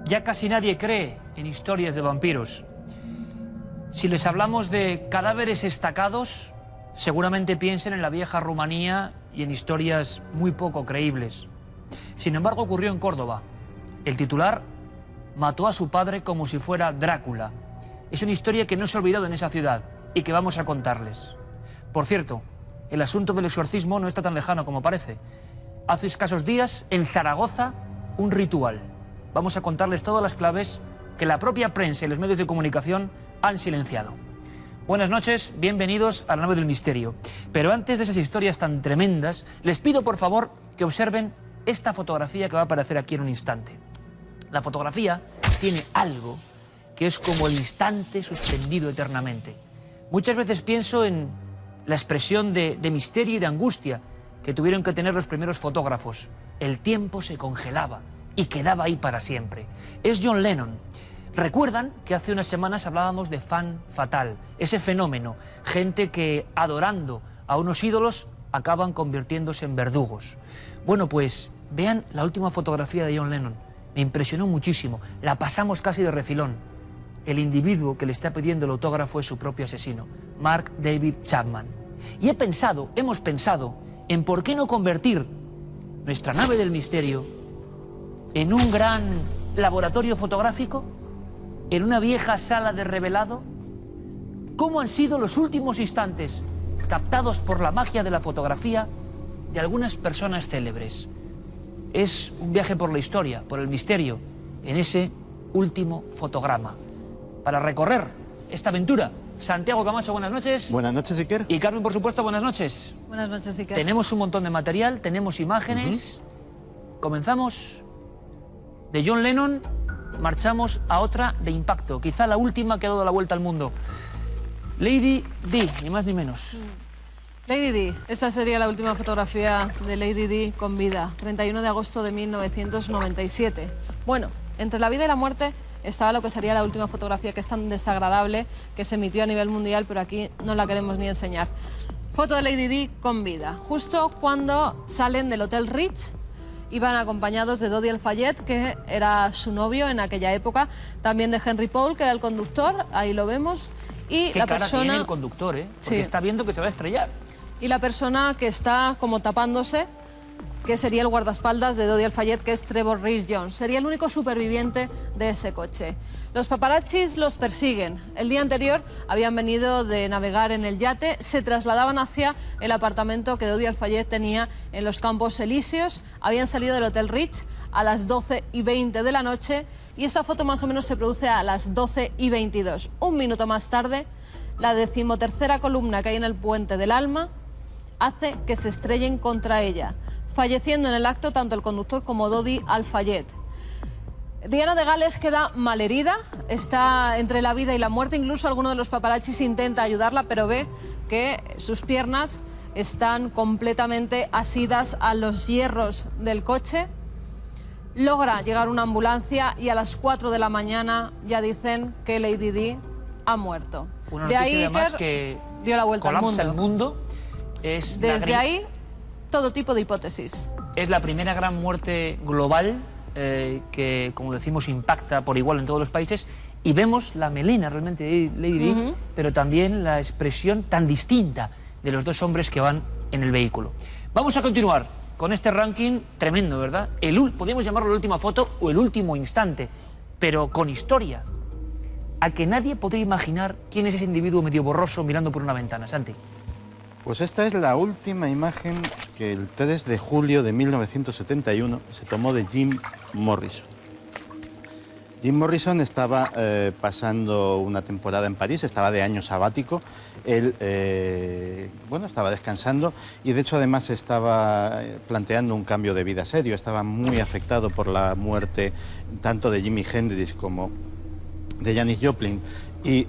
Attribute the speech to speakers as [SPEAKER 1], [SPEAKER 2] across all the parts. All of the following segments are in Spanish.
[SPEAKER 1] Ya casi nadie cree en historias de vampiros. Si les hablamos de cadáveres estacados, seguramente piensen en la vieja Rumanía y en historias muy poco creíbles. Sin embargo, ocurrió en Córdoba. El titular mató a su padre como si fuera Drácula. Es una historia que no se ha olvidado en esa ciudad y que vamos a contarles. Por cierto, el asunto del exorcismo no está tan lejano como parece. Hace escasos días, en Zaragoza, un ritual. Vamos a contarles todas las claves que la propia prensa y los medios de comunicación han silenciado. Buenas noches, bienvenidos a la nave del misterio. Pero antes de esas historias tan tremendas, les pido por favor que observen esta fotografía que va a aparecer aquí en un instante. La fotografía tiene algo que es como el instante suspendido eternamente. Muchas veces pienso en la expresión de misterio y de angustia que tuvieron que tener los primeros fotógrafos. El tiempo se congelaba y quedaba ahí para siempre. Es John Lennon. Recuerdan que hace unas semanas hablábamos de fan fatal, ese fenómeno, gente que adorando a unos ídolos acaban convirtiéndose en verdugos. Bueno, pues vean la última fotografía de John Lennon. Me impresionó muchísimo, la pasamos casi de refilón. El individuo que le está pidiendo el autógrafo es su propio asesino, Mark David Chapman. Y hemos pensado en por qué no convertir nuestra nave del misterio en un gran laboratorio fotográfico, en una vieja sala de revelado. ¿Cómo han sido los últimos instantes captados por la magia de la fotografía de algunas personas célebres? Es un viaje por la historia, por el misterio, en ese último fotograma. Para recorrer esta aventura, Santiago Camacho, buenas noches.
[SPEAKER 2] Buenas noches, Iker.
[SPEAKER 1] Y Carmen, por supuesto, buenas noches.
[SPEAKER 3] Buenas noches, Iker.
[SPEAKER 1] Tenemos un montón de material, tenemos imágenes. Comenzamos. De John Lennon marchamos a otra de impacto, quizá la última que ha dado la vuelta al mundo. Lady Di, ni más ni menos.
[SPEAKER 3] Lady Di, esta sería la última fotografía de Lady Di con vida, 31 de agosto de 1997. Bueno, entre la vida y la muerte estaba lo que sería la última fotografía, que es tan desagradable, que se emitió a nivel mundial, pero aquí no la queremos ni enseñar. Foto de Lady Di con vida, justo cuando salen del Hotel Ritz. Iban acompañados de Dodi El-Fayed, que era su novio en aquella época, también de Henry Paul, que era el conductor, ahí lo vemos, y
[SPEAKER 1] ¿Qué
[SPEAKER 3] la
[SPEAKER 1] cara
[SPEAKER 3] persona...
[SPEAKER 1] tiene el conductor, Porque
[SPEAKER 3] Sí.
[SPEAKER 1] está viendo que se va a estrellar.
[SPEAKER 3] Y la persona que está como tapándose, que sería el guardaespaldas de Dodi El-Fayed, que es Trevor Rees-Jones. Sería el único superviviente de ese coche. Los paparazzis los persiguen. El día anterior habían venido de navegar en el yate, se trasladaban hacia el apartamento que Dodi El-Fayed tenía en los Campos Elíseos. Habían salido del Hotel Ritz a las 12:20 de la noche y esta foto más o menos se produce a las 12:22. Un minuto más tarde, la 13ª columna que hay en el Puente del Alma hace que se estrellen contra ella, falleciendo en el acto tanto el conductor como Dodi El-Fayed. Diana de Gales queda malherida, está entre la vida y la muerte, incluso alguno de los paparazzis intenta ayudarla, pero ve que sus piernas están completamente asidas a los hierros del coche. Logra llegar una ambulancia y a las 4 de la mañana ya dicen que Lady Di ha muerto.
[SPEAKER 1] Una
[SPEAKER 3] De
[SPEAKER 1] noticia
[SPEAKER 3] ahí
[SPEAKER 1] además
[SPEAKER 3] Iker
[SPEAKER 1] que
[SPEAKER 3] dio la vuelta al
[SPEAKER 1] colapsa
[SPEAKER 3] mundo.
[SPEAKER 1] el mundo. Es
[SPEAKER 3] Desde ahí, todo tipo de hipótesis.
[SPEAKER 1] Es la primera gran muerte global que, como decimos, impacta por igual en todos los países. Y vemos la melena realmente de Lady Di, pero también la expresión tan distinta de los dos hombres que van en el vehículo. Vamos a continuar con este ranking tremendo, ¿verdad? Podríamos llamarlo la última foto o el último instante, pero con historia. A que nadie podría imaginar quién es ese individuo medio borroso mirando por una ventana. Santi.
[SPEAKER 2] Pues esta es la última imagen que el 3 de julio de 1971 se tomó de Jim Morrison. Jim Morrison estaba pasando una temporada en París, estaba de año sabático. Él, estaba descansando y de hecho además estaba planteando un cambio de vida serio. Estaba muy afectado por la muerte tanto de Jimi Hendrix como de Janis Joplin y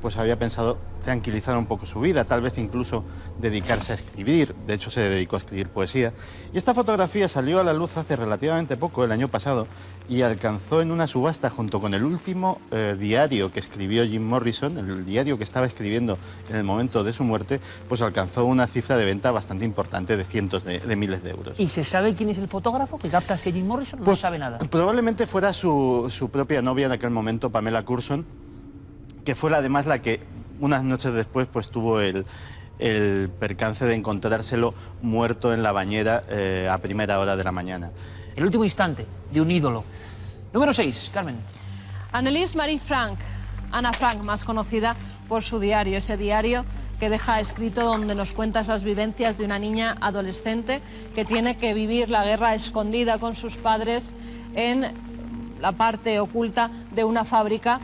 [SPEAKER 2] pues había pensado tranquilizar un poco su vida, tal vez incluso dedicarse a escribir. De hecho, se dedicó a escribir poesía. Y esta fotografía salió a la luz hace relativamente poco, el año pasado, y alcanzó en una subasta junto con el último diario que escribió Jim Morrison, el diario que estaba escribiendo en el momento de su muerte, pues alcanzó una cifra de venta bastante importante de cientos de miles de euros.
[SPEAKER 1] ¿Y se sabe quién es el fotógrafo que capta a Jim Morrison? No
[SPEAKER 2] Pues,
[SPEAKER 1] se sabe nada.
[SPEAKER 2] Probablemente fuera su propia novia en aquel momento, Pamela Curson, que fue además la que unas noches después pues tuvo el percance de encontrárselo muerto en la bañera a primera hora de la mañana.
[SPEAKER 1] El último instante de un ídolo. Número 6, Carmen.
[SPEAKER 3] Anneliese Marie Frank, Ana Frank, más conocida por su diario, ese diario que deja escrito donde nos cuenta esas vivencias de una niña adolescente que tiene que vivir la guerra escondida con sus padres en la parte oculta de una fábrica.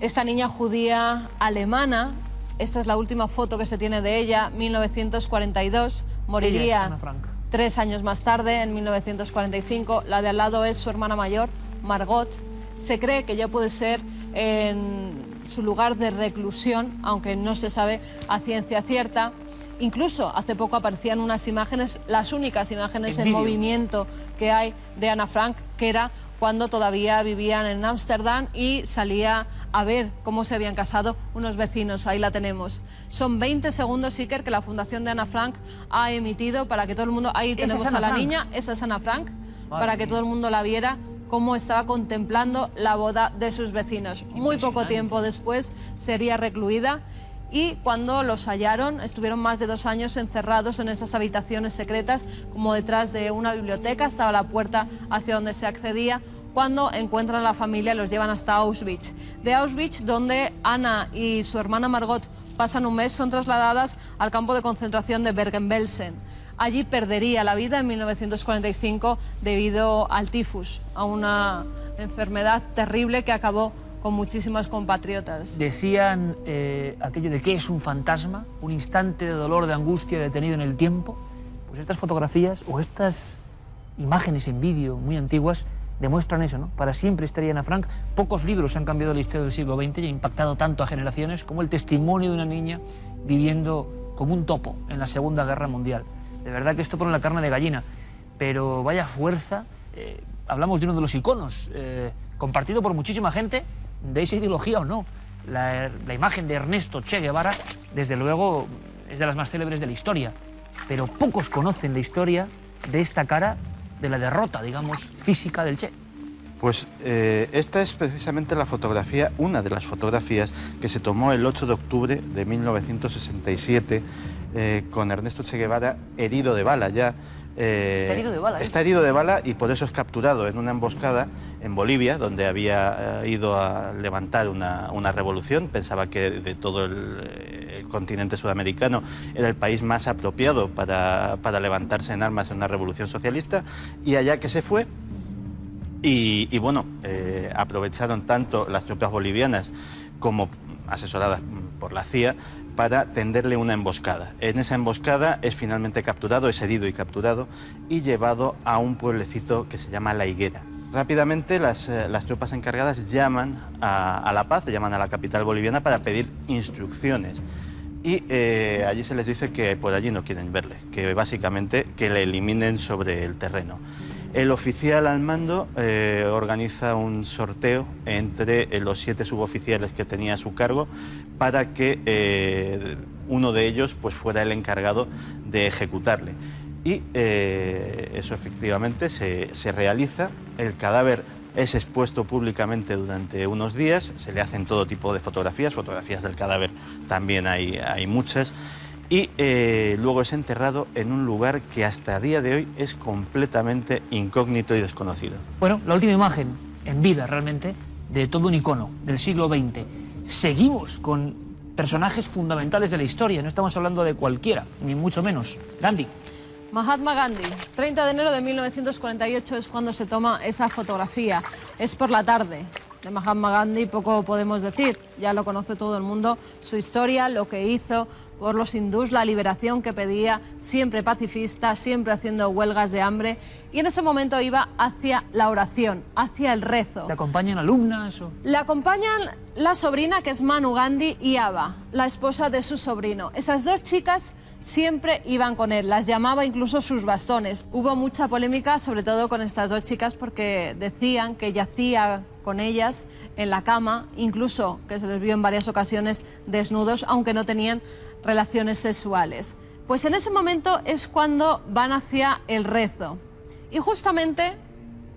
[SPEAKER 3] Esta niña judía alemana, esta es la última foto que se tiene de ella, 1942, moriría
[SPEAKER 1] Ella es Ana Frank.
[SPEAKER 3] 3 años más tarde, en 1945. La de al lado es su hermana mayor, Margot. Se cree que ya puede ser en su lugar de reclusión, aunque no se sabe a ciencia cierta. Incluso hace poco aparecían unas imágenes, las únicas imágenes en movimiento que hay de Ana Frank, que era cuando todavía vivían en Ámsterdam y salía a ver cómo se habían casado unos vecinos. Ahí la tenemos. Son 20 segundos, Iker, que la Fundación de Ana Frank ha emitido para que todo el mundo... Ahí tenemos a la niña, esa es Ana Frank, para que todo el mundo la viera cómo estaba contemplando la boda de sus vecinos. Muy poco tiempo después sería recluida. Y cuando los hallaron, estuvieron más de 2 años encerrados en esas habitaciones secretas, como detrás de una biblioteca, estaba la puerta hacia donde se accedía. Cuando encuentran a la familia, los llevan hasta Auschwitz. De Auschwitz, donde Ana y su hermana Margot pasan un mes, son trasladadas al campo de concentración de Bergen-Belsen. Allí perdería la vida en 1945 debido al tifus, a una enfermedad terrible que acabó con muchísimas compatriotas.
[SPEAKER 1] Decían aquello de ¿qué es un fantasma? Un instante de dolor, de angustia detenido en el tiempo. Pues estas fotografías o estas imágenes en vídeo muy antiguas demuestran eso, ¿no? Para siempre estaría Ana Frank. Pocos libros han cambiado la historia del siglo XX y han impactado tanto a generaciones como el testimonio de una niña viviendo como un topo en la Segunda Guerra Mundial. De verdad que esto pone la carne de gallina, pero vaya fuerza. Hablamos de uno de los iconos, compartido por muchísima gente, de esa ideología o no. La imagen de Ernesto Che Guevara, desde luego, es de las más célebres de la historia, pero pocos conocen la historia de esta cara de la derrota, digamos, física del Che.
[SPEAKER 2] Pues esta es precisamente la fotografía, una de las fotografías que se tomó el 8 de octubre de 1967 con Ernesto Che Guevara herido de bala ya.
[SPEAKER 1] Está herido de bala.
[SPEAKER 2] Está herido de bala y por eso es capturado en una emboscada en Bolivia, donde había ido a levantar una revolución. Pensaba que de todo el continente sudamericano era el país más apropiado para levantarse en armas en una revolución socialista, y allá que se fue. Y bueno, aprovecharon tanto las tropas bolivianas como asesoradas por la CIA para tenderle una emboscada. En esa emboscada es finalmente capturado, es herido y capturado y llevado a un pueblecito que se llama La Higuera. Rápidamente las tropas encargadas llaman a La Paz, llaman a la capital boliviana para pedir instrucciones. Y allí se les dice que por allí no quieren verle, que básicamente que le eliminen sobre el terreno. El oficial al mando organiza un sorteo entre los 7 suboficiales que tenía a su cargo para que uno de ellos pues, fuera el encargado de ejecutarle. Y eso efectivamente se realiza. El cadáver es expuesto públicamente durante unos días, se le hacen todo tipo de fotografías del cadáver también hay muchas. Y luego es enterrado en un lugar que hasta día de hoy es completamente incógnito y desconocido.
[SPEAKER 1] Bueno, la última imagen, en vida realmente, de todo un icono del siglo XX. Seguimos con personajes fundamentales de la historia, no estamos hablando de cualquiera, ni mucho menos. Gandhi.
[SPEAKER 3] Mahatma Gandhi, 30 de enero de 1948 es cuando se toma esa fotografía. Es por la tarde. De Mahatma Gandhi poco podemos decir. ya lo conoce todo el mundo, su historia, lo que hizo por los hindús, la liberación que pedía, siempre pacifista, siempre haciendo huelgas de hambre, y en ese momento iba hacia la oración, hacia el rezo.
[SPEAKER 1] ¿Le acompañan alumnas?
[SPEAKER 3] Le acompañan la sobrina, que es Manu Gandhi, y Ava, la esposa de su sobrino. Esas dos chicas siempre iban con él, las llamaba incluso sus bastones. Hubo mucha polémica, sobre todo con estas dos chicas, porque decían que yacía con ellas en la cama, incluso que se les vio en varias ocasiones desnudos, aunque no tenían relaciones sexuales. Pues en ese momento es cuando van hacia el rezo. Y justamente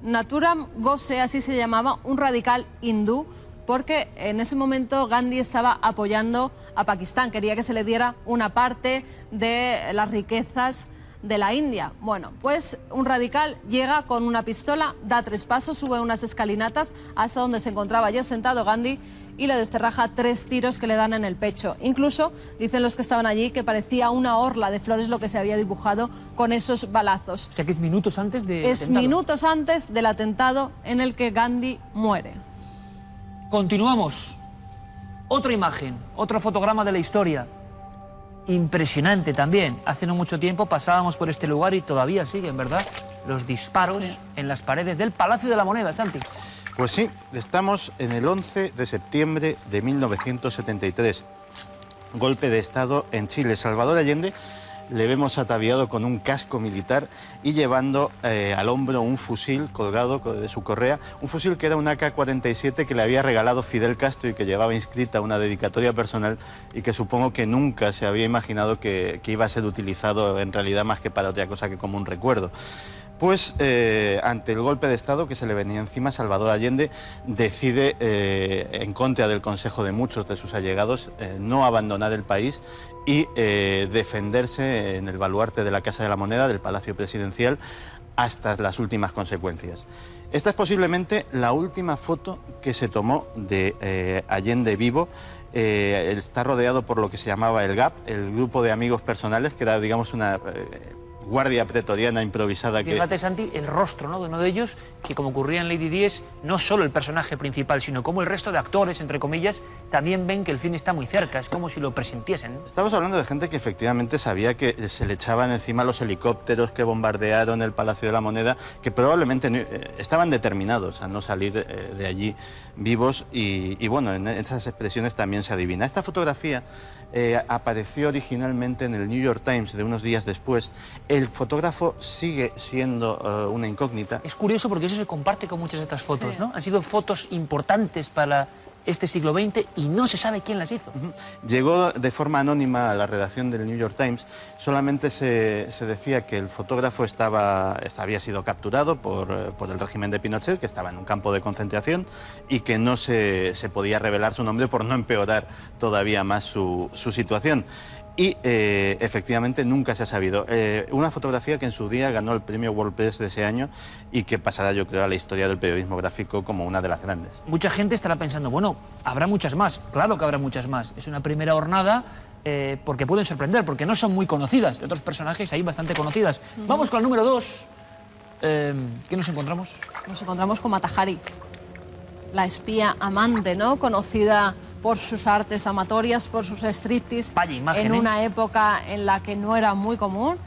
[SPEAKER 3] Nathuram Godse, así se llamaba, un radical hindú, porque en ese momento Gandhi estaba apoyando a Pakistán, quería que se le diera una parte de las riquezas de la India. Bueno, pues un radical llega con una pistola, da 3 pasos, sube unas escalinatas hasta donde se encontraba ya sentado Gandhi y le desterraja 3 tiros que le dan en el pecho. Incluso dicen los que estaban allí que parecía una orla de flores lo que se había dibujado con esos balazos.
[SPEAKER 1] O sea que es minutos antes del
[SPEAKER 3] Es
[SPEAKER 1] atentado.
[SPEAKER 3] minutos antes del atentado en el que Gandhi muere.
[SPEAKER 1] Continuamos. Otra imagen, otro fotograma de la historia. Impresionante también. Hace no mucho tiempo pasábamos por este lugar y todavía siguen, ¿verdad? Los disparos
[SPEAKER 3] Sí.
[SPEAKER 1] en las paredes del Palacio de la Moneda, Santi.
[SPEAKER 2] Pues sí, estamos en el 11 de septiembre de 1973. Golpe de Estado en Chile. Salvador Allende le vemos ataviado con un casco militar y llevando al hombro un fusil colgado de su correa, un fusil que era un AK-47 que le había regalado Fidel Castro y que llevaba inscrita una dedicatoria personal y que supongo que nunca se había imaginado que iba a ser utilizado en realidad más que para otra cosa que como un recuerdo. Pues ante el golpe de Estado que se le venía encima, Salvador Allende decide, en contra del consejo de muchos de sus allegados, no abandonar el país y defenderse en el baluarte de la Casa de la Moneda, del Palacio Presidencial, hasta las últimas consecuencias. Esta es posiblemente la última foto que se tomó de Allende vivo. Está rodeado por lo que se llamaba el GAP, el grupo de amigos personales, que era, digamos, una guardia pretoriana improvisada.
[SPEAKER 1] Fíjate, Santi, el rostro, ¿no?, de uno de ellos, que como ocurría en Lady Di, no solo el personaje principal, sino como el resto de actores, entre comillas, también ven que el fin está muy cerca, es como si lo presintiesen, ¿no?
[SPEAKER 2] Estamos hablando de gente que efectivamente sabía que se le echaban encima los helicópteros que bombardearon el Palacio de la Moneda, que probablemente estaban determinados a no salir de allí vivos y bueno, en esas expresiones también se adivina. Esta fotografía apareció originalmente en el New York Times de unos días después. El fotógrafo sigue siendo una incógnita.
[SPEAKER 1] Es curioso porque eso se comparte con muchas de estas fotos,
[SPEAKER 3] Sí.
[SPEAKER 1] ¿no? Han sido fotos importantes para este siglo XX y no se sabe quién las hizo.
[SPEAKER 2] Llegó de forma anónima a la redacción del New York Times. Solamente se decía que el fotógrafo había sido capturado por el régimen de Pinochet, que estaba en un campo de concentración y que no se podía revelar su nombre por no empeorar todavía más su situación. Y efectivamente nunca se ha sabido. Una fotografía que en su día ganó el premio World Press de ese año y que pasará, yo creo, a la historia del periodismo gráfico como una de las grandes.
[SPEAKER 1] Mucha gente estará pensando, bueno, habrá muchas más. Claro que habrá muchas más. Es una primera hornada porque pueden sorprender, porque no son muy conocidas. De otros personajes hay bastante conocidas. Vamos con el número 2. ¿Qué nos encontramos?
[SPEAKER 3] Nos encontramos con Mata Hari, la espía amante, ¿no?, conocida por sus artes amatorias, por sus striptease,
[SPEAKER 1] Vaya imagen,
[SPEAKER 3] en una época en la que no era muy común.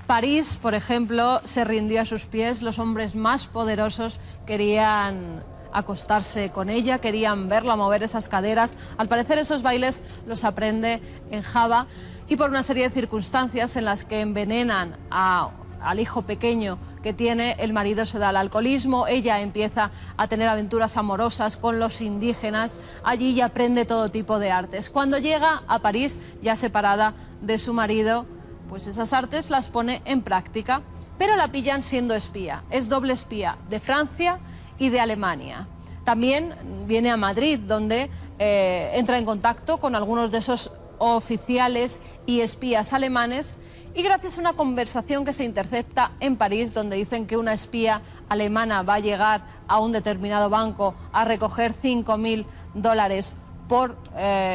[SPEAKER 3] París, por ejemplo, se rindió a sus pies. Los hombres más poderosos querían acostarse con ella, querían verla mover esas caderas. Al parecer esos bailes los aprende en Java y por una serie de circunstancias en las que envenenan al hijo pequeño que tiene, el marido se da al alcoholismo, ella empieza a tener aventuras amorosas con los indígenas, allí ya aprende todo tipo de artes. Cuando llega a París, ya separada de su marido, pues esas artes las pone en práctica, pero la pillan siendo espía, es doble espía de Francia y de Alemania. También viene a Madrid, donde entra en contacto con algunos de esos oficiales y espías alemanes, y gracias a una conversación que se intercepta en París, donde dicen que una espía alemana va a llegar a un determinado banco a recoger $5.000 por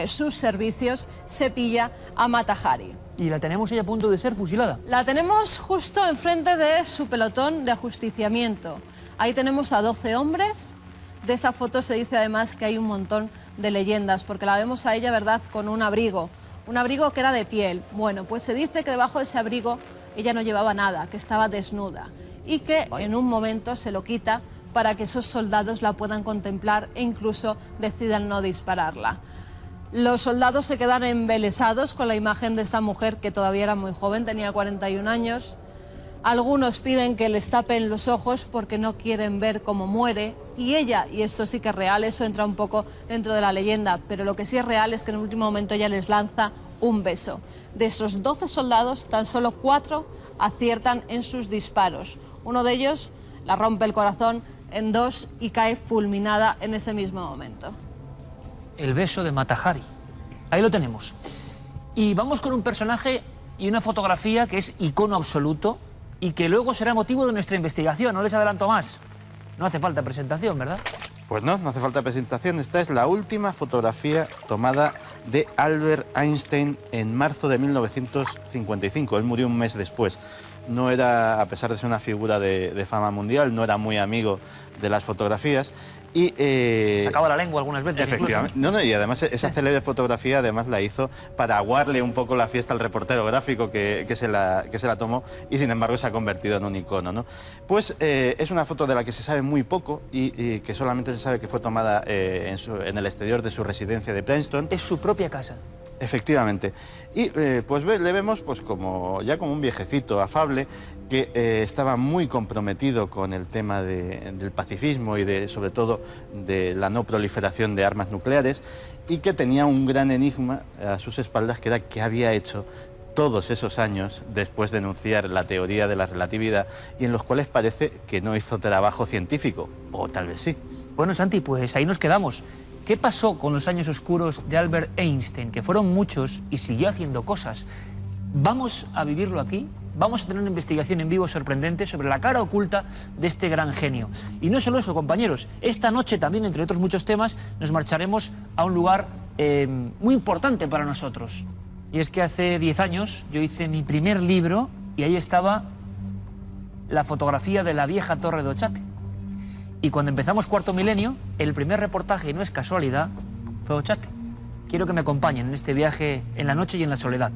[SPEAKER 3] sus servicios, se pilla a Mata Hari.
[SPEAKER 1] Y la tenemos ella a punto de ser fusilada.
[SPEAKER 3] La tenemos justo enfrente de su pelotón de ajusticiamiento. Ahí tenemos a 12 hombres De esa foto se dice además que hay un montón de leyendas, porque la vemos a ella, ¿verdad?, con un abrigo que era de piel. Bueno, pues se dice que debajo de ese abrigo ella no llevaba nada, que estaba desnuda y que en un momento se lo quita para que esos soldados la puedan contemplar e incluso decidan no dispararla. Los soldados se quedan embelesados con la imagen de esta mujer, que todavía era muy joven, tenía 41 años. Algunos piden que les tapen los ojos porque no quieren ver cómo muere. Y ella, y esto sí que es real, eso entra un poco dentro de la leyenda, pero lo que sí es real es que en el último momento ella les lanza un beso. De esos 12 soldados, tan solo 4 aciertan en sus disparos. Uno de ellos la rompe el corazón en 2 y cae fulminada en ese mismo momento.
[SPEAKER 1] El beso de Mata Hari. Ahí lo tenemos. Y vamos con un personaje y una fotografía que es icono absoluto y que luego será motivo de nuestra investigación. No les adelanto más. No hace falta presentación, ¿verdad?
[SPEAKER 2] Pues no hace falta presentación. Esta es la última fotografía tomada de Albert Einstein en marzo de 1955. Él murió un mes después. No era, a pesar de ser una figura de fama mundial, no era muy amigo de las fotografías. Y,
[SPEAKER 1] sacaba la lengua algunas veces.
[SPEAKER 2] Efectivamente. Y además esa célebre fotografía además la hizo para aguarle un poco la fiesta al reportero gráfico que se la tomó, y sin embargo se ha convertido en un icono, ¿no? Pues es una foto de la que se sabe muy poco y que solamente se sabe que fue tomada en el exterior de su residencia de Princeton.
[SPEAKER 1] Es su propia casa.
[SPEAKER 2] Efectivamente. Y pues le vemos pues como un viejecito afable que estaba muy comprometido con el tema del pacifismo y sobre todo de la no proliferación de armas nucleares, y que tenía un gran enigma a sus espaldas, que era qué había hecho todos esos años después de enunciar la teoría de la relatividad, y en los cuales parece que no hizo trabajo científico, o tal vez sí.
[SPEAKER 1] Bueno, Santi, pues ahí nos quedamos. ¿Qué pasó con los años oscuros de Albert Einstein? Que fueron muchos y siguió haciendo cosas. Vamos a vivirlo aquí. Vamos a tener una investigación en vivo sorprendente sobre la cara oculta de este gran genio. Y no solo eso, compañeros. Esta noche también, entre otros muchos temas, nos marcharemos a un lugar muy importante para nosotros. Y es que hace 10 años yo hice mi primer libro y ahí estaba la fotografía de la vieja Torre de Ochate. Y cuando empezamos Cuarto Milenio, el primer reportaje, y no es casualidad, fue Ochate. Quiero que me acompañen en este viaje en la noche y en la soledad.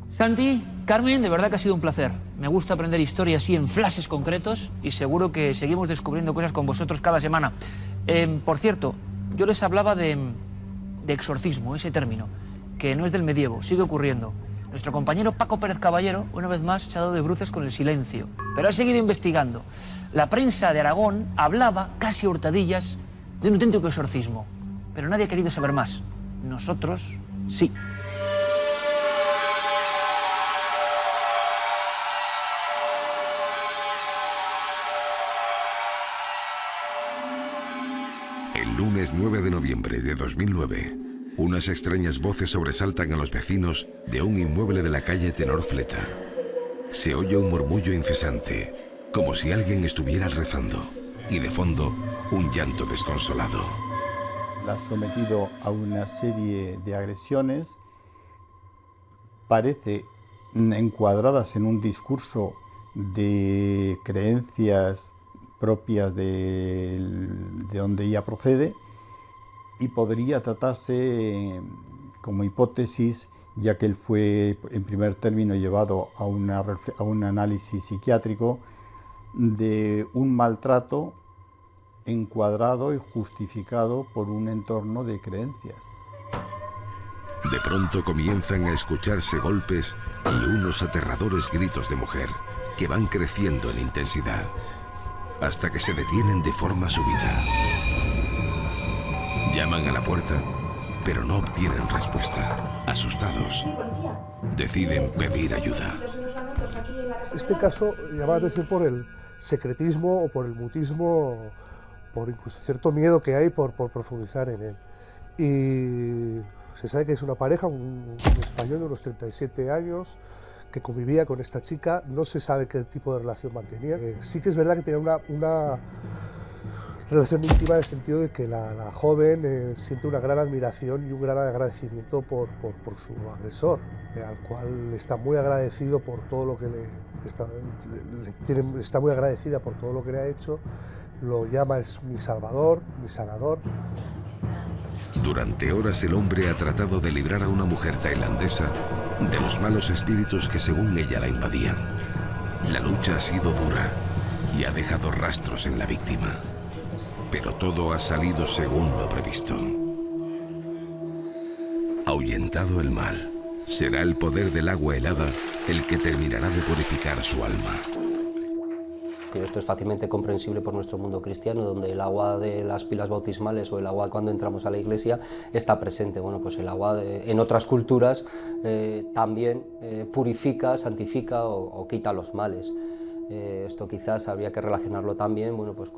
[SPEAKER 1] Santi, Carmen, de verdad que ha sido un placer. Me gusta aprender historia así en flashes concretos y seguro que seguimos descubriendo cosas con vosotros cada semana. Por cierto, yo les hablaba de exorcismo, ese término, que no es del medievo, sigue ocurriendo. Nuestro compañero Paco Pérez Caballero, una vez más, se ha dado de bruces con el silencio, pero ha seguido investigando. La prensa de Aragón hablaba, casi a hurtadillas, de un auténtico exorcismo, pero nadie ha querido saber más. Nosotros, sí.
[SPEAKER 4] El lunes 9 de noviembre de 2009... unas extrañas voces sobresaltan a los vecinos de un inmueble de la calle Tenor Fleta. Se oye un murmullo incesante, como si alguien estuviera rezando, y de fondo, un llanto desconsolado.
[SPEAKER 5] La ha sometido a una serie de agresiones, parece encuadradas en un discurso de creencias propias de donde ella procede, y podría tratarse como hipótesis, ya que él fue en primer término llevado a un análisis psiquiátrico, de un maltrato encuadrado y justificado por un entorno de creencias.
[SPEAKER 4] De pronto comienzan a escucharse golpes y unos aterradores gritos de mujer que van creciendo en intensidad, hasta que se detienen de forma súbita. Llaman a la puerta, pero no obtienen respuesta. Asustados, deciden pedir ayuda.
[SPEAKER 6] Este caso llama la atención por el secretismo o por el mutismo, por incluso cierto miedo que hay por profundizar en él. Y se sabe que es una pareja, un español de unos 37 años, que convivía con esta chica. No se sabe qué tipo de relación mantenía. Sí que es verdad que tenía una relación íntima en el sentido de que la joven siente una gran admiración y un gran agradecimiento por su agresor, al cual está muy agradecido por todo lo que está muy agradecida por todo lo que le ha hecho, lo llama es mi salvador, mi sanador.
[SPEAKER 4] Durante horas el hombre ha tratado de librar a una mujer tailandesa de los malos espíritus que según ella la invadían. La lucha ha sido dura y ha dejado rastros en la víctima. Pero todo ha salido según lo previsto. Ahuyentado el mal, será el poder del agua helada el que terminará de purificar su alma.
[SPEAKER 7] Esto es fácilmente comprensible por nuestro mundo cristiano, donde el agua de las pilas bautismales o el agua cuando entramos a la iglesia está presente. Bueno, pues el agua en otras culturas también purifica, santifica o quita los males. Esto quizás habría que relacionarlo también, bueno, pues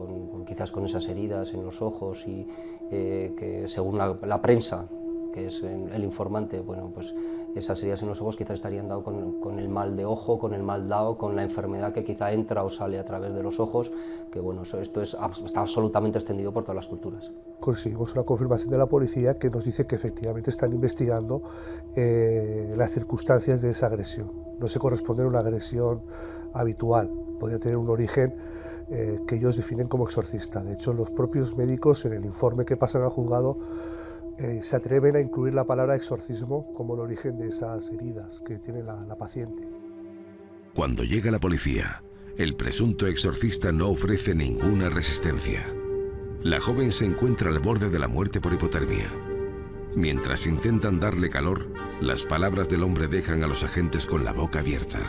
[SPEAKER 7] quizás con esas heridas en los ojos y que según la prensa, que es el informante, bueno, pues esas heridas en los ojos quizás estarían dadas con el mal de ojo, con el mal dado, con la enfermedad que quizá entra o sale a través de los ojos, que bueno, esto está absolutamente extendido por todas las culturas.
[SPEAKER 6] Conseguimos una confirmación de la policía que nos dice que efectivamente están investigando las circunstancias de esa agresión. No se corresponde a una agresión habitual, podría tener un origen que ellos definen como exorcista. De hecho, los propios médicos en el informe que pasan al juzgado se atreven a incluir la palabra exorcismo como el origen de esas heridas que tiene la paciente.
[SPEAKER 4] Cuando llega la policía, el presunto exorcista no ofrece ninguna resistencia. La joven se encuentra al borde de la muerte por hipotermia. Mientras intentan darle calor, las palabras del hombre dejan a los agentes con la boca abierta.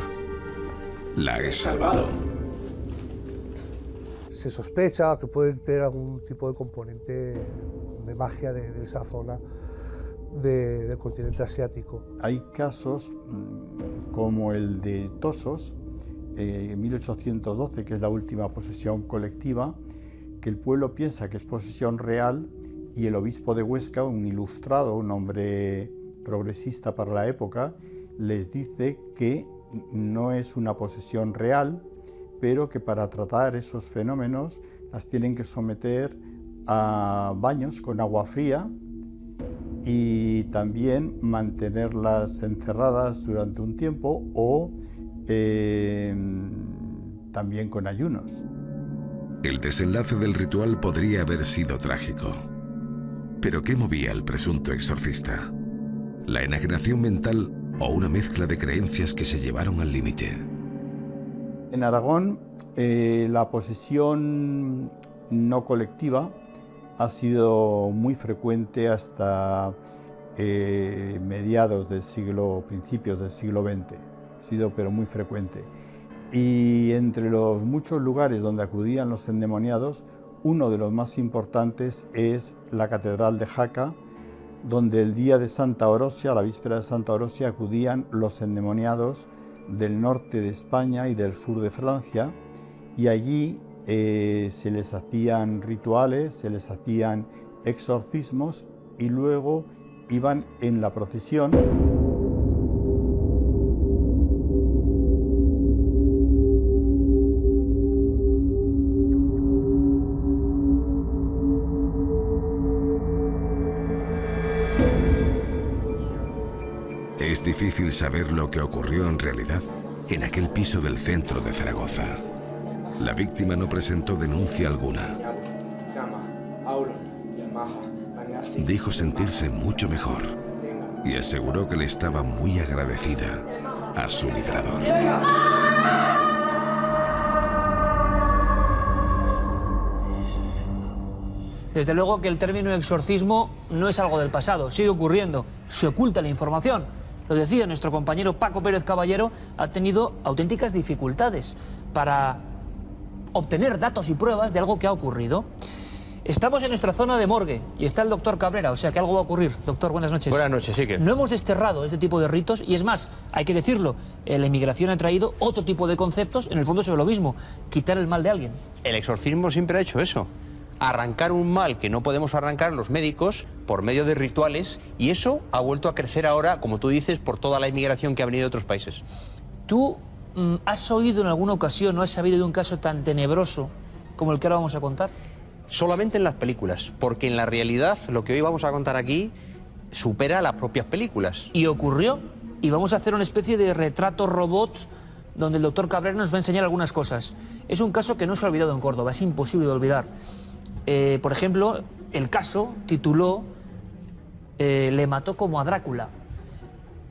[SPEAKER 4] La he salvado.
[SPEAKER 6] Se sospecha que puede tener algún tipo de componente de magia de esa zona del continente asiático.
[SPEAKER 5] Hay casos como el de Tosos, en 1812, que es la última posesión colectiva, que el pueblo piensa que es posesión real y el obispo de Huesca, un ilustrado, un hombre progresista para la época, les dice que no es una posesión real, pero que para tratar esos fenómenos las tienen que someter a baños con agua fría y también mantenerlas encerradas durante un tiempo o también con ayunos.
[SPEAKER 4] El desenlace del ritual podría haber sido trágico. ¿Pero qué movía al presunto exorcista? ¿La enajenación mental o una mezcla de creencias que se llevaron al límite?
[SPEAKER 5] En Aragón, la posesión no colectiva ha sido muy frecuente hasta mediados del siglo, principios del siglo XX. Ha sido pero muy frecuente. Y entre los muchos lugares donde acudían los endemoniados, uno de los más importantes es la Catedral de Jaca, donde el día de Santa Orosia, la víspera de Santa Orosia, acudían los endemoniados del norte de España y del sur de Francia, y allí se les hacían rituales, se les hacían exorcismos y luego iban en la procesión.
[SPEAKER 4] Es difícil saber lo que ocurrió en realidad en aquel piso del centro de Zaragoza. La víctima no presentó denuncia alguna. Dijo sentirse mucho mejor y aseguró que le estaba muy agradecida a su liberador.
[SPEAKER 1] Desde luego que el término exorcismo no es algo del pasado, sigue ocurriendo, se oculta la información. Lo decía nuestro compañero Paco Pérez Caballero, ha tenido auténticas dificultades para obtener datos y pruebas de algo que ha ocurrido. Estamos en nuestra zona de morgue y está el doctor Cabrera, o sea que algo va a ocurrir. Doctor, buenas noches.
[SPEAKER 8] Buenas noches, sí que.
[SPEAKER 1] No hemos desterrado este tipo de ritos y es más, hay que decirlo, la inmigración ha traído otro tipo de conceptos, en el fondo sobre lo mismo, quitar el mal de alguien.
[SPEAKER 8] El exorcismo siempre ha hecho eso. Arrancar un mal que no podemos arrancar los médicos por medio de rituales, y eso ha vuelto a crecer ahora, como tú dices, por toda la inmigración que ha venido de otros países.
[SPEAKER 1] ¿Tú has oído en alguna ocasión o has sabido de un caso tan tenebroso como el que ahora vamos a contar?
[SPEAKER 8] Solamente en las películas, porque en la realidad lo que hoy vamos a contar aquí supera las propias películas.
[SPEAKER 1] Y ocurrió, y vamos a hacer una especie de retrato robot donde el doctor Cabrera nos va a enseñar algunas cosas. Es un caso que no se ha olvidado en Córdoba, es imposible de olvidar. Por ejemplo, el caso tituló Le mató como a Drácula.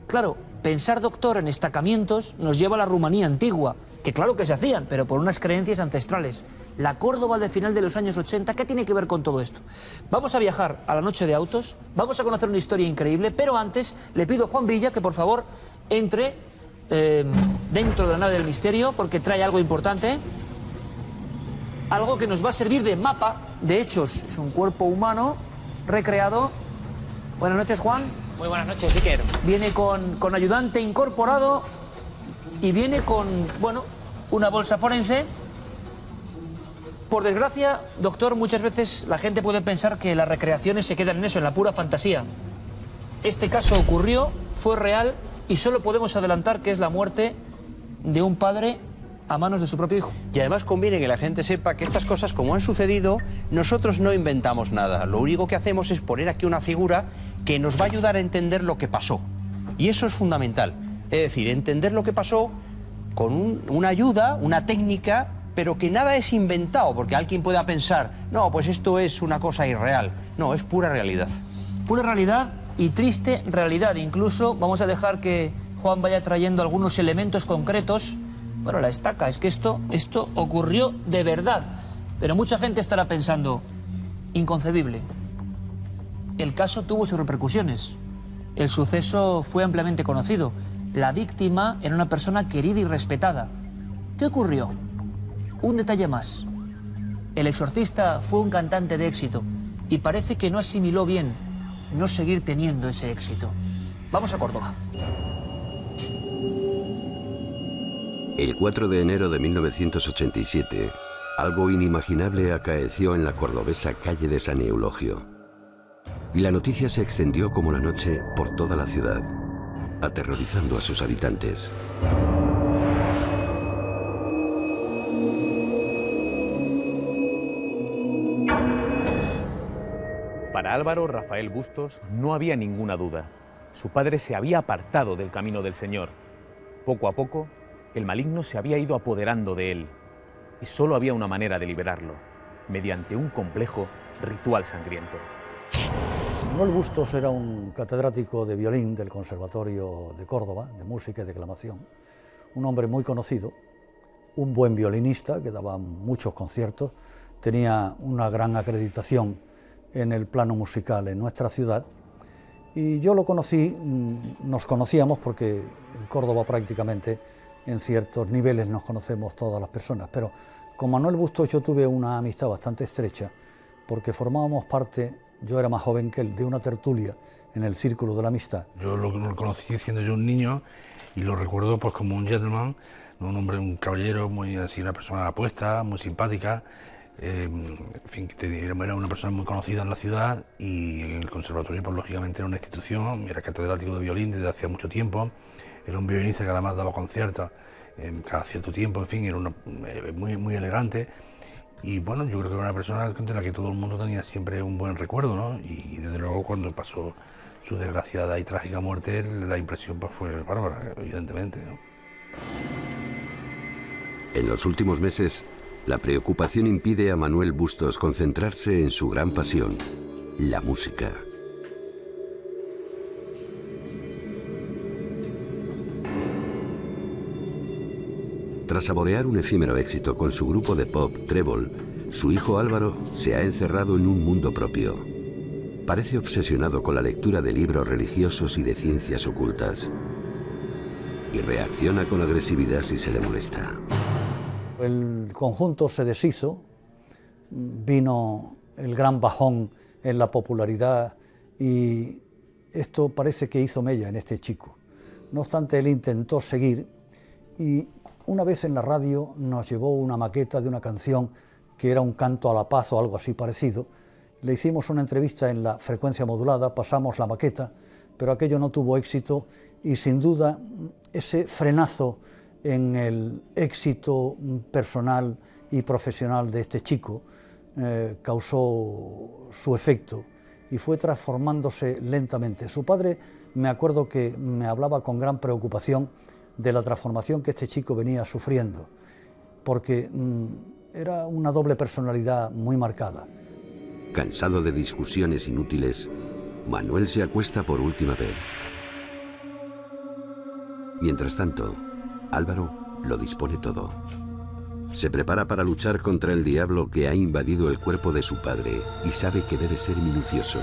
[SPEAKER 1] Claro, pensar, doctor, en estacamientos nos lleva a la Rumanía antigua, que claro que se hacían, pero por unas creencias ancestrales. La Córdoba de final de los años 80, ¿qué tiene que ver con todo esto? Vamos a viajar a la noche de autos, vamos a conocer una historia increíble, pero antes le pido a Juan Villa que por favor entre dentro de la nave del misterio, porque trae algo importante, algo que nos va a servir de mapa de hechos. Es un cuerpo humano recreado. Buenas noches, Juan.
[SPEAKER 9] Muy buenas noches, Iker.
[SPEAKER 1] Viene con ayudante incorporado y viene con, bueno, una bolsa forense. Por desgracia, doctor, muchas veces la gente puede pensar que las recreaciones se quedan en eso, en la pura fantasía. Este caso ocurrió, fue real y solo podemos adelantar que es la muerte de un padre a manos de su propio hijo.
[SPEAKER 8] Y además conviene que la gente sepa que estas cosas, como han sucedido, nosotros no inventamos nada. Lo único que hacemos es poner aquí una figura que nos va a ayudar a entender lo que pasó. Y eso es fundamental. Es decir, entender lo que pasó con una ayuda, una técnica, pero que nada es inventado, porque alguien pueda pensar, no, pues esto es una cosa irreal. No, es pura realidad.
[SPEAKER 1] Pura realidad y triste realidad. Incluso vamos a dejar que Juan vaya trayendo algunos elementos concretos. Bueno, la estaca, es que esto ocurrió de verdad. Pero mucha gente estará pensando, inconcebible. El caso tuvo sus repercusiones. El suceso fue ampliamente conocido. La víctima era una persona querida y respetada. ¿Qué ocurrió? Un detalle más. El exorcista fue un cantante de éxito y parece que no asimiló bien no seguir teniendo ese éxito. Vamos a Córdoba.
[SPEAKER 10] El 4 de enero de 1987, algo inimaginable acaeció en la cordobesa calle de San Eulogio. Y la noticia se extendió como la noche por toda la ciudad, aterrorizando a sus habitantes.
[SPEAKER 11] Para Álvaro Rafael Bustos no había ninguna duda. Su padre se había apartado del camino del Señor. Poco a poco, el maligno se había ido apoderando de él. Y solo había una manera de liberarlo, mediante un complejo ritual sangriento.
[SPEAKER 12] Manuel Bustos era un catedrático de violín del Conservatorio de Córdoba, de música y declamación. Un hombre muy conocido, un buen violinista que daba muchos conciertos, tenía una gran acreditación en el plano musical en nuestra ciudad, y yo lo conocí, nos conocíamos porque en Córdoba prácticamente en ciertos niveles nos conocemos todas las personas, pero con Manuel Bustos yo tuve una amistad bastante estrecha porque formábamos parte, yo era más joven que él, de una tertulia en el Círculo de la Amistad.
[SPEAKER 13] Yo lo conocí siendo yo un niño y lo recuerdo pues como un gentleman, un hombre, un caballero, muy así, una persona apuesta, muy simpática. En fin, era una persona muy conocida en la ciudad y en el conservatorio pues lógicamente era una institución, era catedrático de violín desde hacía mucho tiempo, era un violinista que además daba conciertos cada cierto tiempo, en fin, era muy elegante y bueno, yo creo que era una persona de la que todo el mundo tenía siempre un buen recuerdo, ¿no? Y desde luego cuando pasó su desgraciada y trágica muerte, la impresión pues fue bárbara, evidentemente, ¿no?
[SPEAKER 10] En los últimos meses, la preocupación impide a Manuel Bustos concentrarse en su gran pasión, la música. Tras saborear un efímero éxito con su grupo de pop Trébol, su hijo Álvaro se ha encerrado en un mundo propio. Parece obsesionado con la lectura de libros religiosos y de ciencias ocultas. Y reacciona con agresividad si se le molesta.
[SPEAKER 12] El conjunto se deshizo, vino el gran bajón en la popularidad y esto parece que hizo mella en este chico. No obstante, él intentó seguir y una vez en la radio nos llevó una maqueta de una canción que era un canto a la paz o algo así parecido. Le hicimos una entrevista en la frecuencia modulada, pasamos la maqueta, pero aquello no tuvo éxito y sin duda ese frenazo en el éxito personal y profesional de este chico causó su efecto y fue transformándose lentamente. Su padre, me acuerdo que me hablaba con gran preocupación de la transformación que este chico venía sufriendo, porque era una doble personalidad muy marcada.
[SPEAKER 10] Cansado de discusiones inútiles, Manuel se acuesta por última vez. Mientras tanto, Álvaro lo dispone todo. Se prepara para luchar contra el diablo que ha invadido el cuerpo de su padre y sabe que debe ser minucioso.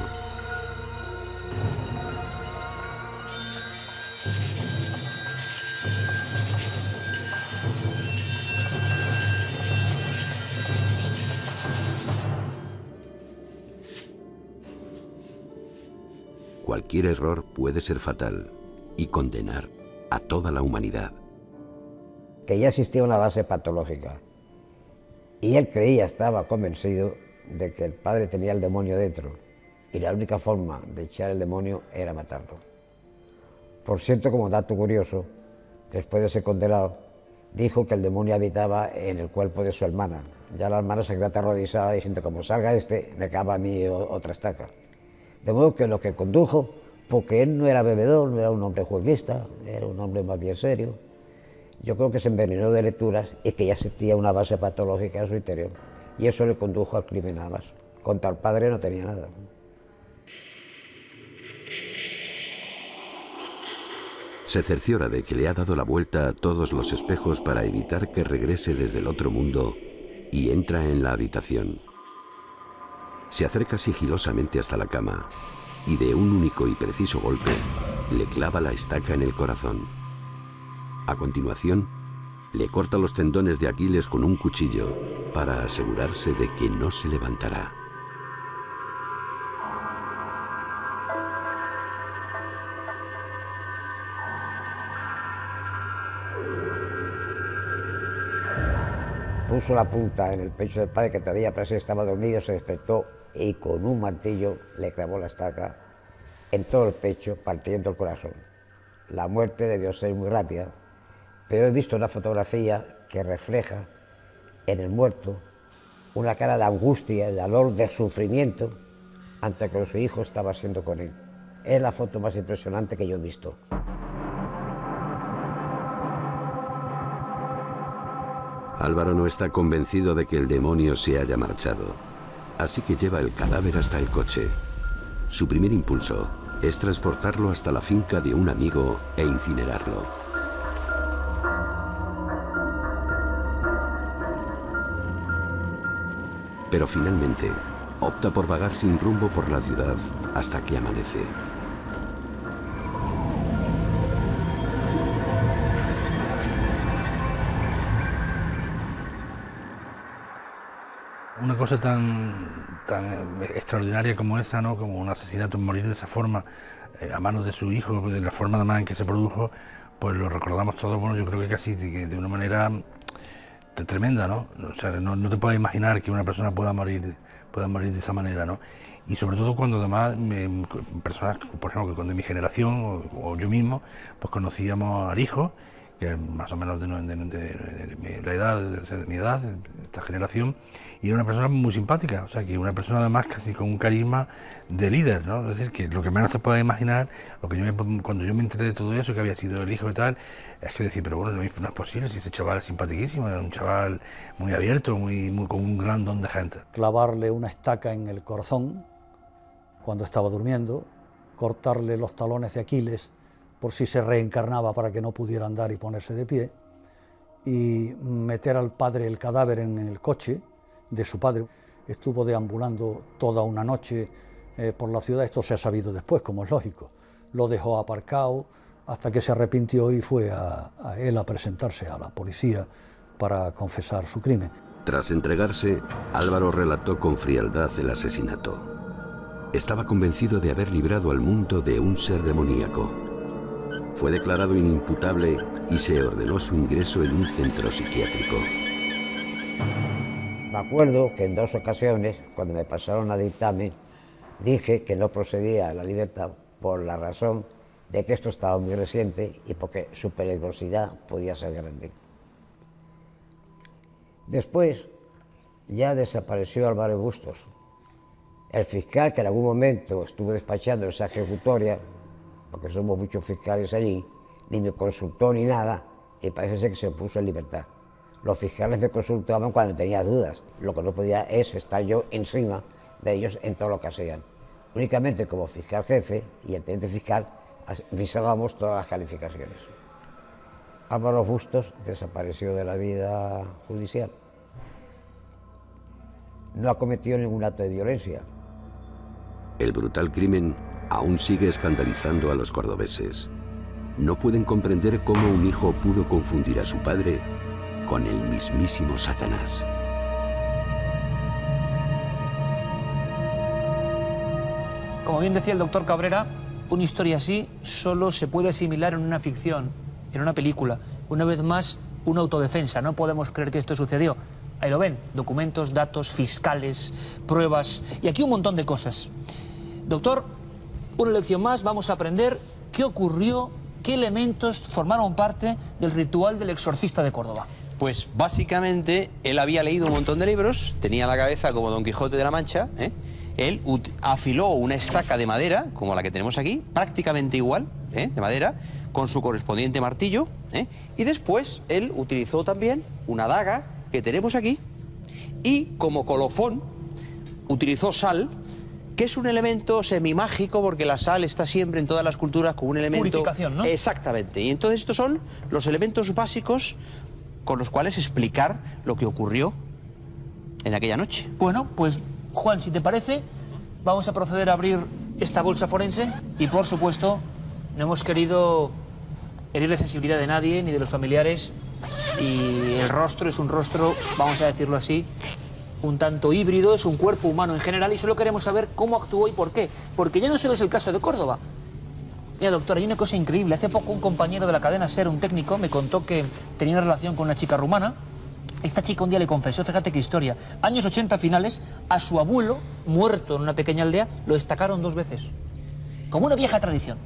[SPEAKER 10] Cualquier error puede ser fatal y condenar a toda la humanidad.
[SPEAKER 9] Que ya existía una base patológica y él creía, estaba convencido de que el padre tenía el demonio dentro y la única forma de echar el demonio era matarlo. Por cierto, como dato curioso, después de ser condenado, dijo que el demonio habitaba en el cuerpo de su hermana. Ya la hermana se quedó aterrorizada diciendo, como salga este, me acaba a mí otra estaca. De modo que lo que condujo, porque él no era bebedor, no era un hombre juerguista, era un hombre más bien serio, yo creo que se envenenó de lecturas y que ya existía una base patológica en su interior. Y eso le condujo al crimen nada más. Contra el padre no tenía nada.
[SPEAKER 10] Se cerciora de que le ha dado la vuelta a todos los espejos para evitar que regrese desde el otro mundo y entra en la habitación. Se acerca sigilosamente hasta la cama y de un único y preciso golpe le clava la estaca en el corazón. A continuación, le corta los tendones de Aquiles con un cuchillo para asegurarse de que no se levantará.
[SPEAKER 9] Puso la punta en el pecho del padre, que todavía parece que estaba dormido, se despertó y con un martillo le clavó la estaca en todo el pecho, partiendo el corazón. La muerte debió ser muy rápida, pero he visto una fotografía que refleja en el muerto una cara de angustia, de dolor, de sufrimiento ante que su hijo estaba siendo con él. Es la foto más impresionante que yo he visto.
[SPEAKER 10] Álvaro no está convencido de que el demonio se haya marchado, así que lleva el cadáver hasta el coche. Su primer impulso es transportarlo hasta la finca de un amigo e incinerarlo. Pero finalmente opta por vagar sin rumbo por la ciudad hasta que amanece.
[SPEAKER 13] Una cosa tan extraordinaria como esa, ¿no? Como un asesinato, morir de esa forma, a manos de su hijo, de la forma además en que se produjo, pues lo recordamos todos, bueno, yo creo que casi de una manera tremenda, ¿no? O sea, no te puedes imaginar que una persona pueda morir de esa manera, ¿no? Y sobre todo cuando además personas, por ejemplo, que de mi generación o yo mismo, pues conocíamos al hijo, que es más o menos de la edad, de mi edad, de esta generación, y era una persona muy simpática, o sea, que una persona además casi con un carisma de líder, ¿no? Es decir, que lo que menos te puedes imaginar, cuando yo me enteré de todo eso, que había sido el hijo y tal, es que decir, pero bueno, no es posible, si ese chaval es simpaticísimo, era un chaval muy abierto, con un gran don de gente.
[SPEAKER 12] Clavarle una estaca en el corazón cuando estaba durmiendo, cortarle los talones de Aquiles por si se reencarnaba para que no pudiera andar y ponerse de pie, y meter al padre el cadáver en el coche de su padre. Estuvo deambulando toda una noche por la ciudad, esto se ha sabido después, como es lógico. Lo dejó aparcado hasta que se arrepintió y fue a él a presentarse a la policía para confesar su crimen.
[SPEAKER 10] Tras entregarse, Álvaro relató con frialdad el asesinato. Estaba convencido de haber librado al mundo de un ser demoníaco. Fue declarado inimputable y se ordenó su ingreso en un centro psiquiátrico.
[SPEAKER 9] Me acuerdo que en 2 ocasiones, cuando me pasaron a dictamen, dije que no procedía a la libertad por la razón de que esto estaba muy reciente y porque su peligrosidad podía ser grande. Después ya desapareció Álvaro Bustos. El fiscal que en algún momento estuvo despachando esa ejecutoria, porque somos muchos fiscales allí, ni me consultó ni nada, y parece ser que se puso en libertad. Los fiscales me consultaban cuando tenía dudas, lo que no podía es estar yo encima de ellos en todo lo que hacían. Únicamente como fiscal jefe y el teniente fiscal revisábamos todas las calificaciones. Álvaro Bustos desapareció de la vida judicial. No ha cometido ningún acto de violencia.
[SPEAKER 10] El brutal crimen aún sigue escandalizando a los cordobeses. No pueden comprender cómo un hijo pudo confundir a su padre con el mismísimo Satanás.
[SPEAKER 1] Como bien decía el doctor Cabrera, una historia así solo se puede asimilar en una ficción, en una película. Una vez más, una autodefensa. No podemos creer que esto sucedió. Ahí lo ven, documentos, datos, fiscales, pruebas y aquí un montón de cosas. Doctor, una lección más, vamos a aprender qué ocurrió, qué elementos formaron parte del ritual del exorcista de Córdoba.
[SPEAKER 8] Pues básicamente él había leído un montón de libros, tenía la cabeza como Don Quijote de la Mancha, ¿eh? Él afiló una estaca de madera, como la que tenemos aquí, prácticamente igual, de madera, con su correspondiente martillo, y después él utilizó también una daga que tenemos aquí, y como colofón utilizó sal, que es un elemento semimágico, porque la sal está siempre en todas las culturas como un elemento...
[SPEAKER 1] Purificación, ¿no?
[SPEAKER 8] Exactamente, y entonces estos son los elementos básicos con los cuales explicar lo que ocurrió en aquella noche.
[SPEAKER 1] Bueno, pues Juan, si te parece, vamos a proceder a abrir esta bolsa forense y, por supuesto, no hemos querido herir la sensibilidad de nadie, ni de los familiares, y el rostro es un rostro, vamos a decirlo así, un tanto híbrido, es un cuerpo humano en general, y solo queremos saber cómo actuó y por qué, porque ya no solo es el caso de Córdoba. Mira, doctor, hay una cosa increíble. Hace poco un compañero de la cadena SER, un técnico, me contó que tenía una relación con una chica rumana. Esta chica un día le confesó, fíjate qué historia, años 80 finales, a su abuelo, muerto en una pequeña aldea, lo destacaron 2 veces. Como una vieja tradición.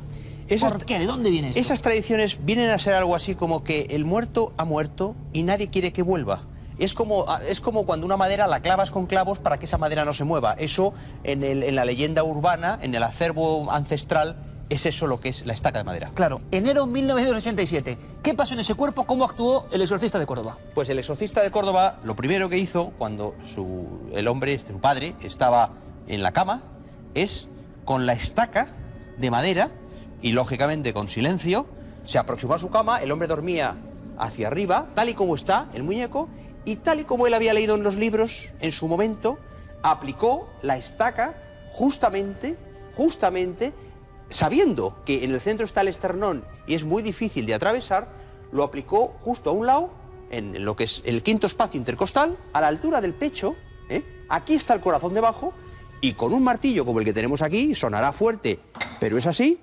[SPEAKER 1] ¿Por qué? ¿De dónde viene esto?
[SPEAKER 8] Esas tradiciones vienen a ser algo así como que el muerto ha muerto y nadie quiere que vuelva. Es como cuando una madera la clavas con clavos para que esa madera no se mueva. Eso en la leyenda urbana, en el acervo ancestral, es eso lo que es la estaca de madera.
[SPEAKER 1] Claro, enero 1987. ¿Qué pasó en ese cuerpo? ¿Cómo actuó el exorcista de Córdoba?
[SPEAKER 8] Pues el exorcista de Córdoba, lo primero que hizo cuando el hombre, su padre, estaba en la cama, es con la estaca de madera, y lógicamente con silencio, se aproximó a su cama, el hombre dormía hacia arriba, tal y como está el muñeco, y tal y como él había leído en los libros, en su momento, aplicó la estaca justamente, sabiendo que en el centro está el esternón y es muy difícil de atravesar, lo aplicó justo a un lado, en lo que es el quinto espacio intercostal, a la altura del pecho, aquí está el corazón debajo, y con un martillo como el que tenemos aquí, sonará fuerte, pero es así,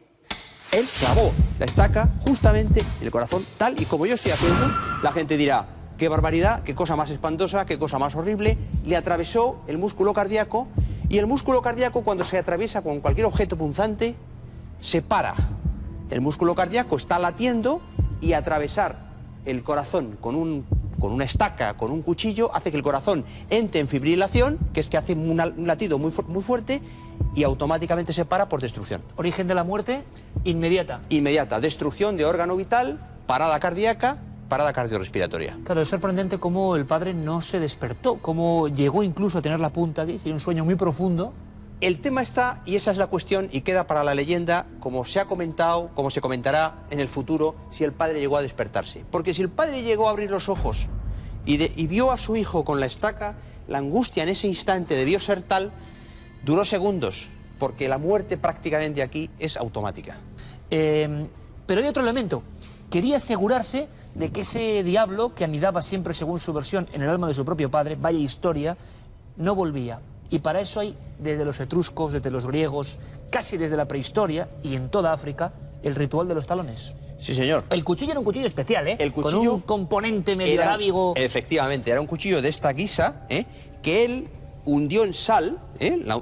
[SPEAKER 8] él clavó la estaca justamente en el corazón, tal y como yo estoy haciendo. La gente dirá, qué barbaridad, qué cosa más espantosa, qué cosa más horrible. Le atravesó el músculo cardíaco, y el músculo cardíaco, cuando se atraviesa con cualquier objeto punzante, se para. El músculo cardíaco está latiendo, y atravesar el corazón con una estaca, con un cuchillo, hace que el corazón entre en fibrilación, que es que hace un latido muy fuerte, y automáticamente se para por destrucción.
[SPEAKER 1] ¿Origen de la muerte? Inmediata.
[SPEAKER 8] Inmediata. Destrucción de órgano vital, parada cardíaca, parada cardiorrespiratoria.
[SPEAKER 1] Claro, es sorprendente cómo el padre no se despertó, cómo llegó incluso a tener la punta aquí, sería un sueño muy profundo.
[SPEAKER 8] El tema está, y esa es la cuestión, y queda para la leyenda, como se ha comentado, como se comentará en el futuro, si el padre llegó a despertarse. Porque si el padre llegó a abrir los ojos y vio a su hijo con la estaca, la angustia en ese instante debió ser tal, duró segundos, porque la muerte prácticamente aquí es automática.
[SPEAKER 1] Pero hay otro elemento. Quería asegurarse de que ese diablo, que anidaba siempre, según su versión, en el alma de su propio padre, vaya historia, no volvía. Y para eso hay, desde los etruscos, desde los griegos, casi desde la prehistoria, y en toda África, el ritual de los talones.
[SPEAKER 8] Sí, señor.
[SPEAKER 1] El cuchillo era un cuchillo especial,
[SPEAKER 8] El cuchillo
[SPEAKER 1] con un componente medio arábigo.
[SPEAKER 8] Efectivamente, era un cuchillo de esta guisa, que él hundió en sal,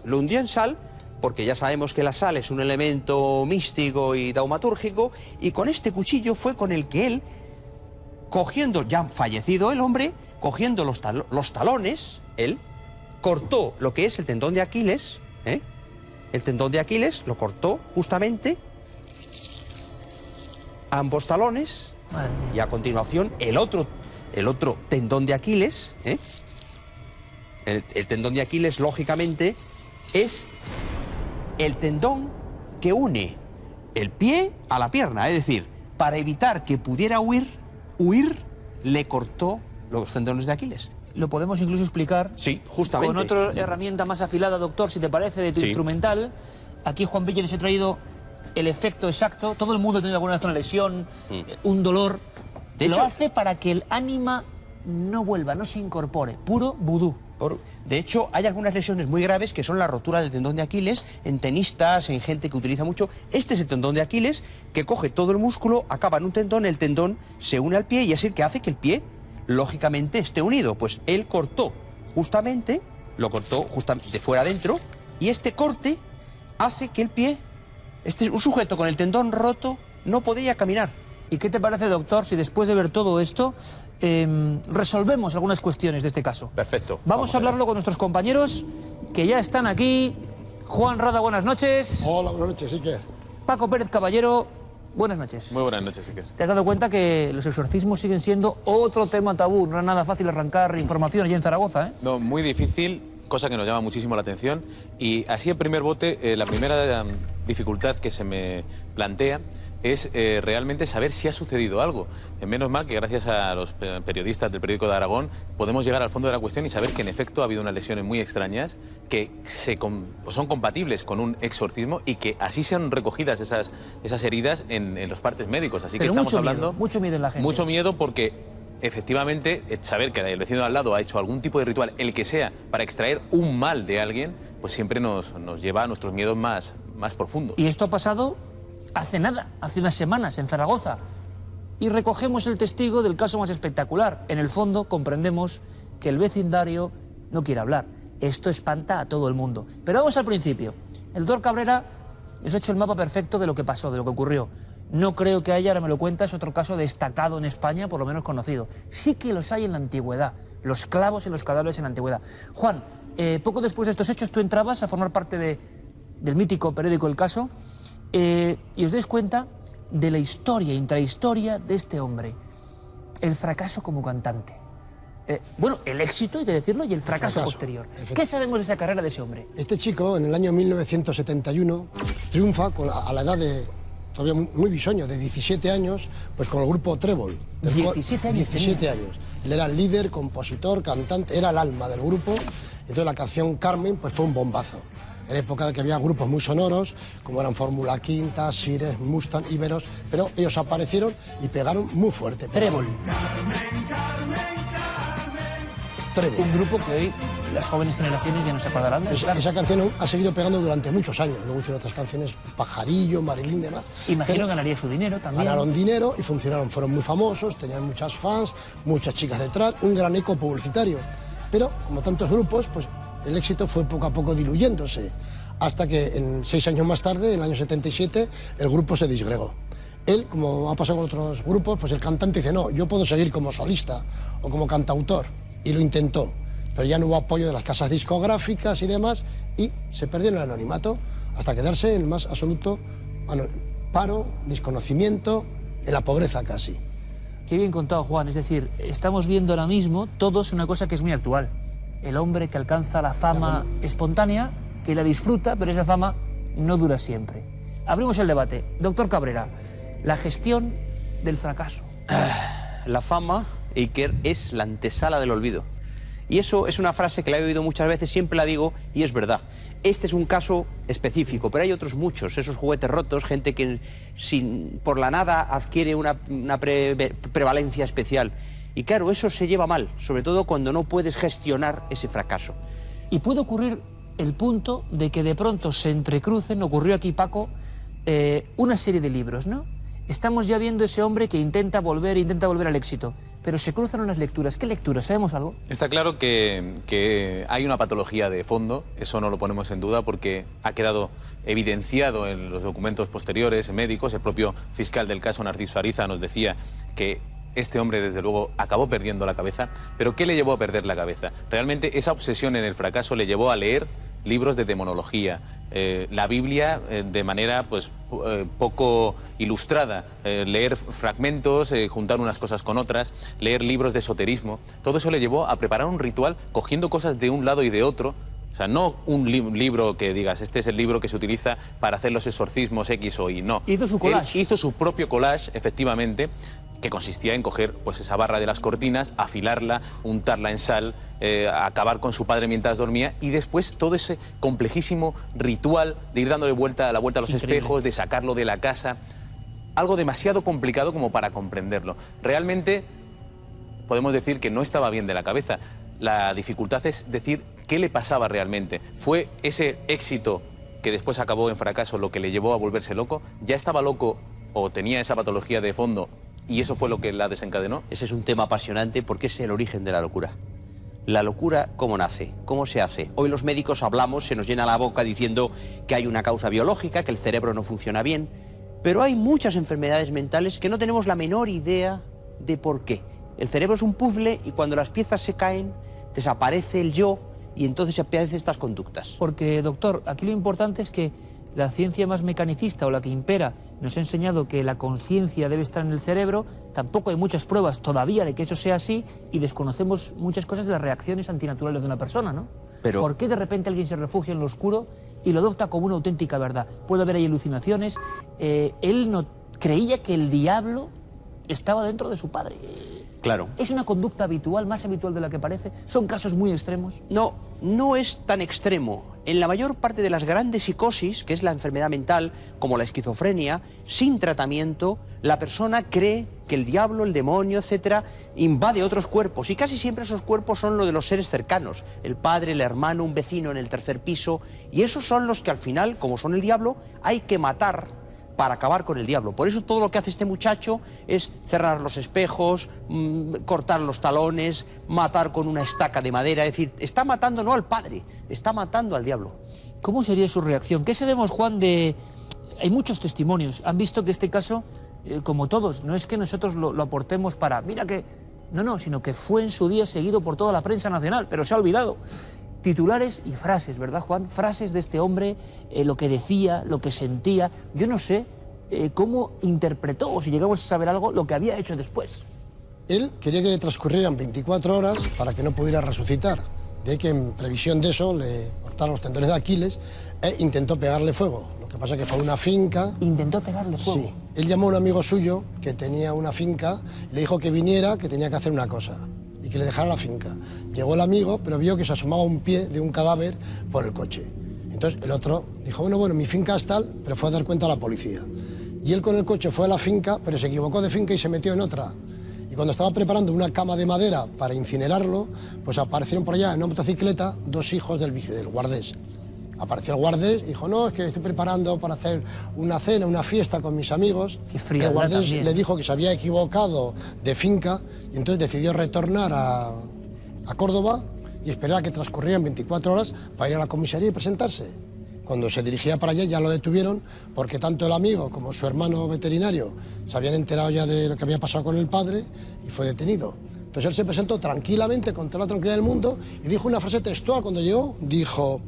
[SPEAKER 8] lo hundió en sal, porque ya sabemos que la sal es un elemento místico y taumatúrgico, y con este cuchillo fue con el que él, cogiendo, ya fallecido el hombre, cogiendo los talones, él cortó lo que es el tendón de Aquiles, el tendón de Aquiles lo cortó justamente, ambos talones y a continuación el otro tendón de Aquiles, ¿eh? El tendón de Aquiles, lógicamente, es el tendón que une el pie a la pierna. Es decir, para evitar que pudiera huir, le cortó los tendones de Aquiles.
[SPEAKER 1] Lo podemos incluso explicar
[SPEAKER 8] justamente.
[SPEAKER 1] Con otra herramienta más afilada, doctor, si te parece, de tu instrumental. Aquí, Juan Villa, les he traído el efecto exacto. Todo el mundo ha tenido alguna vez una lesión, un dolor.
[SPEAKER 8] De hecho,
[SPEAKER 1] lo hace para que el ánima no vuelva, no se incorpore. Puro vudú.
[SPEAKER 8] De hecho, hay algunas lesiones muy graves que son la rotura del tendón de Aquiles en tenistas, en gente que utiliza mucho. Este es el tendón de Aquiles que coge todo el músculo, acaba en un tendón, el tendón se une al pie y es el que hace que el pie, lógicamente, esté unido. Pues él lo cortó justamente de fuera adentro y este corte hace que el pie, un sujeto con el tendón roto, no podría caminar.
[SPEAKER 1] ¿Y qué te parece, doctor, si después de ver todo esto resolvemos algunas cuestiones de este caso?
[SPEAKER 11] Perfecto.
[SPEAKER 1] Vamos a hablarlo con nuestros compañeros que ya están aquí. Juan Rada, buenas noches.
[SPEAKER 14] Hola, buenas noches, Iker.
[SPEAKER 1] Paco Pérez Caballero, buenas noches.
[SPEAKER 11] Muy buenas noches, Iker.
[SPEAKER 1] ¿Te has dado cuenta que los exorcismos siguen siendo otro tema tabú? No era nada fácil arrancar información allí en Zaragoza, ¿eh?
[SPEAKER 11] No, muy difícil, cosa que nos llama muchísimo la atención. Y así en primer bote, la primera dificultad que se me plantea es realmente saber si ha sucedido algo. Menos mal que gracias a los periodistas del periódico de Aragón podemos llegar al fondo de la cuestión y saber que en efecto ha habido unas lesiones muy extrañas que son compatibles con un exorcismo y que así sean recogidas esas heridas en los partes médicos. Así que estamos hablando...
[SPEAKER 1] Mucho miedo en la gente.
[SPEAKER 11] Mucho miedo porque efectivamente saber que el vecino de al lado ha hecho algún tipo de ritual, el que sea, para extraer un mal de alguien, pues siempre nos lleva a nuestros miedos más profundos.
[SPEAKER 1] Y esto ha pasado hace nada, hace unas semanas, en Zaragoza. Y recogemos el testigo del caso más espectacular. En el fondo comprendemos que el vecindario no quiere hablar. Esto espanta a todo el mundo. Pero vamos al principio. El doctor Cabrera nos ha hecho el mapa perfecto de lo que pasó, de lo que ocurrió. No creo que haya, ahora me lo cuentas, otro caso destacado en España, por lo menos conocido. Sí que los hay en la antigüedad, los clavos en los cadáveres en la antigüedad. Juan, poco después de estos hechos tú entrabas a formar parte del mítico periódico El Caso y os dais cuenta de la historia, intrahistoria de este hombre. El fracaso como cantante. Bueno, el éxito, hay que decirlo, y el fracaso posterior. ¿Qué sabemos de esa carrera de ese hombre?
[SPEAKER 14] Este chico, en el año 1971, triunfa a la edad de... todavía muy bisoño, de 17 años, pues con el grupo Trébol.
[SPEAKER 1] 17 años.
[SPEAKER 14] 17 años. Él era el líder, compositor, cantante, era el alma del grupo. Entonces la canción Carmen pues fue un bombazo. En época de que había grupos muy sonoros, como eran Fórmula Quinta, Sires, Mustang, Iberos, pero ellos aparecieron y pegaron muy fuerte.
[SPEAKER 1] Trébol.
[SPEAKER 14] Trébol.
[SPEAKER 1] Un grupo que hoy las jóvenes generaciones ya no se acordarán de.
[SPEAKER 14] Esa canción ha seguido pegando durante muchos años. Luego hicieron otras canciones, Pajarillo, Marilyn y demás.
[SPEAKER 1] Imagino que ganaría su dinero también.
[SPEAKER 14] Ganaron dinero y funcionaron. Fueron muy famosos, tenían muchas fans, muchas chicas detrás, un gran eco publicitario. Pero, como tantos grupos, pues el éxito fue poco a poco diluyéndose. Hasta que 6 años más tarde, en el año 77, el grupo se disgregó. Él, como ha pasado con otros grupos, pues el cantante dice, no, yo puedo seguir como solista o como cantautor. Y lo intentó. Pero ya no hubo apoyo de las casas discográficas y demás, y se perdió en el anonimato hasta quedarse en el más absoluto paro, desconocimiento, en la pobreza casi.
[SPEAKER 1] Qué bien contado, Juan. Es decir, estamos viendo ahora mismo todos una cosa que es muy actual. El hombre que alcanza la fama espontánea, que la disfruta, pero esa fama no dura siempre. Abrimos el debate. Doctor Cabrera, la gestión del fracaso.
[SPEAKER 8] La fama, Iker, es la antesala del olvido. Y eso es una frase que la he oído muchas veces, siempre la digo y es verdad. Este es un caso específico, pero hay otros muchos, esos juguetes rotos, gente que por la nada adquiere una prevalencia especial. Y claro, eso se lleva mal, sobre todo cuando no puedes gestionar ese fracaso.
[SPEAKER 1] Y puede ocurrir el punto de que de pronto se entrecrucen, ocurrió aquí, Paco, una serie de libros, ¿no? Estamos ya viendo ese hombre que intenta volver al éxito, pero se cruzan unas lecturas. ¿Qué lecturas? ¿Sabemos algo?
[SPEAKER 11] Está claro que hay una patología de fondo, eso no lo ponemos en duda porque ha quedado evidenciado en los documentos posteriores médicos. El propio fiscal del caso, Narciso Ariza, nos decía que este hombre, desde luego, acabó perdiendo la cabeza. ¿Pero qué le llevó a perder la cabeza? Realmente esa obsesión en el fracaso le llevó a leer libros de demonología, la Biblia de manera pues poco ilustrada, leer fragmentos, juntar unas cosas con otras, leer libros de esoterismo. Todo eso le llevó a preparar un ritual cogiendo cosas de un lado y de otro. O sea, no un libro que digas, este es el libro que se utiliza para hacer los exorcismos X o Y, no.
[SPEAKER 1] Hizo su collage.
[SPEAKER 11] Él hizo su propio collage, efectivamente, que consistía en coger pues esa barra de las cortinas, afilarla, untarla en sal, acabar con su padre mientras dormía y después todo ese complejísimo ritual de ir dándole la vuelta a los espejos, de sacarlo de la casa. Algo demasiado complicado como para comprenderlo. Realmente podemos decir que no estaba bien de la cabeza. La dificultad es decir qué le pasaba realmente. ¿Fue ese éxito que después acabó en fracaso lo que le llevó a volverse loco? ¿Ya estaba loco o tenía esa patología de fondo y eso fue lo que la desencadenó?
[SPEAKER 8] Ese es un tema apasionante porque es el origen de la locura. La locura, ¿cómo nace? ¿Cómo se hace? Hoy los médicos hablamos, se nos llena la boca diciendo que hay una causa biológica, que el cerebro no funciona bien, pero hay muchas enfermedades mentales que no tenemos la menor idea de por qué. El cerebro es un puzzle y cuando las piezas se caen, desaparece el yo y entonces aparecen estas conductas.
[SPEAKER 1] Porque, doctor, aquí lo importante es que la ciencia más mecanicista o la que impera nos ha enseñado que la conciencia debe estar en el cerebro, tampoco hay muchas pruebas todavía de que eso sea así y desconocemos muchas cosas de las reacciones antinaturales de una persona, ¿no?
[SPEAKER 8] Pero...
[SPEAKER 1] ¿Por qué de repente alguien se refugia en lo oscuro y lo adopta como una auténtica verdad? Puede haber ahí alucinaciones. Él no creía que el diablo estaba dentro de su padre.
[SPEAKER 8] Claro.
[SPEAKER 1] ¿Es una conducta habitual, más habitual de la que parece? ¿Son casos muy extremos?
[SPEAKER 8] No, no es tan extremo. En la mayor parte de las grandes psicosis, que es la enfermedad mental, como la esquizofrenia, sin tratamiento, la persona cree que el diablo, el demonio, etcétera, invade otros cuerpos. Y casi siempre esos cuerpos son los de los seres cercanos. El padre, el hermano, un vecino en el tercer piso. Y esos son los que al final, como son el diablo, hay que matar para acabar con el diablo. Por eso todo lo que hace este muchacho es cerrar los espejos, cortar los talones, matar con una estaca de madera. Es decir, está matando no al padre, está matando al diablo.
[SPEAKER 1] ¿Cómo sería su reacción? ¿Qué sabemos, Juan, de...? Hay muchos testimonios. Han visto que este caso, como todos, no es que nosotros lo aportemos para... Mira que... No, sino que fue en su día seguido por toda la prensa nacional, pero se ha olvidado. Titulares y frases, ¿verdad, Juan? Frases de este hombre, lo que decía, lo que sentía. Yo no sé cómo interpretó, o si llegamos a saber algo, lo que había hecho después.
[SPEAKER 14] Él quería que transcurrieran 24 horas para que no pudiera resucitar. De ahí que en previsión de eso le cortaron los tendones de Aquiles e intentó pegarle fuego. Lo que pasa es que fue a una finca...
[SPEAKER 1] ¿Intentó pegarle fuego?
[SPEAKER 14] Sí. Él llamó a un amigo suyo que tenía una finca, le dijo que viniera, que tenía que hacer una cosa y que le dejara la finca. Llegó el amigo, pero vio que se asomaba un pie de un cadáver por el coche. Entonces el otro dijo, bueno, mi finca es tal, pero fue a dar cuenta a la policía. Y él con el coche fue a la finca, pero se equivocó de finca y se metió en otra. Y cuando estaba preparando una cama de madera para incinerarlo, pues aparecieron por allá en una motocicleta 2 hijos del guardés. Apareció el guardés y dijo, no, es que estoy preparando para hacer una cena, una fiesta con mis amigos. El guardés le dijo que se había equivocado de finca y entonces decidió retornar a Córdoba y esperar a que transcurrieran 24 horas para ir a la comisaría y presentarse. Cuando se dirigía para allá ya lo detuvieron porque tanto el amigo como su hermano veterinario se habían enterado ya de lo que había pasado con el padre y fue detenido. Entonces él se presentó tranquilamente, con toda la tranquilidad del mundo, y dijo una frase textual cuando llegó. Dijo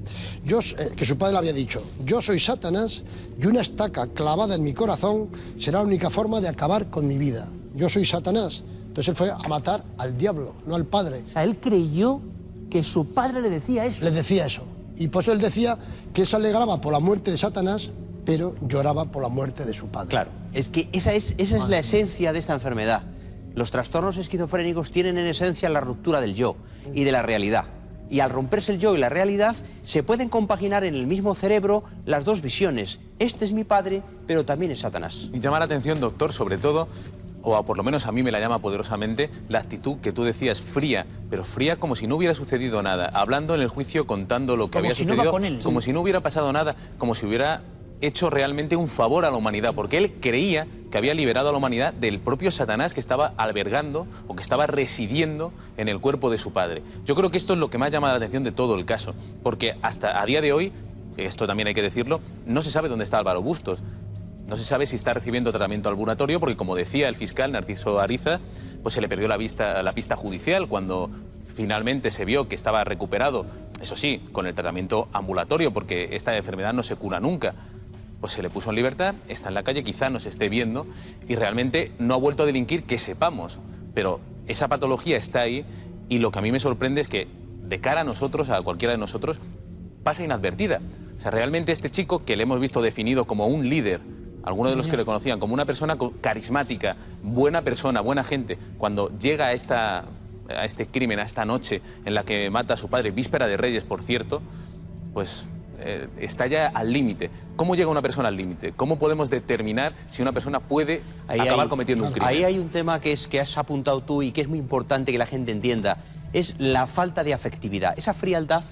[SPEAKER 14] que su padre le había dicho, yo soy Satanás y una estaca clavada en mi corazón será la única forma de acabar con mi vida. Yo soy Satanás. Entonces él fue a matar al diablo, no al padre.
[SPEAKER 1] O sea, él creyó que su padre le decía eso.
[SPEAKER 14] Le decía eso. Y por eso él decía que él se alegraba por la muerte de Satanás, pero lloraba por la muerte de su padre.
[SPEAKER 8] Claro, es que esa es la esencia de esta enfermedad. Los trastornos esquizofrénicos tienen en esencia la ruptura del yo y de la realidad. Y al romperse el yo y la realidad, se pueden compaginar en el mismo cerebro las dos visiones. Este es mi padre, pero también es Satanás.
[SPEAKER 11] Y llama la atención, doctor, sobre todo, o por lo menos a mí me la llama poderosamente, la actitud que tú decías fría, pero fría como si no hubiera sucedido nada, hablando en el juicio, contando lo que había sucedido, como si no hubiera pasado nada, como si hubiera hecho realmente un favor a la humanidad, porque él creía que había liberado a la humanidad del propio Satanás que estaba albergando o que estaba residiendo en el cuerpo de su padre. Yo creo que esto es lo que más llama la atención de todo el caso, porque hasta a día de hoy, esto también hay que decirlo, no se sabe dónde está Álvaro Bustos. No se sabe si está recibiendo tratamiento ambulatorio, porque como decía el fiscal Narciso Ariza, pues se le perdió la pista judicial cuando finalmente se vio que estaba recuperado, eso sí, con el tratamiento ambulatorio, porque esta enfermedad no se cura nunca. Pues se le puso en libertad, está en la calle, quizá nos esté viendo y realmente no ha vuelto a delinquir que sepamos, pero esa patología está ahí y lo que a mí me sorprende es que de cara a nosotros, a cualquiera de nosotros, pasa inadvertida. O sea, realmente este chico que le hemos visto definido como un líder, algunos de los que le conocían como una persona carismática, buena persona, buena gente, cuando llega a este crimen, a esta noche en la que mata a su padre, víspera de Reyes, por cierto, pues está ya al límite. ¿Cómo llega una persona al límite? ¿Cómo podemos determinar si una persona puede acabar cometiendo un crimen?
[SPEAKER 8] Ahí hay un tema que has apuntado tú y que es muy importante que la gente entienda. Es la falta de afectividad. Esa frialdad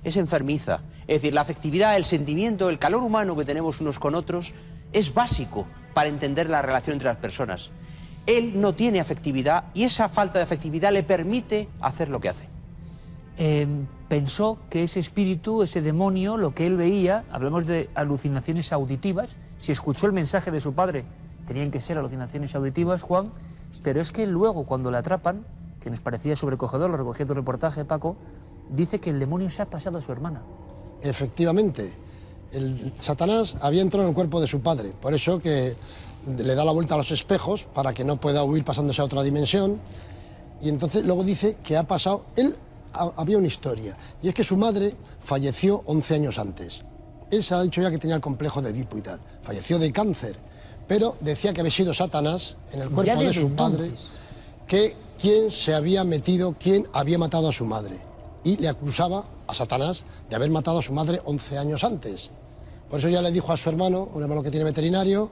[SPEAKER 8] es enfermiza. Es decir, la afectividad, el sentimiento, el calor humano que tenemos unos con otros es básico para entender la relación entre las personas. Él no tiene afectividad y esa falta de afectividad le permite hacer lo que hace.
[SPEAKER 1] Pensó que ese espíritu, ese demonio, lo que él veía, hablamos de alucinaciones auditivas, si escuchó el mensaje de su padre, tenían que ser alucinaciones auditivas, Juan, pero es que luego cuando le atrapan, que nos parecía sobrecogedor, lo recogía tu reportaje, Paco, dice que el demonio se ha pasado a su hermana.
[SPEAKER 14] Efectivamente, el Satanás había entrado en el cuerpo de su padre, por eso que le da la vuelta a los espejos para que no pueda huir pasándose a otra dimensión, y entonces luego dice que ha pasado, había una historia, y es que su madre falleció 11 años antes. Él se ha dicho ya que tenía el complejo de Edipo y tal, falleció de cáncer, pero decía que había sido Satanás en el cuerpo de su padre, que quién se había metido, quién había matado a su madre, y le acusaba a Satanás de haber matado a su madre 11 años antes. Por eso ya le dijo a su hermano, un hermano que tiene veterinario,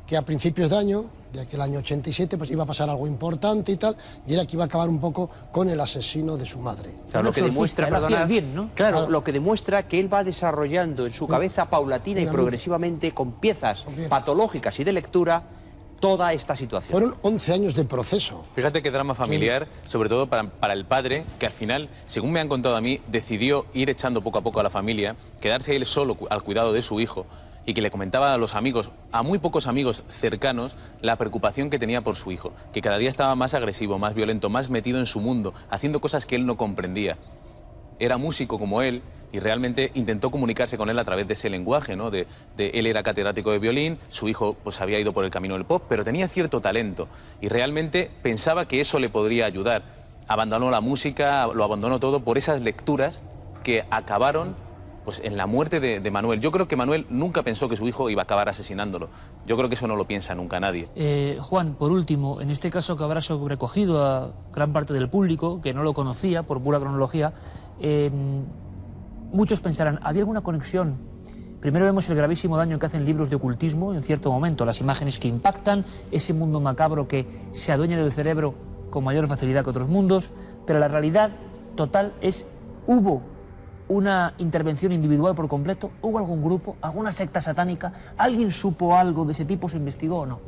[SPEAKER 14] que a principios de año, de aquel año 87, pues iba a pasar algo importante y tal, y era que iba a acabar un poco con el asesino de su madre.
[SPEAKER 8] Claro, lo que demuestra, perdona, claro, lo que demuestra que él va desarrollando en su cabeza paulatina y progresivamente con piezas patológicas y de lectura toda esta situación.
[SPEAKER 14] Fueron 11 años de proceso.
[SPEAKER 11] Fíjate qué drama familiar, sobre todo para el padre, que al final, según me han contado a mí, decidió ir echando poco a poco a la familia, quedarse él solo al cuidado de su hijo, y que le comentaba a los amigos, a muy pocos amigos cercanos, la preocupación que tenía por su hijo, que cada día estaba más agresivo, más violento, más metido en su mundo, haciendo cosas que él no comprendía. Era músico como él y realmente intentó comunicarse con él a través de ese lenguaje, ¿no? Él era catedrático de violín, su hijo pues había ido por el camino del pop, pero tenía cierto talento y realmente pensaba que eso le podría ayudar. Abandonó la música, lo abandonó todo por esas lecturas que acabaron pues en la muerte de Manuel. Yo creo que Manuel nunca pensó que su hijo iba a acabar asesinándolo. Yo creo que eso no lo piensa nunca nadie.
[SPEAKER 1] Juan, por último, en este caso que habrá sobrecogido a gran parte del público, que no lo conocía por pura cronología, muchos pensarán, ¿había alguna conexión? Primero vemos el gravísimo daño que hacen libros de ocultismo en cierto momento, las imágenes que impactan, ese mundo macabro que se adueña del cerebro con mayor facilidad que otros mundos, pero la realidad total es, ¿hubo una intervención individual por completo? ¿Hubo algún grupo, alguna secta satánica? ¿Alguien supo algo de ese tipo? ¿Se investigó o no?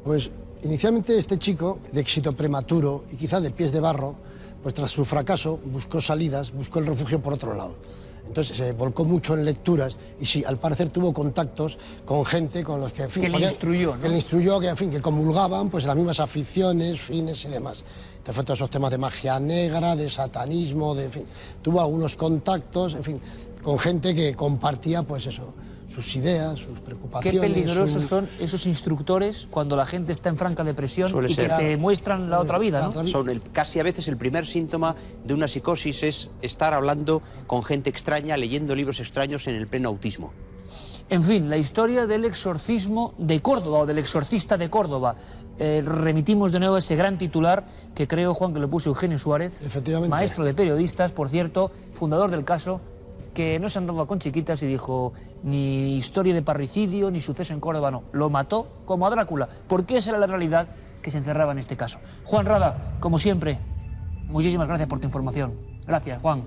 [SPEAKER 14] Pues inicialmente este chico, de éxito prematuro y quizá de pies de barro, pues tras su fracaso buscó salidas, buscó el refugio por otro lado. Entonces se volcó mucho en lecturas y sí, al parecer tuvo contactos con gente con los que, en fin,
[SPEAKER 1] que le instruyó, ¿no?
[SPEAKER 14] Que le instruyó, que en fin, que comulgaban pues las mismas aficiones, fines y demás. Entonces fue todos esos temas de magia negra, de satanismo, en fin, tuvo algunos contactos, en fin, con gente que compartía pues eso, sus ideas, sus preocupaciones.
[SPEAKER 1] Qué peligrosos son esos instructores cuando la gente está en franca depresión y que te muestran la otra vida, ¿no?
[SPEAKER 8] Casi a veces el primer síntoma de una psicosis es estar hablando con gente extraña, leyendo libros extraños en el pleno autismo.
[SPEAKER 1] En fin, la historia del exorcismo de Córdoba, o del exorcista de Córdoba. Remitimos de nuevo a ese gran titular que creo, Juan, que lo puso Eugenio Suárez, maestro de periodistas, por cierto, fundador del caso, que no se andaba con chiquitas y dijo ni historia de parricidio, ni suceso en Córdoba, no. Lo mató como a Drácula, porque esa era la realidad que se encerraba en este caso. Juan Rada, como siempre, muchísimas gracias por tu información. Gracias, Juan.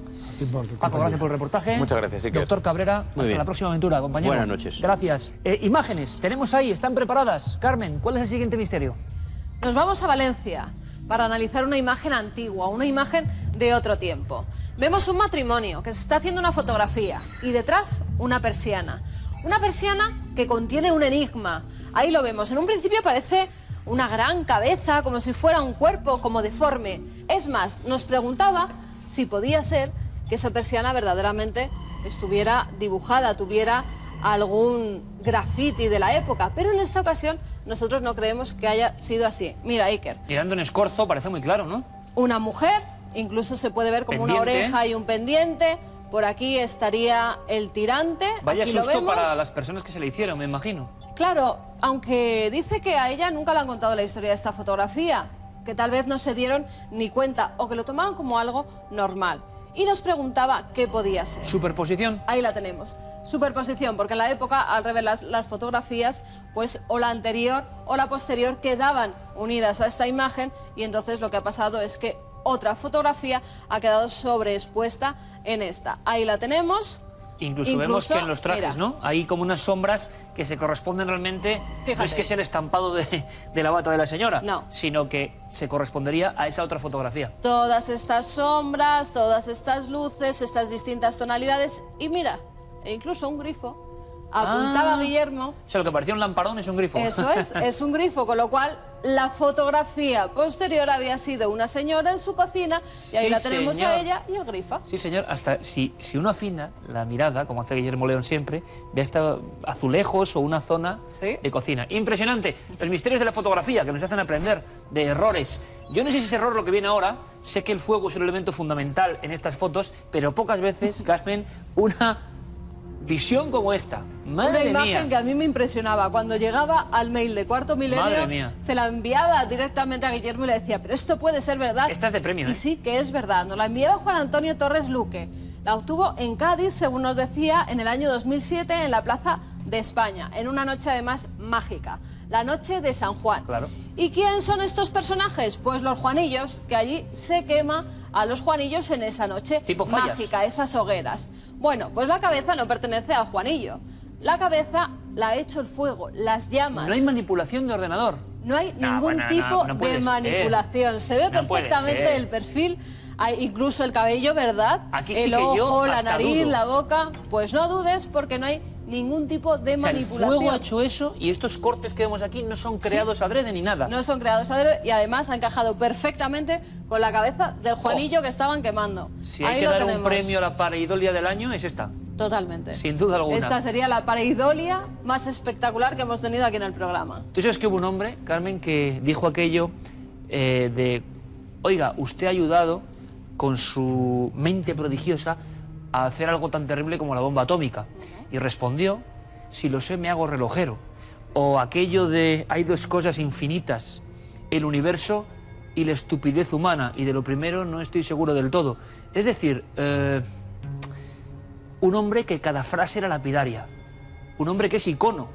[SPEAKER 1] Paco, gracias por el reportaje.
[SPEAKER 11] Muchas gracias, Iker.
[SPEAKER 1] Doctor Cabrera, hasta la próxima aventura, compañero.
[SPEAKER 8] Buenas noches.
[SPEAKER 1] Gracias. Imágenes, tenemos ahí, están preparadas. Carmen, ¿cuál es el siguiente misterio?
[SPEAKER 3] Nos vamos a Valencia para analizar una imagen antigua, una imagen de otro tiempo. Vemos un matrimonio que se está haciendo una fotografía y detrás una persiana. Una persiana que contiene un enigma. Ahí lo vemos. En un principio parece una gran cabeza, como si fuera un cuerpo, como deforme. Es más, nos preguntaba si podía ser que esa persiana verdaderamente estuviera dibujada, tuviera algún graffiti de la época, pero en esta ocasión nosotros no creemos que haya sido así. Mira, Iker.
[SPEAKER 1] Mirando en escorzo parece muy claro, ¿no?
[SPEAKER 3] Una mujer, incluso se puede ver como una oreja y un pendiente. Por aquí estaría el tirante.
[SPEAKER 1] Vaya
[SPEAKER 3] aquí
[SPEAKER 1] susto
[SPEAKER 3] lo vemos.
[SPEAKER 1] para las personas que se le hicieron, me imagino.
[SPEAKER 3] Claro, aunque dice que a ella nunca le han contado la historia de esta fotografía, que tal vez no se dieron ni cuenta o que lo tomaron como algo normal. Y nos preguntaba qué podía ser.
[SPEAKER 1] ¿Superposición?
[SPEAKER 3] Ahí la tenemos. Superposición, porque en la época, al revelar las fotografías, pues o la anterior o la posterior quedaban unidas a esta imagen, y entonces lo que ha pasado es que otra fotografía ha quedado sobreexpuesta en esta. Ahí la tenemos.
[SPEAKER 1] Incluso vemos que en los trajes,
[SPEAKER 3] mira,
[SPEAKER 1] ¿no? Hay como unas sombras que se corresponden realmente.
[SPEAKER 3] Fíjate.
[SPEAKER 1] No es que sea el estampado de la bata de la señora,
[SPEAKER 3] no,
[SPEAKER 1] sino que se correspondería a esa otra fotografía.
[SPEAKER 3] Todas estas sombras, todas estas luces, estas distintas tonalidades. Y mira, incluso un grifo. Apuntaba Guillermo.
[SPEAKER 1] O sea, lo que parecía un lamparón es un grifo.
[SPEAKER 3] Eso es un grifo, con lo cual la fotografía posterior había sido una señora en su cocina y ahí
[SPEAKER 1] Sí,
[SPEAKER 3] la tenemos
[SPEAKER 1] señor.
[SPEAKER 3] a ella y el grifo.
[SPEAKER 1] Sí, señor. Hasta si uno afina la mirada, como hace Guillermo León siempre, ve hasta azulejos o una zona de cocina. Impresionante. Los misterios de la fotografía que nos hacen aprender de errores. Yo no sé si ese error lo que viene ahora. Sé que el fuego es un elemento fundamental en estas fotos, pero pocas veces, Carmen, una visión como esta. Madre
[SPEAKER 3] Una imagen
[SPEAKER 1] mía.
[SPEAKER 3] que a mí me impresionaba. Cuando llegaba al mail de Cuarto
[SPEAKER 1] Madre
[SPEAKER 3] Milenio,
[SPEAKER 1] mía.
[SPEAKER 3] se la enviaba directamente a Guillermo y le decía, pero esto puede ser verdad.
[SPEAKER 1] Esta es de premio,
[SPEAKER 3] Y
[SPEAKER 1] ¿eh?
[SPEAKER 3] sí que es verdad. Nos la enviaba Juan Antonio Torres Luque. La obtuvo en Cádiz, según nos decía, en el año 2007 en la Plaza de España, en una noche además mágica, la noche de San Juan.
[SPEAKER 1] Claro.
[SPEAKER 3] ¿Y quién son estos personajes? Pues los Juanillos, que allí se quema a los Juanillos en esa noche
[SPEAKER 1] Tipo Fallas.
[SPEAKER 3] mágica, esas hogueras. Bueno, pues la cabeza no pertenece al Juanillo. La cabeza la ha hecho el fuego, las llamas.
[SPEAKER 1] No hay manipulación de ordenador.
[SPEAKER 3] No hay
[SPEAKER 1] No,
[SPEAKER 3] ningún
[SPEAKER 1] bueno,
[SPEAKER 3] tipo
[SPEAKER 1] no puede
[SPEAKER 3] de
[SPEAKER 1] ser.
[SPEAKER 3] manipulación. Se ve
[SPEAKER 1] No puede
[SPEAKER 3] perfectamente
[SPEAKER 1] ser.
[SPEAKER 3] el perfil, hay incluso el cabello, ¿verdad?
[SPEAKER 1] Aquí sí
[SPEAKER 3] el
[SPEAKER 1] que yo
[SPEAKER 3] ojo, la
[SPEAKER 1] hasta
[SPEAKER 3] nariz,
[SPEAKER 1] dudo.
[SPEAKER 3] la boca. Pues no dudes porque no hay ningún tipo de
[SPEAKER 1] O sea, el
[SPEAKER 3] manipulación.
[SPEAKER 1] fuego ha hecho eso y estos cortes que vemos aquí no son creados adrede ni nada.
[SPEAKER 3] No son creados adrede y además ha encajado perfectamente con la cabeza del Juanillo que estaban quemando.
[SPEAKER 1] Si
[SPEAKER 3] Ahí
[SPEAKER 1] hay que
[SPEAKER 3] lo
[SPEAKER 1] dar
[SPEAKER 3] tenemos.
[SPEAKER 1] un premio a la pareidolia del año, es esta.
[SPEAKER 3] Totalmente.
[SPEAKER 1] Sin duda alguna.
[SPEAKER 3] Esta sería la pareidolia más espectacular que hemos tenido aquí en el programa.
[SPEAKER 1] Tú sabes que hubo un hombre, Carmen, que dijo aquello de, oiga, usted ha ayudado con su mente prodigiosa a hacer algo tan terrible como la bomba atómica. Y respondió, si lo sé me hago relojero. O aquello de, hay dos cosas infinitas, el universo y la estupidez humana, y de lo primero no estoy seguro del todo. Es decir, un hombre que cada frase era lapidaria, un hombre que es icono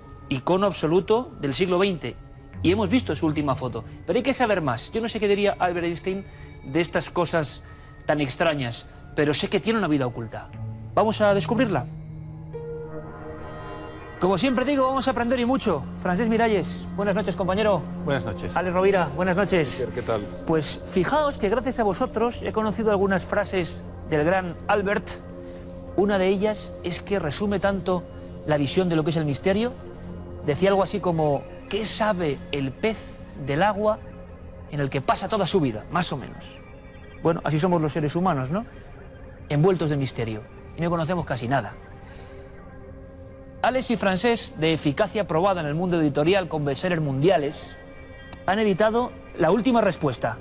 [SPEAKER 1] absoluto del siglo XX, y hemos visto su última foto. Pero hay que saber más. Yo no sé qué diría Albert Einstein de estas cosas tan extrañas, pero sé que tiene una vida oculta. Vamos a descubrirla. Como siempre digo, vamos a aprender y mucho. Francesc Miralles, buenas noches, compañero.
[SPEAKER 15] Buenas noches.
[SPEAKER 1] Alex Rovira, buenas noches.
[SPEAKER 15] ¿Qué tal?
[SPEAKER 1] Pues fijaos que gracias a vosotros he conocido algunas frases del gran Albert. Una de ellas es que resume tanto la visión de lo que es el misterio. Decía algo así como, ¿qué sabe el pez del agua en el que pasa toda su vida? Más o menos. Bueno, así somos los seres humanos, ¿no? Envueltos de misterio. Y no conocemos casi nada. Alex y Francesc, de eficacia probada en el mundo editorial con bestsellers mundiales, han editado La Última Respuesta.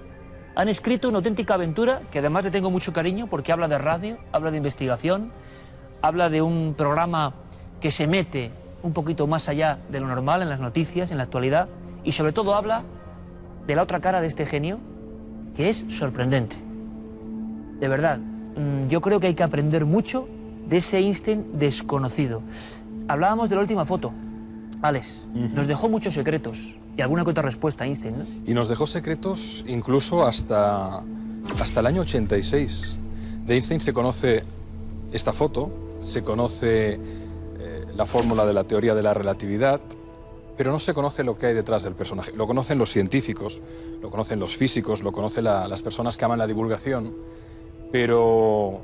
[SPEAKER 1] Han escrito una auténtica aventura que además le tengo mucho cariño porque habla de radio, habla de investigación, habla de un programa que se mete un poquito más allá de lo normal en las noticias, en la actualidad, y sobre todo habla de la otra cara de este genio, que es sorprendente. De verdad, yo creo que hay que aprender mucho de ese Einstein desconocido. Hablábamos de la última foto. Alex, nos dejó muchos secretos y alguna que otra respuesta Einstein, ¿no?
[SPEAKER 15] Y nos dejó secretos incluso hasta el año 86. De Einstein se conoce esta foto, se conoce la fórmula de la teoría de la relatividad, pero no se conoce lo que hay detrás del personaje. Lo conocen los científicos, lo conocen los físicos, lo conocen las personas que aman la divulgación, pero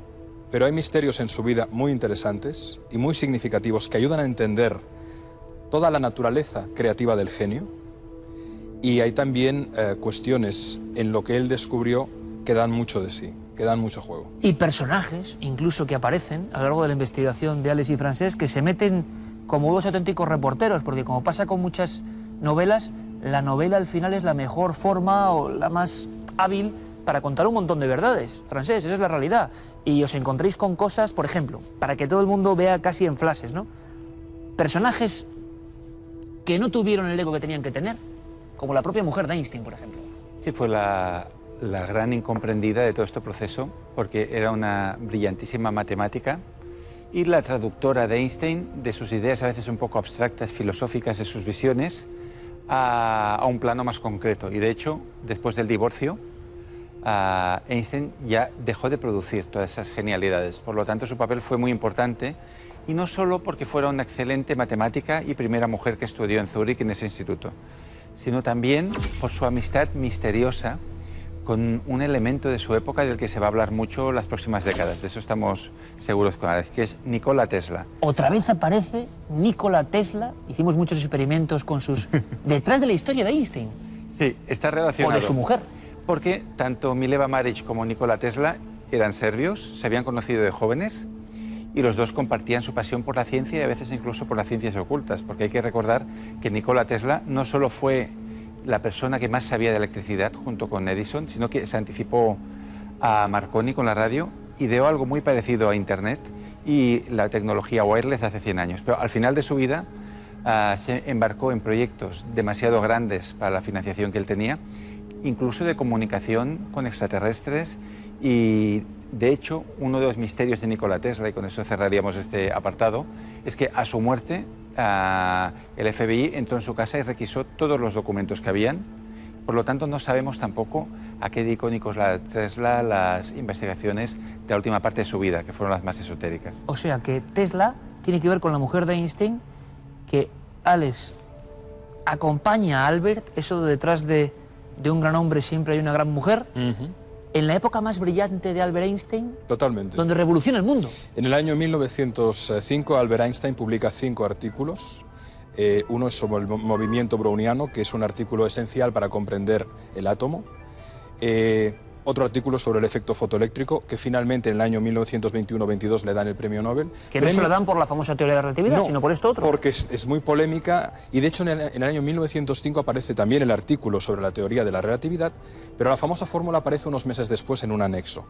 [SPEAKER 15] hay misterios en su vida muy interesantes y muy significativos que ayudan a entender toda la naturaleza creativa del genio y hay también cuestiones en lo que él descubrió que dan mucho de sí, que dan mucho juego.
[SPEAKER 1] Y personajes, incluso que aparecen a lo largo de la investigación de Alex y Francesc, que se meten como dos auténticos reporteros, porque como pasa con muchas novelas, la novela al final es la mejor forma o la más hábil para contar un montón de verdades. Francesc, esa es la realidad. Y os encontréis con cosas, por ejemplo, para que todo el mundo vea casi en flashes, ¿no? Personajes que no tuvieron el ego que tenían que tener, como la propia mujer de Einstein, por ejemplo.
[SPEAKER 16] Sí, fue la gran incomprendida de todo este proceso, porque era una brillantísima matemática y la traductora de Einstein de sus ideas a veces un poco abstractas, filosóficas, de sus visiones, a un plano más concreto. Y de hecho, después del divorcio, Einstein ya dejó de producir todas esas genialidades. Por lo tanto, su papel fue muy importante, y no solo porque fuera una excelente matemática y primera mujer que estudió en Zúrich en ese instituto, sino también por su amistad misteriosa con un elemento de su época del que se va a hablar mucho las próximas décadas. De eso estamos seguros, que es Nikola Tesla.
[SPEAKER 1] Otra vez aparece Nikola Tesla. Hicimos muchos experimentos con sus... detrás de la historia de Einstein.
[SPEAKER 16] Sí, está relacionado.
[SPEAKER 1] O de su mujer.
[SPEAKER 16] Porque tanto Mileva Maric como Nikola Tesla eran serbios, se habían conocido de jóvenes, y los dos compartían su pasión por la ciencia y a veces incluso por las ciencias ocultas, porque hay que recordar que Nikola Tesla no solo fue la persona que más sabía de electricidad junto con Edison, sino que se anticipó a Marconi con la radio, ideó algo muy parecido a Internet y la tecnología wireless hace 100 años. Pero al final de su vida se embarcó en proyectos demasiado grandes para la financiación que él tenía, incluso de comunicación con extraterrestres, y de hecho uno de los misterios de Nikola Tesla, y con eso cerraríamos este apartado, es que a su muerte el FBI entró en su casa y requisó todos los documentos que habían. Por lo tanto, no sabemos tampoco a qué dedicó Nikola Tesla las investigaciones de la última parte de su vida, que fueron las más esotéricas.
[SPEAKER 1] O sea que Tesla tiene que ver con la mujer de Einstein, que Alex acompaña a Albert, eso de detrás de un gran hombre siempre hay una gran mujer. En la época más brillante de Albert Einstein,
[SPEAKER 15] totalmente,
[SPEAKER 1] donde revoluciona el mundo.
[SPEAKER 15] En el año 1905, Albert Einstein publica 5 artículos. Uno es sobre el movimiento browniano, que es un artículo esencial para comprender el átomo. Otro artículo sobre el efecto fotoeléctrico, que finalmente en el año 1921-22 le dan el premio Nobel.
[SPEAKER 1] Que no se lo dan por la famosa teoría de la relatividad,
[SPEAKER 15] no,
[SPEAKER 1] sino por esto otro.
[SPEAKER 15] Porque es muy polémica, y de hecho en el año 1905 aparece también el artículo sobre la teoría de la relatividad, pero la famosa fórmula aparece unos meses después en un anexo.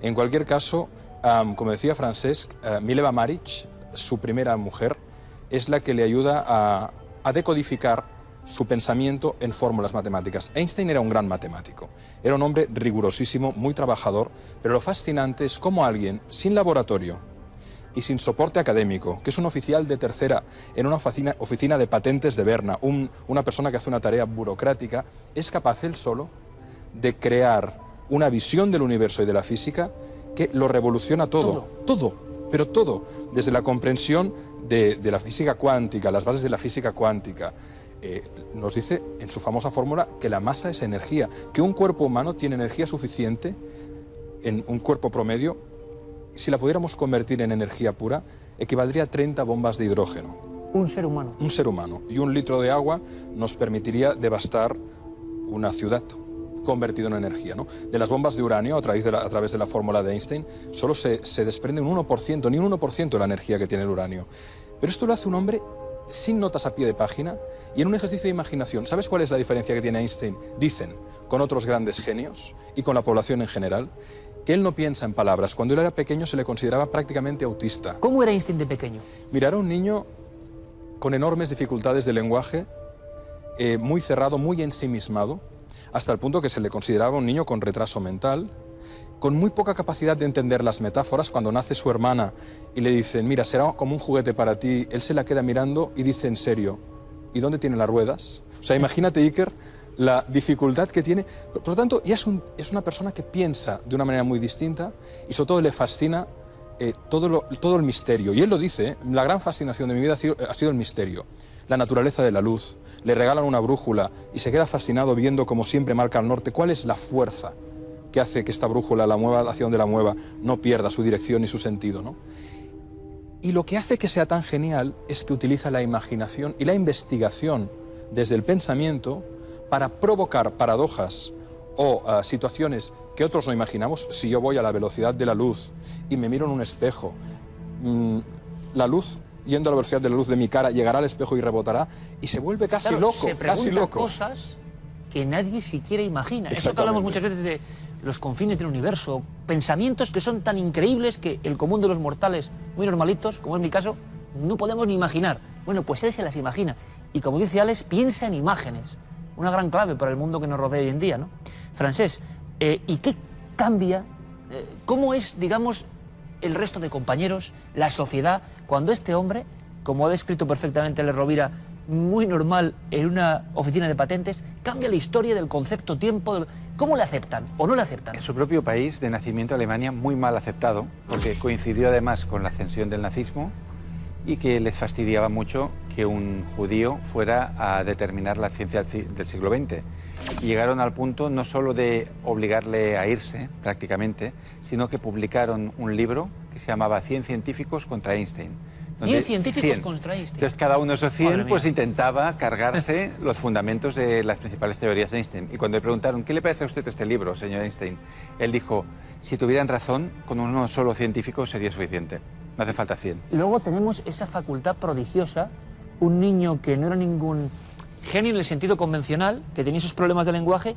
[SPEAKER 15] En cualquier caso, como decía Francesc, Mileva Maric, su primera mujer, es la que le ayuda a decodificar su pensamiento en fórmulas matemáticas. Einstein era un gran matemático, era un hombre rigurosísimo, muy trabajador, pero lo fascinante es cómo alguien sin laboratorio y sin soporte académico, que es un oficial de tercera en una oficina de patentes de Berna, una persona que hace una tarea burocrática, es capaz él solo de crear una visión del universo y de la física que lo revoluciona todo, pero todo, desde la comprensión de la física cuántica, las bases de la física cuántica. Nos dice en su famosa fórmula que la masa es energía, que un cuerpo humano tiene energía suficiente en un cuerpo promedio. Si la pudiéramos convertir en energía pura, equivaldría a 30 bombas de hidrógeno.
[SPEAKER 1] Un ser humano.
[SPEAKER 15] Un ser humano. Y 1 litro de agua nos permitiría devastar una ciudad convertido en energía, ¿no? De las bombas de uranio, a través de la fórmula de Einstein, solo se desprende un 1%, ni un 1% de la energía que tiene el uranio. Pero esto lo hace un hombre sin notas a pie de página y en un ejercicio de imaginación. ¿Sabes cuál es la diferencia que tiene Einstein, dicen, con otros grandes genios y con la población en general? Que él no piensa en palabras. Cuando él era pequeño se le consideraba prácticamente autista.
[SPEAKER 1] ¿Cómo era Einstein de pequeño?
[SPEAKER 15] Mira, era un niño con enormes dificultades de lenguaje, muy cerrado, muy ensimismado, hasta el punto que se le consideraba un niño con retraso mental, con muy poca capacidad de entender las metáforas. Cuando nace su hermana y le dicen, mira, será como un juguete para ti, él se la queda mirando y dice en serio, ¿y dónde tiene las ruedas? O sea, imagínate, Iker, la dificultad que tiene. Por lo tanto, ya es una persona que piensa de una manera muy distinta y sobre todo le fascina todo el misterio. Y él lo dice, la gran fascinación de mi vida ha sido el misterio, la naturaleza de la luz. Le regalan una brújula y se queda fascinado viendo cómo siempre marca al norte. ¿Cuál es la fuerza que hace que esta brújula, la mueva hacia donde la mueva, no pierda su dirección y su sentido, ¿no? Y lo que hace que sea tan genial es que utiliza la imaginación y la investigación desde el pensamiento para provocar paradojas o situaciones que otros no imaginamos. Si yo voy a la velocidad de la luz y me miro en un espejo, la luz, yendo a la velocidad de la luz de mi cara, llegará al espejo y rebotará, y se vuelve casi
[SPEAKER 1] Claro,
[SPEAKER 15] loco,
[SPEAKER 1] se
[SPEAKER 15] casi loco.
[SPEAKER 1] Cosas que nadie siquiera imagina. Eso que hablamos muchas veces de los confines del universo, pensamientos que son tan increíbles que el común de los mortales, muy normalitos, como es mi caso, no podemos ni imaginar. Bueno, pues él se las imagina. Y como dice Alex, piensa en imágenes. Una gran clave para el mundo que nos rodea hoy en día, ¿no? Francés, ¿y qué cambia? ¿Cómo es, digamos, el resto de compañeros, la sociedad, cuando este hombre, como ha descrito perfectamente Alex Rovira, muy normal en una oficina de patentes, cambia la historia del concepto tiempo? ¿Cómo le aceptan o no le aceptan?
[SPEAKER 16] En su propio país, de nacimiento, Alemania, muy mal aceptado, porque coincidió además con la ascensión del nazismo y que les fastidiaba mucho que un judío fuera a determinar la ciencia del siglo XX. Y llegaron al punto no solo de obligarle a irse, prácticamente, sino que publicaron un libro que se llamaba 100 científicos contra Einstein.
[SPEAKER 1] 100 científicos contra Einstein.
[SPEAKER 16] Entonces cada uno de esos 100 pues intentaba cargarse los fundamentos de las principales teorías de Einstein. Y cuando le preguntaron, ¿qué le parece a usted este libro, señor Einstein? Él dijo, si tuvieran razón, con uno solo científico sería suficiente. No hace falta 100.
[SPEAKER 1] Luego tenemos esa facultad prodigiosa, un niño que no era ningún genio en el sentido convencional, que tenía esos problemas de lenguaje.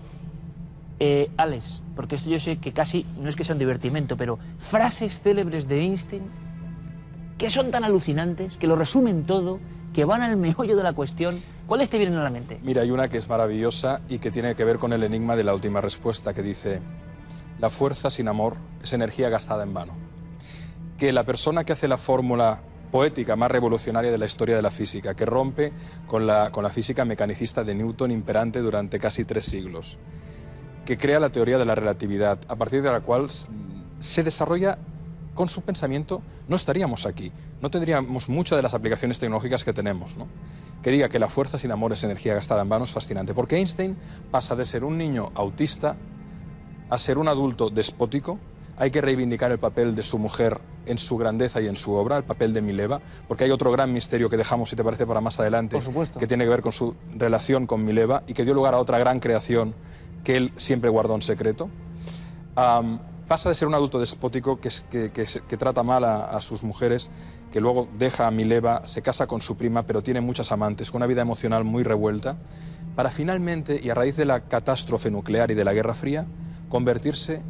[SPEAKER 1] Alex, porque esto yo sé que casi, no es que sea un divertimento, pero frases célebres de Einstein que son tan alucinantes, que lo resumen todo, que van al meollo de la cuestión. ¿Cuáles te vienen a la mente?
[SPEAKER 15] Mira, hay una que es maravillosa y que tiene que ver con el enigma de la última respuesta, que dice: la fuerza sin amor es energía gastada en vano. Que la persona que hace la fórmula poética más revolucionaria de la historia de la física, que rompe con la física mecanicista de Newton imperante durante casi 3 siglos, que crea la teoría de la relatividad, a partir de la cual se desarrolla con su pensamiento, no estaríamos aquí, no tendríamos muchas de las aplicaciones tecnológicas que tenemos, ¿no? Que diga que la fuerza sin amor es energía gastada en vano es fascinante, porque Einstein pasa de ser un niño autista a ser un adulto despótico. Hay que reivindicar el papel de su mujer en su grandeza y en su obra, el papel de Mileva, porque hay otro gran misterio que dejamos, si te parece, para más adelante,
[SPEAKER 1] por supuesto,
[SPEAKER 15] que tiene que ver con su relación con Mileva y que dio lugar a otra gran creación que él siempre guardó en secreto. Pasa de ser un adulto despótico que trata mal a sus mujeres, que luego deja a Mileva, se casa con su prima, pero tiene muchas amantes, con una vida emocional muy revuelta, para finalmente, y a raíz de la catástrofe nuclear y de la Guerra Fría, convertirse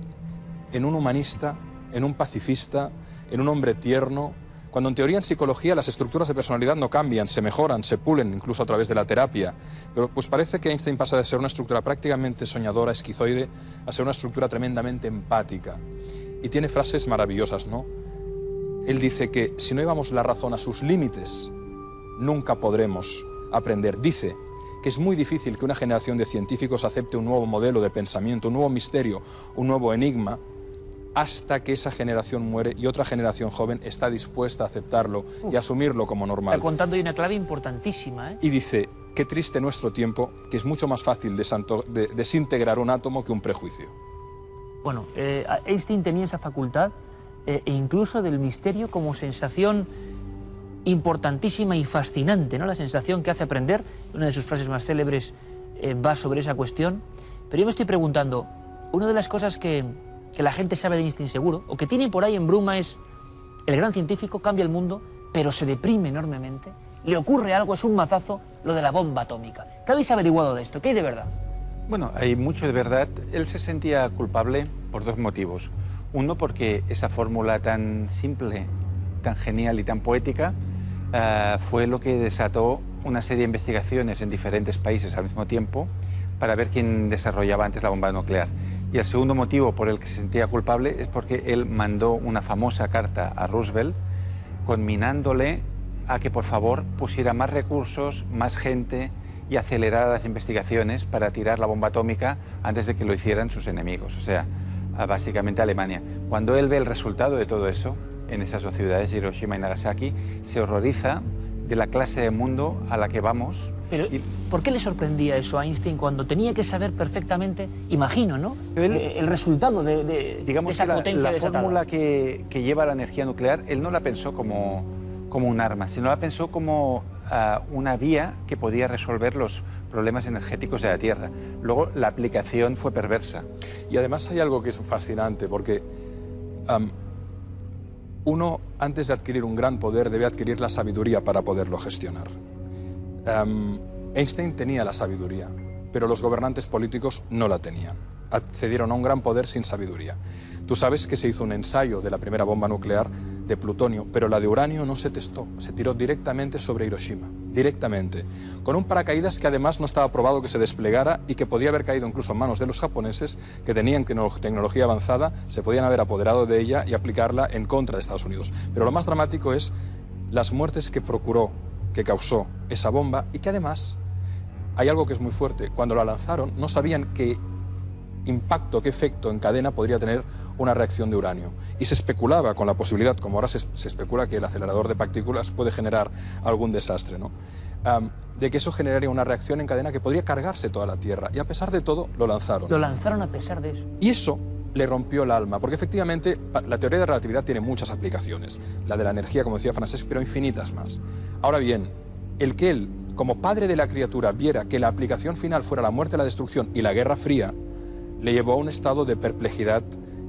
[SPEAKER 15] en un humanista, en un pacifista, en un hombre tierno, cuando en teoría en psicología las estructuras de personalidad no cambian, se mejoran, se pulen incluso a través de la terapia. Pero pues parece que Einstein pasa de ser una estructura prácticamente soñadora, esquizoide, a ser una estructura tremendamente empática. Y tiene frases maravillosas, ¿no? Él dice que si no llevamos la razón a sus límites, nunca podremos aprender. Dice que es muy difícil que una generación de científicos acepte un nuevo modelo de pensamiento, un nuevo misterio, un nuevo enigma, hasta que esa generación muere y otra generación joven está dispuesta a aceptarlo y asumirlo como normal.
[SPEAKER 1] Está contando ahí una clave importantísima, ¿eh?
[SPEAKER 15] Y dice, qué triste nuestro tiempo, que es mucho más fácil desintegrar un átomo que un prejuicio.
[SPEAKER 1] Bueno, Einstein tenía esa facultad, e incluso del misterio como sensación importantísima y fascinante, ¿no? La sensación que hace aprender. Una de sus frases más célebres va sobre esa cuestión. Pero yo me estoy preguntando, una de las cosas que la gente sabe de Einstein seguro, o que tiene por ahí en bruma, es el gran científico, cambia el mundo, pero se deprime enormemente, le ocurre algo, es un mazazo, lo de la bomba atómica. ¿Qué habéis averiguado de esto? ¿Qué hay de verdad?
[SPEAKER 16] Bueno, hay mucho de verdad. Él se sentía culpable por 2 motivos. Uno, porque esa fórmula tan simple, tan genial y tan poética fue lo que desató una serie de investigaciones en diferentes países al mismo tiempo para ver quién desarrollaba antes la bomba nuclear. Y el segundo motivo por el que se sentía culpable es porque él mandó una famosa carta a Roosevelt conminándole a que por favor pusiera más recursos, más gente y acelerara las investigaciones para tirar la bomba atómica antes de que lo hicieran sus enemigos, o sea, básicamente Alemania. Cuando él ve el resultado de todo eso, en esas 2 ciudades, Hiroshima y Nagasaki, se horroriza de la clase de mundo a la que vamos.
[SPEAKER 1] Pero, ¿por qué le sorprendía eso a Einstein cuando tenía que saber perfectamente, imagino, ¿no? El resultado de esa potencia
[SPEAKER 16] la
[SPEAKER 1] desatada.
[SPEAKER 16] fórmula que lleva la energía nuclear, él no la pensó como un arma, sino la pensó como una vía que podía resolver los problemas energéticos de la Tierra. Luego la aplicación fue perversa.
[SPEAKER 15] Y además hay algo que es fascinante, porque uno, antes de adquirir un gran poder, debe adquirir la sabiduría para poderlo gestionar. Einstein tenía la sabiduría, pero los gobernantes políticos no la tenían. Accedieron a un gran poder sin sabiduría. Tú sabes que se hizo un ensayo de la primera bomba nuclear de plutonio, pero la de uranio no se testó, se tiró directamente sobre Hiroshima, directamente, con un paracaídas que además no estaba probado que se desplegara y que podía haber caído incluso en manos de los japoneses, que tenían tecnología avanzada, se podían haber apoderado de ella y aplicarla en contra de Estados Unidos. Pero lo más dramático es las muertes que que causó esa bomba, y que además hay algo que es muy fuerte. Cuando la lanzaron no sabían qué impacto, qué efecto en cadena podría tener una reacción de uranio. Y se especulaba con la posibilidad, como ahora se especula, que el acelerador de partículas puede generar algún desastre, ¿no? De que eso generaría una reacción en cadena que podría cargarse toda la Tierra. Y a pesar de todo, lo lanzaron.
[SPEAKER 1] Lo lanzaron a pesar de eso.
[SPEAKER 15] Y eso le rompió el alma, porque efectivamente la teoría de relatividad tiene muchas aplicaciones. La de la energía, como decía Francesc, pero infinitas más. Ahora bien, el que él, como padre de la criatura, viera que la aplicación final fuera la muerte, la destrucción y la Guerra Fría, le llevó a un estado de perplejidad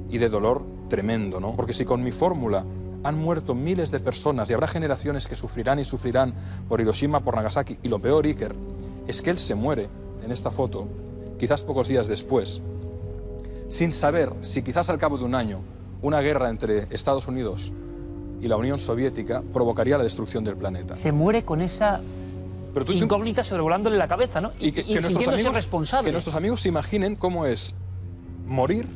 [SPEAKER 15] y de dolor tremendo, ¿no? Porque si con mi fórmula han muerto miles de personas y habrá generaciones que sufrirán y sufrirán por Hiroshima, por Nagasaki, y lo peor, Iker, es que él se muere en esta foto, quizás pocos días después, sin saber si quizás al cabo de un año una guerra entre Estados Unidos y la Unión Soviética provocaría la destrucción del planeta.
[SPEAKER 1] Se muere con esa incógnita sobrevolándole la cabeza, ¿no?
[SPEAKER 15] Y que nuestros amigos se imaginen cómo es morir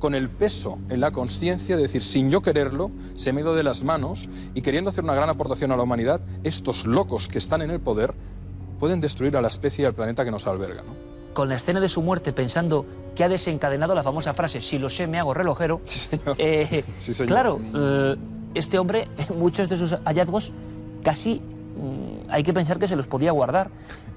[SPEAKER 15] con el peso en la conciencia de decir, sin yo quererlo, se me ha ido de las manos, y queriendo hacer una gran aportación a la humanidad, estos locos que están en el poder pueden destruir a la especie y al planeta que nos alberga, ¿no?
[SPEAKER 1] Con la escena de su muerte, pensando que ha desencadenado la famosa frase, si lo sé, me hago relojero.
[SPEAKER 15] Sí, señor. Sí, señor.
[SPEAKER 1] Claro, este hombre, muchos de sus hallazgos, casi hay que pensar que se los podía guardar,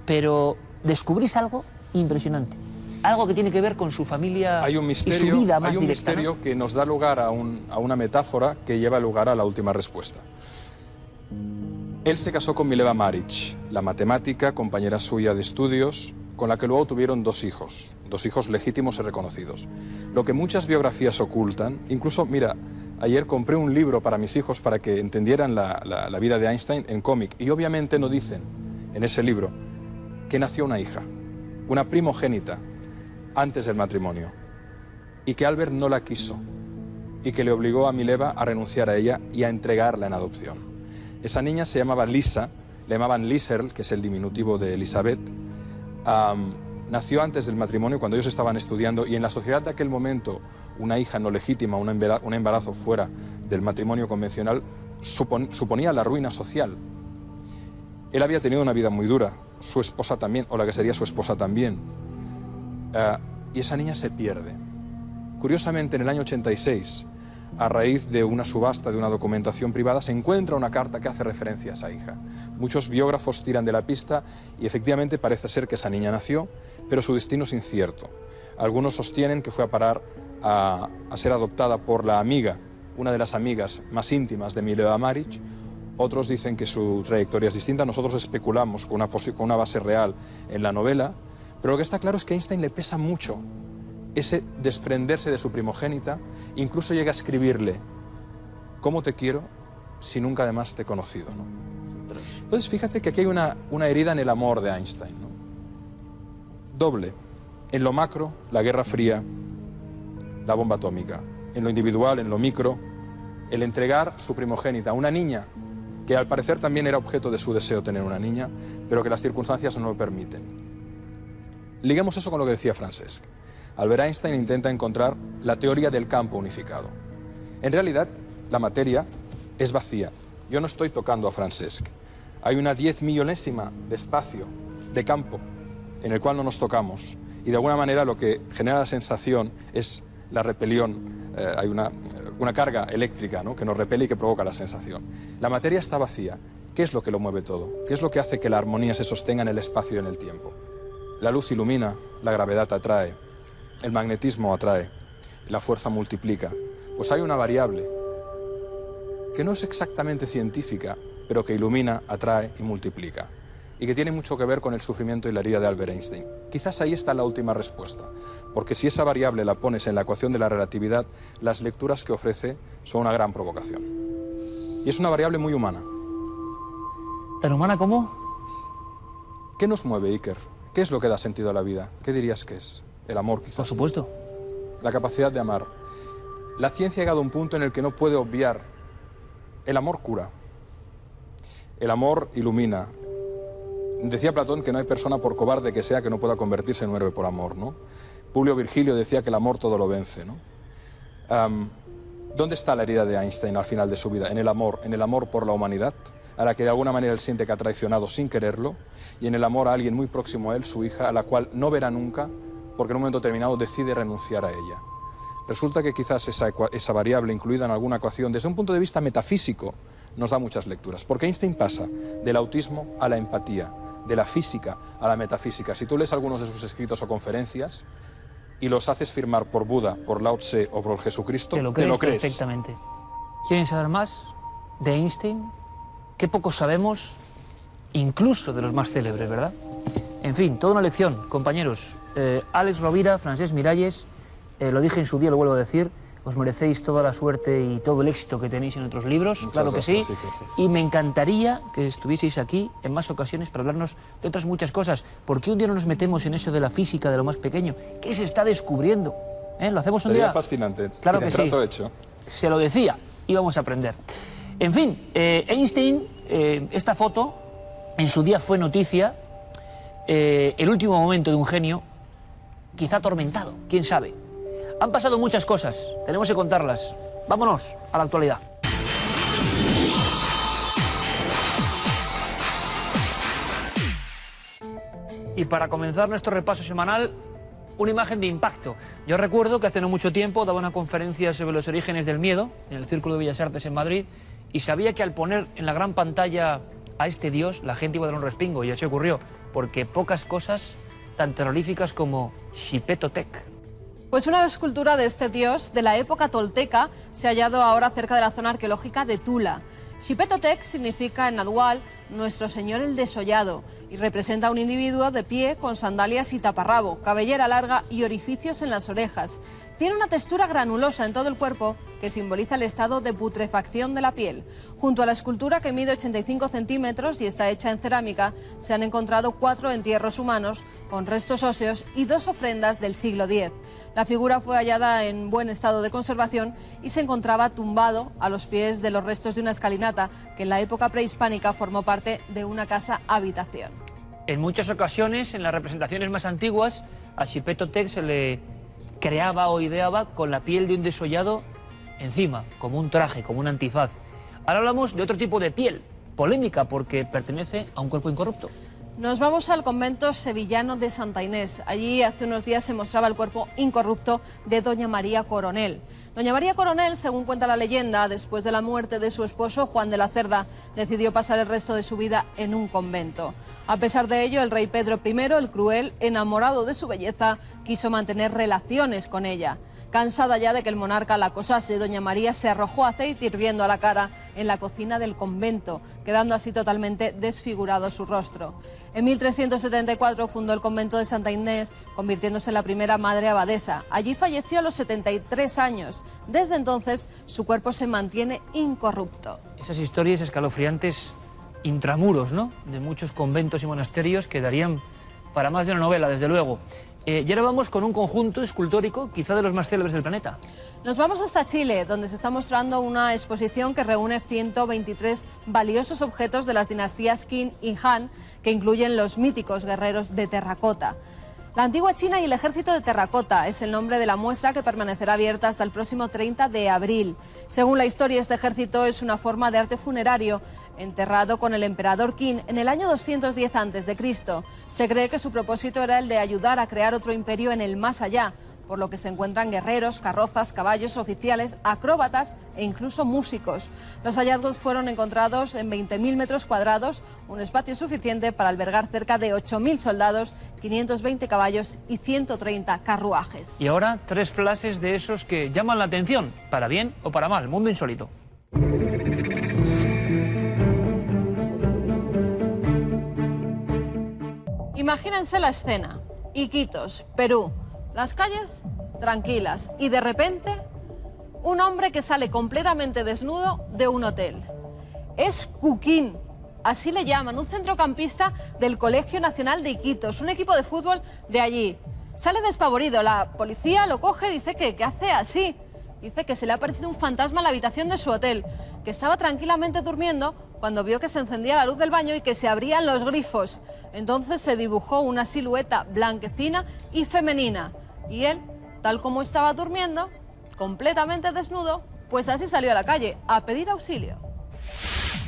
[SPEAKER 1] pero descubrís algo impresionante. Algo que tiene que ver con su familia
[SPEAKER 15] y su vida más directa. Hay un misterio, ¿no?, que nos da lugar a una metáfora que lleva lugar a la última respuesta. Él se casó con Mileva Maric, la matemática, compañera suya de estudios, con la que luego tuvieron dos hijos legítimos y reconocidos. Lo que muchas biografías ocultan, incluso, mira, ayer compré un libro para mis hijos para que entendieran la vida de Einstein en cómic, y obviamente no dicen en ese libro que nació una hija, una primogénita, antes del matrimonio, y que Albert no la quiso, y que le obligó a Mileva a renunciar a ella y a entregarla en adopción. Esa niña se llamaba Lisa, le llamaban Liserl, que es el diminutivo de Elizabeth. Nació antes del matrimonio, cuando ellos estaban estudiando, y en la sociedad de aquel momento una hija no legítima, un embarazo fuera del matrimonio convencional, suponía la ruina social. Él había tenido una vida muy dura, su esposa también, o la que sería su esposa también, y esa niña se pierde. Curiosamente, en el año 86, a raíz de una subasta, de una documentación privada, se encuentra una carta que hace referencia a esa hija. Muchos biógrafos tiran de la pista y efectivamente parece ser que esa niña nació, pero su destino es incierto. Algunos sostienen que fue a parar a ser adoptada por la amiga, una de las amigas más íntimas de Mileva Maric. Otros dicen que su trayectoria es distinta. Nosotros especulamos con una base real en la novela, pero lo que está claro es que a Einstein le pesa mucho ese desprenderse de su primogénita. Incluso llega a escribirle: ¿cómo te quiero si nunca además te he conocido?, ¿no? Entonces fíjate que aquí hay una herida en el amor de Einstein, ¿no? Doble. En lo macro, la Guerra Fría, la bomba atómica. En lo individual, en lo micro, el entregar su primogénita a una niña que al parecer también era objeto de su deseo tener una niña, pero que las circunstancias no lo permiten. Liguemos eso con lo que decía Francesc. Albert Einstein intenta encontrar la teoría del campo unificado. En realidad, la materia es vacía. Yo no estoy tocando a Francesc. Hay una 10 millonésima de espacio, de campo, en el cual no nos tocamos. Y de alguna manera lo que genera la sensación es la repelión. Hay una carga eléctrica, ¿no?, que nos repele y que provoca la sensación. La materia está vacía. ¿Qué es lo que lo mueve todo? ¿Qué es lo que hace que la armonía se sostenga en el espacio y en el tiempo? La luz ilumina, la gravedad atrae, el magnetismo atrae, la fuerza multiplica. Pues hay una variable que no es exactamente científica, pero que ilumina, atrae y multiplica, y que tiene mucho que ver con el sufrimiento y la herida de Albert Einstein. Quizás ahí está la última respuesta, porque si esa variable la pones en la ecuación de la relatividad, las lecturas que ofrece son una gran provocación. Y es una variable muy humana.
[SPEAKER 1] ¿Tan humana como?
[SPEAKER 15] ¿Qué nos mueve, Iker? ¿Qué es lo que da sentido a la vida? ¿Qué dirías que es? El amor, quizás.
[SPEAKER 1] Por supuesto.
[SPEAKER 15] La capacidad de amar. La ciencia ha llegado a un punto en el que no puede obviar. El amor cura. El amor ilumina. Decía Platón que no hay persona, por cobarde que sea, que no pueda convertirse en un héroe por amor, ¿no? Publio Virgilio decía que el amor todo lo vence, ¿no? ¿Dónde está la herida de Einstein al final de su vida? En el amor por la humanidad, a la que de alguna manera él siente que ha traicionado sin quererlo, y en el amor a alguien muy próximo a él, su hija, a la cual no verá nunca, porque en un momento determinado decide renunciar a ella. Resulta que quizás esa variable incluida en alguna ecuación, desde un punto de vista metafísico, nos da muchas lecturas, porque Einstein pasa del autismo a la empatía, de la física a la metafísica. Si tú lees algunos de sus escritos o conferencias y los haces firmar por Buda, por Lao Tse o por Jesucristo, te lo crees.
[SPEAKER 1] Perfectamente. ¿Quieren saber más de Einstein? Qué poco sabemos, incluso de los más célebres, ¿verdad? En fin, toda una lección, compañeros. Àlex Rovira, Francesc Miralles, lo dije en su día, lo vuelvo a decir, os merecéis toda la suerte y todo el éxito que tenéis en otros libros,
[SPEAKER 15] Muchas
[SPEAKER 1] claro
[SPEAKER 15] gracias,
[SPEAKER 1] que sí,
[SPEAKER 15] gracias.
[SPEAKER 1] y me encantaría que estuvieseis aquí en más ocasiones para hablarnos de otras muchas cosas. ¿Por qué un día no nos metemos en eso de la física de lo más pequeño? ¿Qué se está descubriendo? ¿Lo hacemos un
[SPEAKER 15] Sería
[SPEAKER 1] día?
[SPEAKER 15] fascinante.
[SPEAKER 1] Claro que sí.
[SPEAKER 15] Trato hecho.
[SPEAKER 1] Se lo decía, íbamos a aprender. En fin, Einstein, esta foto, en su día fue noticia, el último momento de un genio, quizá atormentado, quién sabe. Han pasado muchas cosas, tenemos que contarlas. Vámonos a la actualidad. Y para comenzar nuestro repaso semanal, una imagen de impacto. Yo recuerdo que hace no mucho tiempo daba una conferencia sobre los orígenes del miedo en el Círculo de Bellas Artes en Madrid y sabía que al poner en la gran pantalla a este dios la gente iba a dar un respingo, y así ocurrió, porque pocas cosas tan terroríficas como Xipe-Totec.
[SPEAKER 3] Pues una escultura de este dios de la época tolteca se ha hallado ahora cerca de la zona arqueológica de Tula. Xipe-Totec significa en náhuatl Nuestro Señor el Desollado y representa a un individuo de pie con sandalias y taparrabo, cabellera larga y orificios en las orejas. Tiene una textura granulosa en todo el cuerpo que simboliza el estado de putrefacción de la piel. Junto a la escultura, que mide 85 centímetros y está hecha en cerámica, se han encontrado 4 entierros humanos con restos óseos y 2 ofrendas del siglo X. La figura fue hallada en buen estado de conservación y se encontraba tumbado a los pies de los restos de una escalinata que en la época prehispánica formó parte de una casa habitación.
[SPEAKER 1] En muchas ocasiones, en las representaciones más antiguas, a Xipe-Totec se le creaba o ideaba con la piel de un desollado encima, como un traje, como un antifaz. Ahora hablamos de otro tipo de piel, polémica porque pertenece a un cuerpo incorrupto.
[SPEAKER 3] Nos vamos al convento sevillano de Santa Inés. Allí hace unos días se mostraba el cuerpo incorrupto de doña María Coronel. Doña María Coronel, según cuenta la leyenda, después de la muerte de su esposo Juan de la Cerda, decidió pasar el resto de su vida en un convento. A pesar de ello, el rey Pedro I, el cruel, enamorado de su belleza, quiso mantener relaciones con ella. Cansada ya de que el monarca la acosase, doña María se arrojó aceite hirviendo a la cara en la cocina del convento, quedando así totalmente desfigurado su rostro. En 1374 fundó el convento de Santa Inés, convirtiéndose en la primera madre abadesa. Allí falleció a los 73 años. Desde entonces, su cuerpo se mantiene incorrupto.
[SPEAKER 1] Esas historias escalofriantes intramuros, ¿no?, de muchos conventos y monasterios que darían para más de una novela, desde luego. Y ahora vamos con un conjunto escultórico, quizá de los más célebres del planeta.
[SPEAKER 3] Nos vamos hasta Chile, donde se está mostrando una exposición que reúne 123 valiosos objetos de las dinastías Qin y Han, que incluyen los míticos guerreros de terracota. La antigua China y el ejército de terracota es el nombre de la muestra, que permanecerá abierta hasta el próximo 30 de abril. Según la historia, este ejército es una forma de arte funerario enterrado con el emperador Qin en el año 210 a.C. Se cree que su propósito era el de ayudar a crear otro imperio en el más allá, por lo que se encuentran guerreros, carrozas, caballos, oficiales, acróbatas e incluso músicos. Los hallazgos fueron encontrados en 20.000 metros cuadrados, un espacio suficiente para albergar cerca de 8.000 soldados, 520 caballos y 130 carruajes.
[SPEAKER 1] Y ahora 3 flashes de esos que llaman la atención, para bien o para mal, mundo insólito.
[SPEAKER 3] Imagínense la escena. Iquitos, Perú. Las calles tranquilas y de repente un hombre que sale completamente desnudo de un hotel. Es Cuquín, así le llaman, un centrocampista del Colegio Nacional de Iquitos, un equipo de fútbol de allí. Sale despavorido, la policía lo coge y dice que hace así. Dice que se le ha aparecido un fantasma en la habitación de su hotel, que estaba tranquilamente durmiendo cuando vio que se encendía la luz del baño y que se abrían los grifos. Entonces se dibujó una silueta blanquecina y femenina. Y él, tal como estaba durmiendo, completamente desnudo, pues así salió a la calle, a pedir auxilio.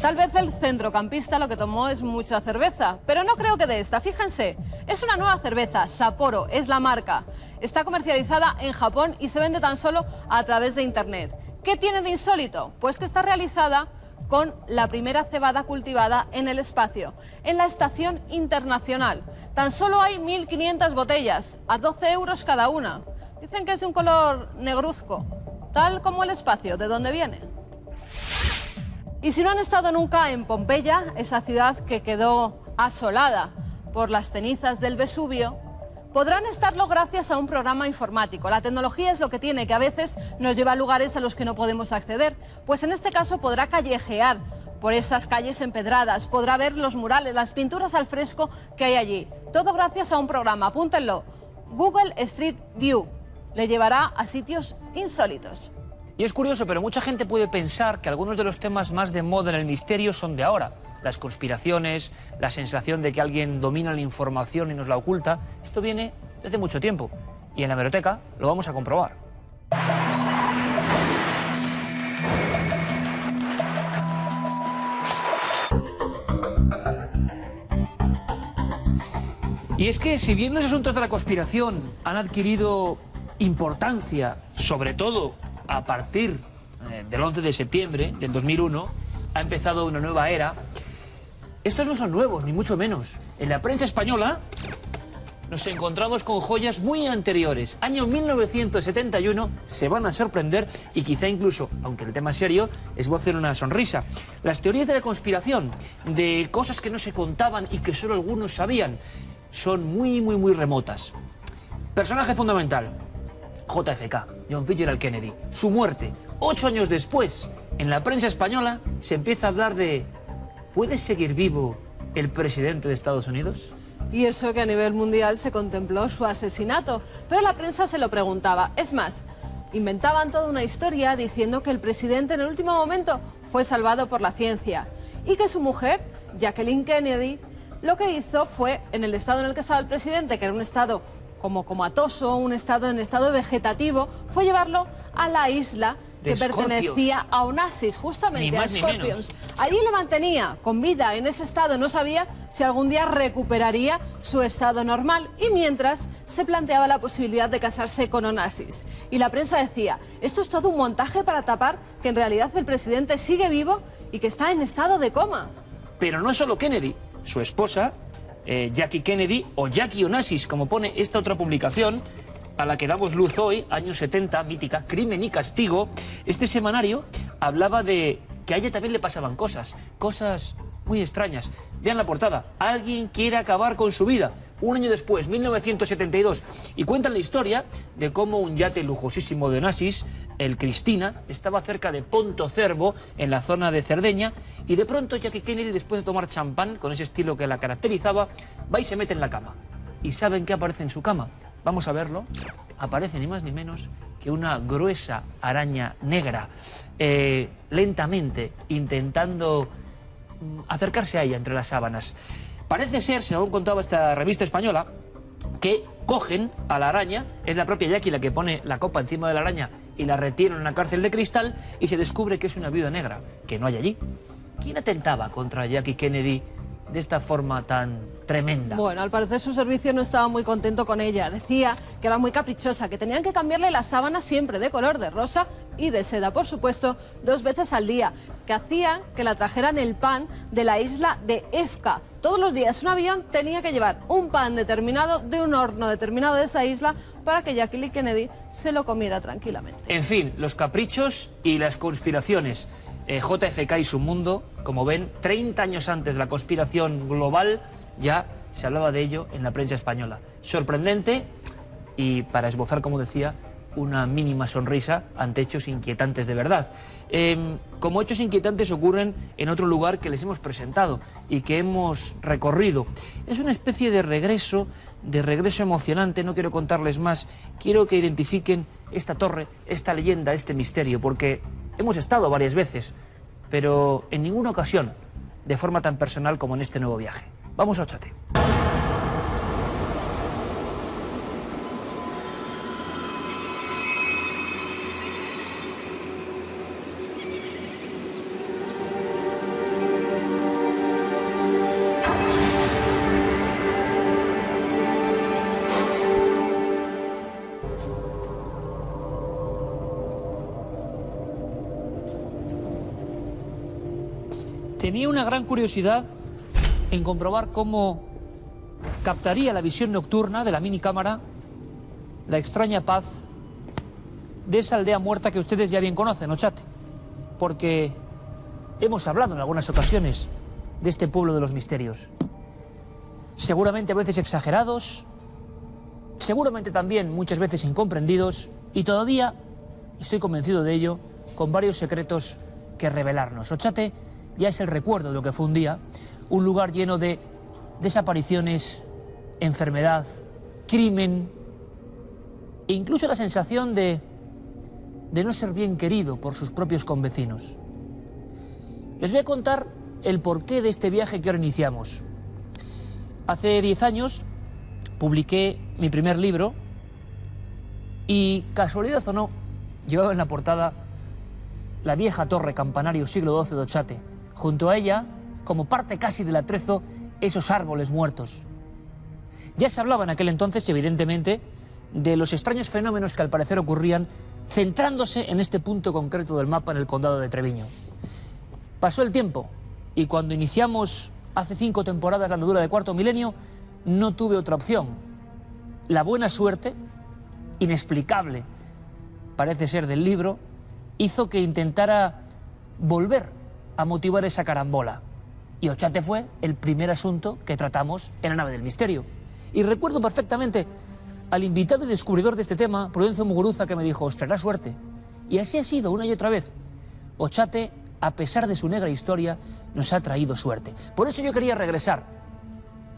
[SPEAKER 3] Tal vez el centrocampista lo que tomó es mucha cerveza, pero no creo que de esta. Fíjense, es una nueva cerveza, Sapporo, es la marca. Está comercializada en Japón y se vende tan solo a través de internet. ¿Qué tiene de insólito? Pues que está realizada con la primera cebada cultivada en el espacio, en la Estación Internacional. Tan solo hay 1.500 botellas, a 12 euros cada una. Dicen que es de un color negruzco, tal como el espacio, de donde viene. Y si no han estado nunca en Pompeya, esa ciudad que quedó asolada por las cenizas del Vesubio, podrán estarlo gracias a un programa informático. La tecnología es lo que tiene, que a veces nos lleva a lugares a los que no podemos acceder. Pues en este caso podrá callejear por esas calles empedradas, podrá ver los murales, las pinturas al fresco que hay allí. Todo gracias a un programa, apúntenlo, Google Street View. Le llevará a sitios insólitos.
[SPEAKER 1] Y es curioso, pero mucha gente puede pensar que algunos de los temas más de moda en el misterio son de ahora. Las conspiraciones, la sensación de que alguien domina la información y nos la oculta. Esto viene desde mucho tiempo. Y en la hemeroteca lo vamos a comprobar. Y es que si bien los asuntos de la conspiración han adquirido importancia, sobre todo a partir del 11 de septiembre del 2001, ha empezado una nueva era. Estos no son nuevos, ni mucho menos. En la prensa española nos encontramos con joyas muy anteriores. Año 1971, se van a sorprender y quizá incluso, aunque el tema es serio, esbocen una sonrisa. Las teorías de la conspiración, de cosas que no se contaban y que solo algunos sabían, son muy remotas. Personaje fundamental, JFK, John Fitzgerald Kennedy. Su muerte, 8 años después, en la prensa española se empieza a hablar de ¿puede seguir vivo el presidente de Estados Unidos?
[SPEAKER 3] Y eso que a nivel mundial se contempló su asesinato, pero la prensa se lo preguntaba. Es más, inventaban toda una historia diciendo que el presidente en el último momento fue salvado por la ciencia y que su mujer, Jacqueline Kennedy, lo que hizo fue, en el estado en el que estaba el presidente, que era un estado como comatoso, un estado en estado vegetativo, fue llevarlo a la isla que pertenecía a Onassis, justamente a Scorpions. Allí le mantenía con vida en ese estado, no sabía si algún día recuperaría su estado normal y mientras se planteaba la posibilidad de casarse con Onassis. Y la prensa decía, esto es todo un montaje para tapar que en realidad el presidente sigue vivo y que está en estado de coma.
[SPEAKER 1] Pero no solo Kennedy, su esposa, Jackie Kennedy, o Jackie Onassis, como pone esta otra publicación, a la que damos luz hoy, años 70, mítica, Crimen y Castigo. Este semanario hablaba de que a ella también le pasaban cosas muy extrañas. Vean la portada, alguien quiere acabar con su vida. Un año después, 1972, y cuentan la historia de cómo un yate lujosísimo de Onassis, el Cristina, estaba cerca de Ponto Cervo, en la zona de Cerdeña, y de pronto Jackie Kennedy, después de tomar champán, con ese estilo que la caracterizaba, va y se mete en la cama. ¿Y saben qué aparece en su cama? Vamos a verlo. Aparece ni más ni menos que una gruesa araña negra, lentamente intentando acercarse a ella entre las sábanas. Parece ser, según contaba esta revista española, que cogen a la araña, es la propia Jackie la que pone la copa encima de la araña y la retienen en una cárcel de cristal y se descubre que es una viuda negra, que no hay allí. ¿Quién atentaba contra Jackie Kennedy de esta forma tan tremenda?
[SPEAKER 3] Bueno, al parecer su servicio no estaba muy contento con ella. Decía que era muy caprichosa, que tenían que cambiarle las sábanas siempre de color de rosa y de seda, por supuesto, 2 veces al día, que hacía que la trajeran el pan de la isla de Efka. Todos los días un avión tenía que llevar un pan determinado de un horno determinado de esa isla para que Jackie Kennedy se lo comiera tranquilamente.
[SPEAKER 1] En fin, los caprichos y las conspiraciones. JFK y su mundo, como ven, 30 años antes de la conspiración global, ya se hablaba de ello en la prensa española. Sorprendente y para esbozar, como decía, una mínima sonrisa ante hechos inquietantes de verdad. Como hechos inquietantes ocurren en otro lugar que les hemos presentado y que hemos recorrido. Es una especie de regreso emocionante, no quiero contarles más, quiero que identifiquen esta torre, esta leyenda, este misterio, porque hemos estado varias veces, pero en ninguna ocasión de forma tan personal como en este nuevo viaje. Vamos a Ochate. Tenía una gran curiosidad en comprobar cómo captaría la visión nocturna de la minicámara la extraña paz de esa aldea muerta que ustedes ya bien conocen, Ochate, porque hemos hablado en algunas ocasiones de este pueblo de los misterios. Seguramente a veces exagerados, seguramente también muchas veces incomprendidos y todavía, estoy convencido de ello, con varios secretos que revelarnos. Ochate ya es el recuerdo de lo que fue un día, un lugar lleno de desapariciones, enfermedad, crimen e incluso la sensación de no ser bien querido por sus propios convecinos. Les voy a contar el porqué de este viaje que ahora iniciamos. Hace 10 años publiqué mi primer libro y, casualidad o no, llevaba en la portada la vieja torre campanario siglo XII de Ochate. Junto a ella, como parte casi del atrezo, esos árboles muertos. Ya se hablaba en aquel entonces, evidentemente, de los extraños fenómenos que al parecer ocurrían, centrándose en este punto concreto del mapa en el condado de Treviño. Pasó el tiempo y cuando iniciamos hace 5 temporadas la andadura de Cuarto Milenio, no tuve otra opción. La buena suerte, inexplicable, parece ser del libro, hizo que intentara volver a motivar esa carambola. Y Ochate fue el primer asunto que tratamos en la nave del misterio. Y recuerdo perfectamente al invitado y descubridor de este tema, Prudencio Muguruza, que me dijo: os traerá suerte. Y así ha sido una y otra vez. Ochate, a pesar de su negra historia, nos ha traído suerte. Por eso yo quería regresar,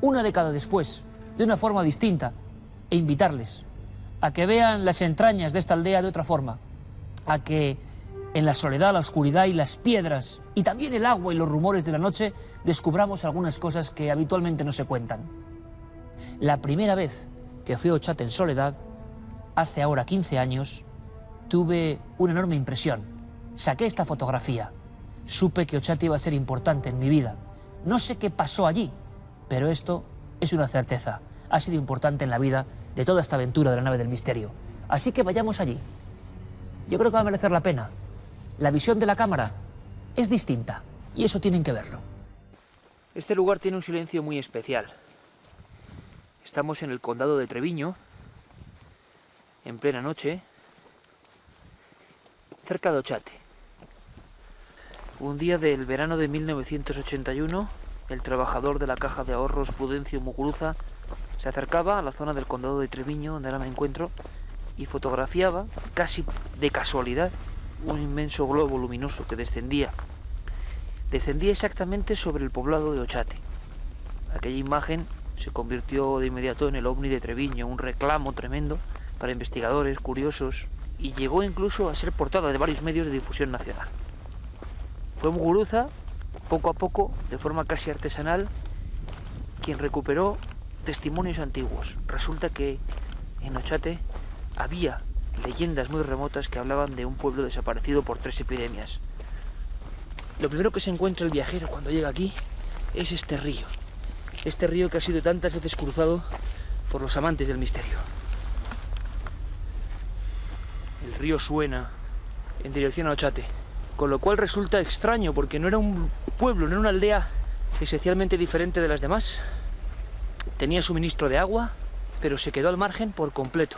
[SPEAKER 1] una década después, de una forma distinta, e invitarles a que vean las entrañas de esta aldea de otra forma, a que en la soledad, la oscuridad y las piedras, y también el agua y los rumores de la noche, descubramos algunas cosas que habitualmente no se cuentan. La primera vez que fui a Ochate en soledad, hace ahora 15 años, tuve una enorme impresión. Saqué esta fotografía. Supe que Ochate iba a ser importante en mi vida. No sé qué pasó allí, pero esto es una certeza. Ha sido importante en la vida de toda esta aventura de la nave del misterio. Así que vayamos allí. Yo creo que va a merecer la pena. La visión de la cámara es distinta y eso tienen que verlo. Este lugar tiene un silencio muy especial. Estamos en el condado de Treviño, en plena noche, cerca de Ochate. Un día del verano de 1981, el trabajador de la caja de ahorros Prudencio Muguruza se acercaba a la zona del condado de Treviño, donde ahora me encuentro, y fotografiaba, casi de casualidad, un inmenso globo luminoso que descendía exactamente sobre el poblado de Ochate. Aquella imagen se convirtió de inmediato en el ovni de Treviño, un reclamo tremendo para investigadores, curiosos, y llegó incluso a ser portada de varios medios de difusión nacional. Fue Muguruza, poco a poco, de forma casi artesanal, quien recuperó testimonios antiguos. Resulta que en Ochate había leyendas muy remotas que hablaban de un pueblo desaparecido por 3 epidemias. Lo primero que se encuentra el viajero cuando llega aquí es este río que ha sido tantas veces cruzado por los amantes del misterio. El río suena en dirección a Ochate, con lo cual resulta extraño porque no era un pueblo, no era una aldea esencialmente diferente de las demás. Tenía suministro de agua, pero se quedó al margen por completo.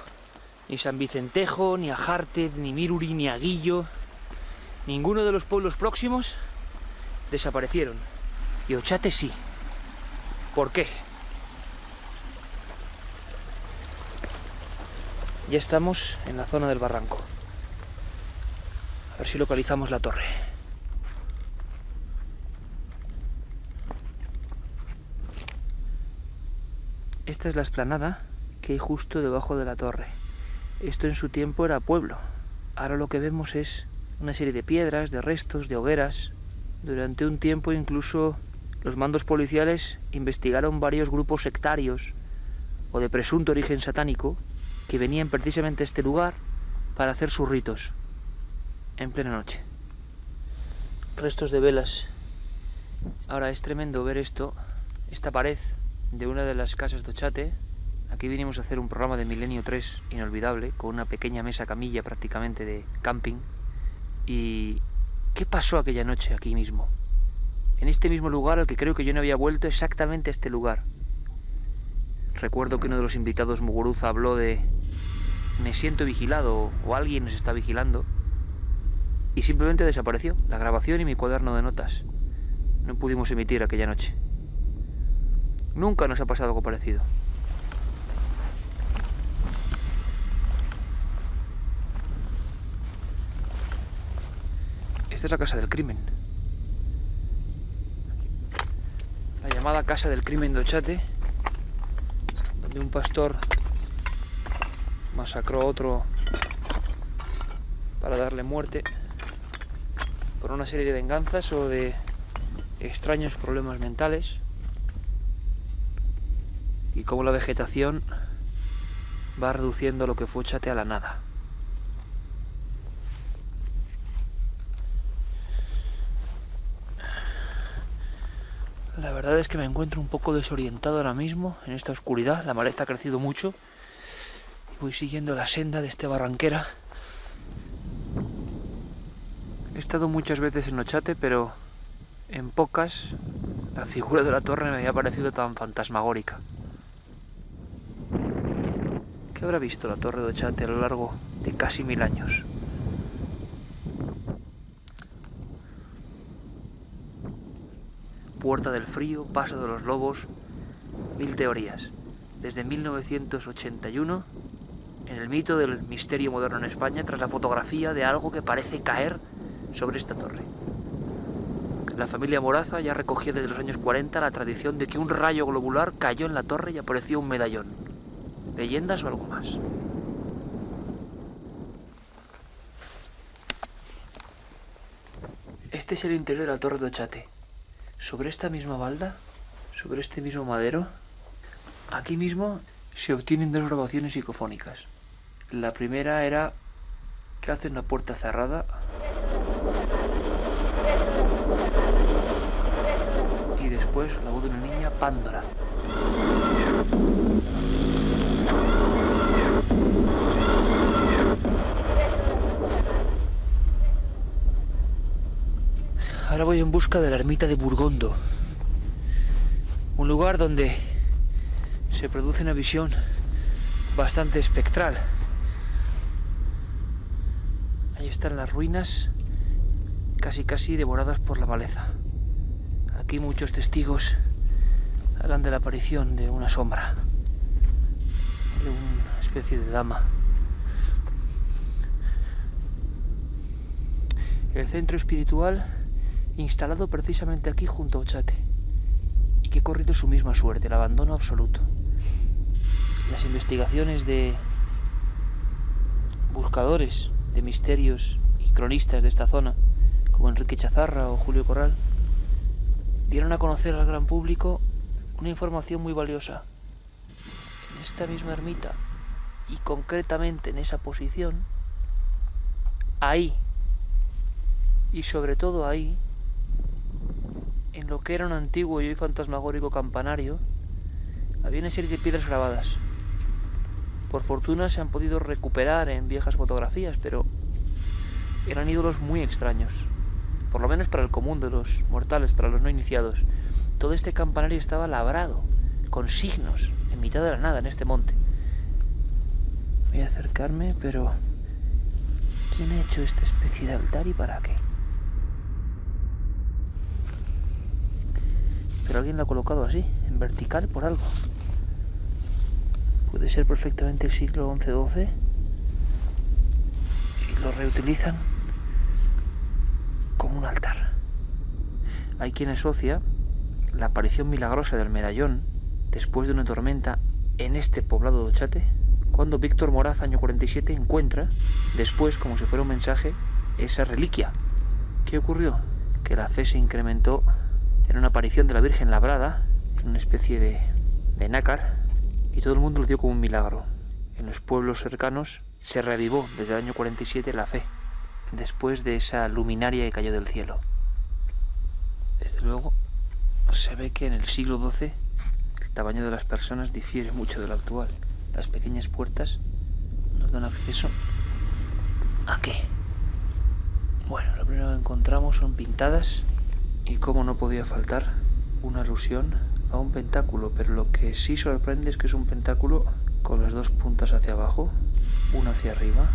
[SPEAKER 1] Ni San Vicentejo, ni Ajarte, ni Miruri, ni Aguillo, ninguno de los pueblos próximos desaparecieron. Y Ochate sí. ¿Por qué? Ya estamos en la zona del barranco. A ver si localizamos la torre. Esta es la explanada que hay justo debajo de la torre. Esto en su tiempo era pueblo. Ahora lo que vemos es una serie de piedras, de restos, de hogueras. Durante un tiempo incluso los mandos policiales investigaron varios grupos sectarios o de presunto origen satánico que venían precisamente a este lugar para hacer sus ritos en plena noche. Restos de velas. Ahora es tremendo ver esto, esta pared de una de las casas de Ochate. Aquí vinimos a hacer un programa de Milenio 3 inolvidable, con una pequeña mesa camilla prácticamente de camping. ¿Y qué pasó aquella noche aquí mismo? En este mismo lugar al que creo que yo no había vuelto, exactamente a este lugar. Recuerdo que uno de los invitados, Muguruza, habló de me siento vigilado o alguien nos está vigilando, y simplemente desapareció la grabación y mi cuaderno de notas. No pudimos emitir aquella noche. Nunca nos ha pasado algo parecido. Esta es la casa del crimen. La llamada casa del crimen de Ochate, donde un pastor masacró a otro para darle muerte por una serie de venganzas o de extraños problemas mentales, y cómo la vegetación va reduciendo lo que fue Ochate a la nada. La verdad es que me encuentro un poco desorientado ahora mismo en esta oscuridad. La maleza ha crecido mucho. Voy siguiendo la senda de este barranquera. He estado muchas veces en Ochate, pero en pocas la figura de la torre me había parecido tan fantasmagórica. ¿Qué habrá visto la torre de Ochate a lo largo de casi 1000 años? Puerta del Frío, Paso de los Lobos, 1000 teorías. Desde 1981, en el mito del misterio moderno en España, tras la fotografía de algo que parece caer sobre esta torre. La familia Moraza ya recogía desde los años 40 la tradición de que un rayo globular cayó en la torre y apareció un medallón. ¿Leyendas o algo más? Este es el interior de la torre de Ochate. Sobre esta misma balda, sobre este mismo madero, aquí mismo se obtienen 2 grabaciones psicofónicas. La primera era que hacen la puerta cerrada y después la voz de una niña, Pándora. Ahora voy en busca de la ermita de Burgondo, un lugar donde se produce una visión bastante espectral. Ahí están las ruinas, casi devoradas por la maleza. Aquí muchos testigos hablan de la aparición de una sombra, de una especie de dama. El centro espiritual instalado precisamente aquí junto a Ochate, y que ha corrido su misma suerte, el abandono absoluto. Las investigaciones de buscadores de misterios y cronistas de esta zona, como Enrique Chazarra o Julio Corral, dieron a conocer al gran público una información muy valiosa. En esta misma ermita, y concretamente en esa posición, ahí, y sobre todo ahí, en lo que era un antiguo y hoy fantasmagórico campanario, había una serie de piedras grabadas. Por fortuna se han podido recuperar en viejas fotografías, pero eran ídolos muy extraños, por lo menos para el común de los mortales, para los no iniciados. Todo este campanario estaba labrado, con signos, en mitad de la nada, en este monte. Voy a acercarme, pero ¿quién ha hecho esta especie de altar y para qué? Pero alguien lo ha colocado así, en vertical, por algo. Puede ser perfectamente el siglo XI-XII. reutilizan como un altar. Hay quien asocia la aparición milagrosa del medallón después de una tormenta en este poblado de Ochate, cuando Víctor Moraz, año 47, encuentra, después, como si fuera un mensaje, esa reliquia. ¿Qué ocurrió? Que la fe se incrementó en una aparición de la Virgen labrada, en una especie de nácar, y todo el mundo lo dio como un milagro. En los pueblos cercanos se reavivó desde el año 47 la fe, después de esa luminaria que cayó del cielo. Desde luego, se ve que en el siglo XII el tamaño de las personas difiere mucho de lo actual. Las pequeñas puertas nos dan acceso ¿a qué? Bueno, lo primero que encontramos son pintadas y, como no podía faltar, una alusión a un pentáculo, pero lo que sí sorprende es que es un pentáculo con las dos puntas hacia abajo, una hacia arriba,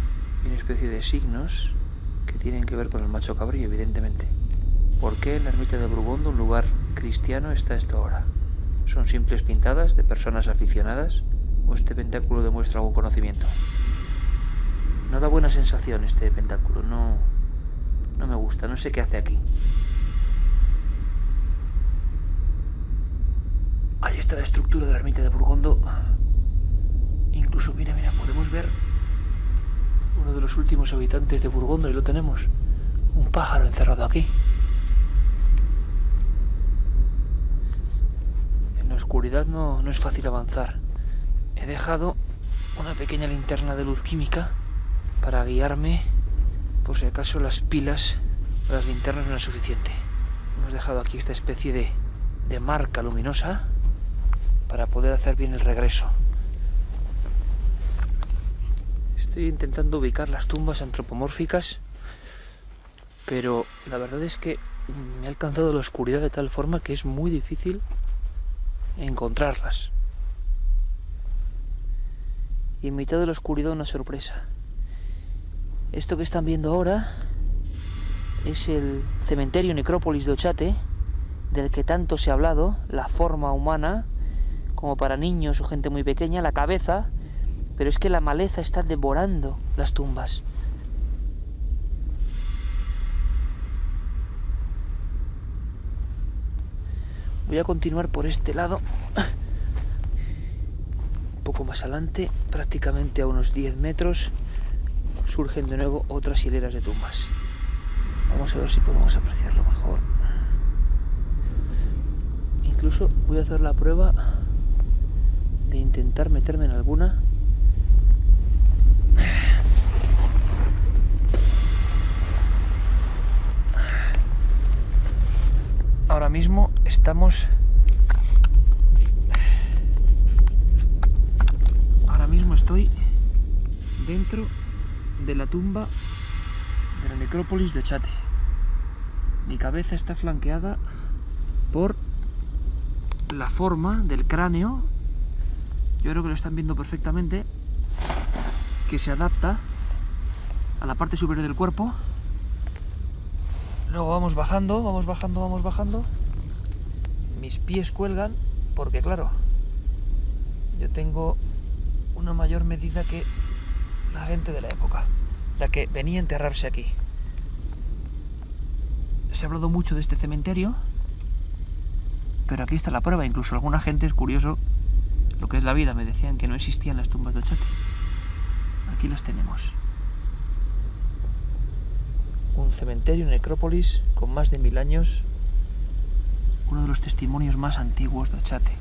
[SPEAKER 1] y una especie de signos que tienen que ver con el macho cabrío, evidentemente. ¿Por qué en la ermita de Burgondo, un lugar cristiano, está esto ahora? ¿Son simples pintadas de personas aficionadas o este pentáculo demuestra algún conocimiento? No da buena sensación este pentáculo, no me gusta, no sé qué hace aquí. Ahí está la estructura de la ermita de Burgondo. Incluso, mira, podemos ver uno de los últimos habitantes de Burgondo, y lo tenemos. Un pájaro encerrado aquí. En la oscuridad no es fácil avanzar. He dejado una pequeña linterna de luz química para guiarme por si acaso las pilas de las linternas no eran suficiente. Hemos dejado aquí esta especie de marca luminosa para poder hacer bien el regreso. Estoy intentando ubicar las tumbas antropomórficas, pero la verdad es que me ha alcanzado la oscuridad de tal forma que es muy difícil encontrarlas. Y en mitad de la oscuridad una sorpresa. Esto que están viendo ahora es el cementerio necrópolis de Ochate, del que tanto se ha hablado, la forma humana, como para niños o gente muy pequeña, la cabeza, pero es que la maleza está devorando las tumbas. Voy a continuar por este lado, un poco más adelante, prácticamente a unos 10 metros, surgen de nuevo otras hileras de tumbas. Vamos a ver si podemos apreciarlo mejor. Incluso voy a hacer la prueba de intentar meterme en alguna. Ahora mismo estoy dentro de la tumba de la necrópolis de Ochate. Mi cabeza está flanqueada por la forma del cráneo, yo creo que lo están viendo perfectamente, que se adapta a la parte superior del cuerpo. Luego vamos bajando, vamos bajando. Mis pies cuelgan porque, claro, yo tengo una mayor medida que la gente de la época, la que venía a enterrarse aquí. Se ha hablado mucho de este cementerio, pero aquí está la prueba. Incluso alguna gente, es curioso lo que es la vida, me decían que no existían las tumbas de Ochate. Aquí las tenemos. Un cementerio, necrópolis, con más de 1000 años, uno de los testimonios más antiguos de Ochate.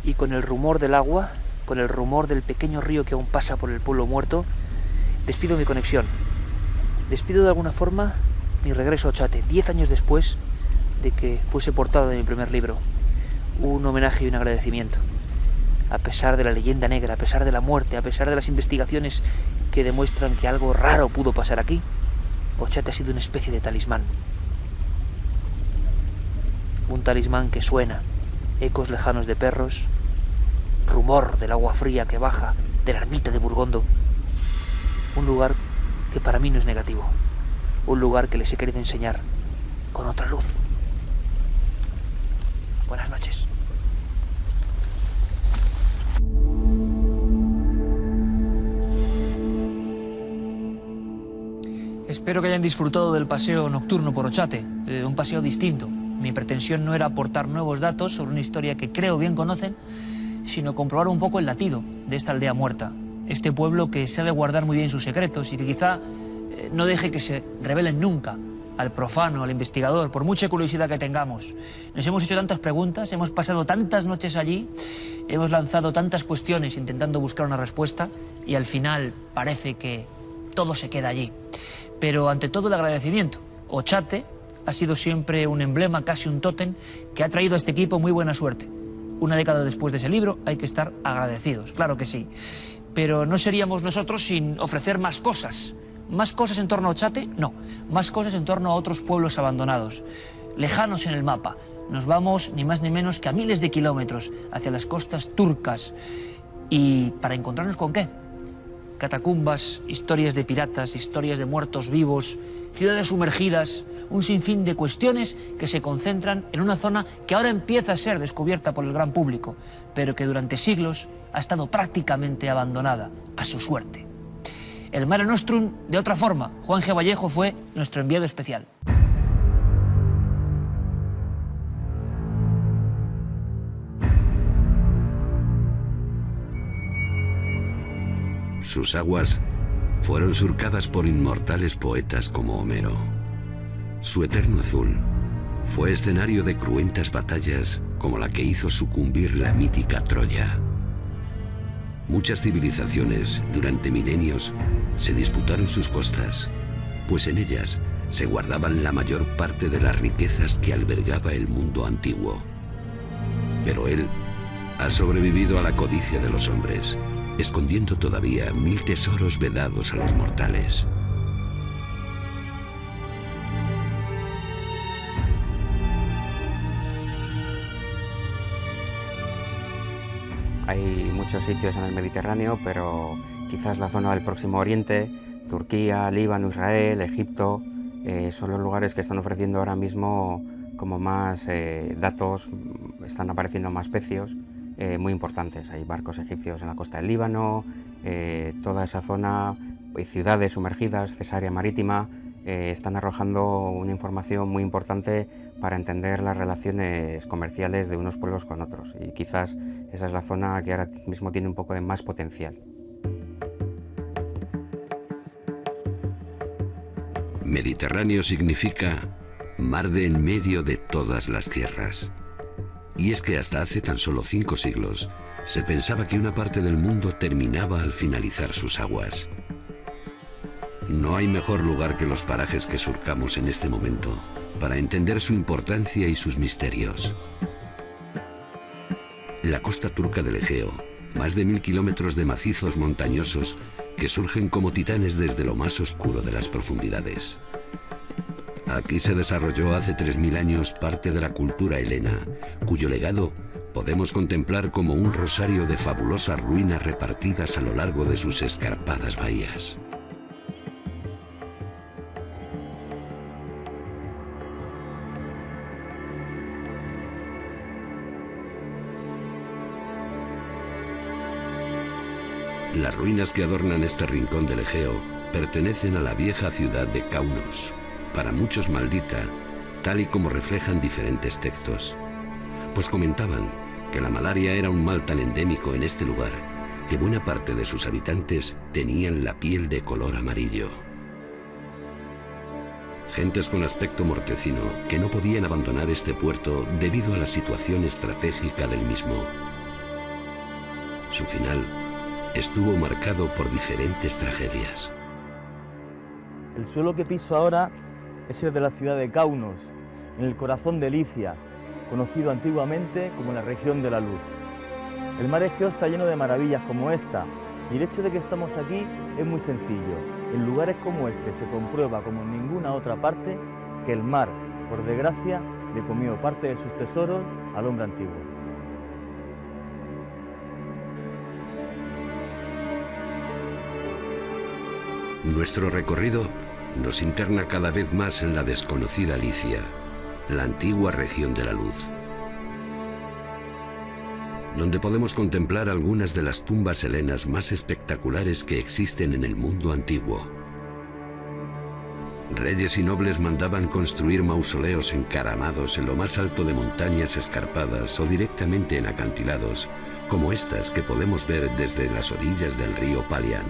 [SPEAKER 1] Y con el rumor del agua, con el rumor del pequeño río que aún pasa por el pueblo muerto, despido mi conexión. Despido de alguna forma mi regreso a Ochate, 10 años después de que fuese portada de mi primer libro. Un homenaje y un agradecimiento. A pesar de la leyenda negra, a pesar de la muerte, a pesar de las investigaciones que demuestran que algo raro pudo pasar aquí, Ochate ha sido una especie de talismán. Un talismán que suena, ecos lejanos de perros, rumor del agua fría que baja de la ermita de Burgondo. Un lugar que para mí no es negativo. Un lugar que les he querido enseñar con otra luz. Buenas noches. Espero que hayan disfrutado del paseo nocturno por Ochate, un paseo distinto. Mi pretensión no era aportar nuevos datos sobre una historia que creo bien conocen, sino comprobar un poco el latido de esta aldea muerta. Este pueblo que sabe guardar muy bien sus secretos y que quizá no deje que se revelen nunca al profano, al investigador, por mucha curiosidad que tengamos. Nos hemos hecho tantas preguntas, hemos pasado tantas noches allí, hemos lanzado tantas cuestiones intentando buscar una respuesta y al final parece que todo se queda allí. Pero ante todo el agradecimiento. Ochate ha sido siempre un emblema, casi un tótem, que ha traído a este equipo muy buena suerte. Una década después de ese libro hay que estar agradecidos, claro que sí. Pero no seríamos nosotros sin ofrecer más cosas. ¿Más cosas en torno a Ochate? No, más cosas en torno a otros pueblos abandonados, lejanos en el mapa. Nos vamos ni más ni menos que a miles de kilómetros hacia las costas turcas. ¿Y para encontrarnos con qué? Catacumbas, historias de piratas, historias de muertos vivos, ciudades sumergidas, un sinfín de cuestiones que se concentran en una zona que ahora empieza a ser descubierta por el gran público, pero que durante siglos ha estado prácticamente abandonada a su suerte. El Mare Nostrum, de otra forma, Juan G. Vallejo fue nuestro enviado especial.
[SPEAKER 10] Sus aguas fueron surcadas por inmortales poetas como Homero. Su eterno azul fue escenario de cruentas batallas como la que hizo sucumbir la mítica Troya. Muchas civilizaciones, durante milenios, se disputaron sus costas, pues en ellas se guardaban la mayor parte de las riquezas que albergaba el mundo antiguo. Pero él ha sobrevivido a la codicia de los hombres, escondiendo todavía 1000 tesoros vedados a los mortales.
[SPEAKER 17] Hay muchos sitios en el Mediterráneo, pero quizás la zona del Próximo Oriente, Turquía, Líbano, Israel, Egipto, son los lugares que están ofreciendo ahora mismo como más datos, están apareciendo más pecios muy importantes. Hay barcos egipcios en la costa del Líbano, toda esa zona, ciudades sumergidas, Cesarea Marítima, están arrojando una información muy importante para entender las relaciones comerciales de unos pueblos con otros, y quizás esa es la zona que ahora mismo tiene un poco de más potencial.
[SPEAKER 10] Mediterráneo significa mar de en medio de todas las tierras. Y es que hasta hace tan solo 5 siglos se pensaba que una parte del mundo terminaba al finalizar sus aguas. No hay mejor lugar que los parajes que surcamos en este momento para entender su importancia y sus misterios. La costa turca del Egeo, más de 1000 kilómetros de macizos montañosos que surgen como titanes desde lo más oscuro de las profundidades. Aquí se desarrolló hace 3000 años parte de la cultura helena, cuyo legado podemos contemplar como un rosario de fabulosas ruinas repartidas a lo largo de sus escarpadas bahías. Las ruinas que adornan este rincón del Egeo pertenecen a la vieja ciudad de Kaunos, para muchos maldita, tal y como reflejan diferentes textos, pues comentaban que la malaria era un mal tan endémico en este lugar que buena parte de sus habitantes tenían la piel de color amarillo. Gentes con aspecto mortecino que no podían abandonar este puerto debido a la situación estratégica del mismo. Su final estuvo marcado por diferentes tragedias.
[SPEAKER 18] El suelo que piso ahora es el de la ciudad de Kaunos, en el corazón de Licia, conocido antiguamente como la región de la luz. El mar Egeo está lleno de maravillas como esta, y el hecho de que estamos aquí es muy sencillo. En lugares como este se comprueba, como en ninguna otra parte, que el mar, por desgracia, le comió parte de sus tesoros al hombre antiguo.
[SPEAKER 10] Nuestro recorrido nos interna cada vez más en la desconocida Licia, la antigua región de la luz, donde podemos contemplar algunas de las tumbas helenas más espectaculares que existen en el mundo antiguo. Reyes y nobles mandaban construir mausoleos encaramados en lo más alto de montañas escarpadas o directamente en acantilados, como estas que podemos ver desde las orillas del río Palián.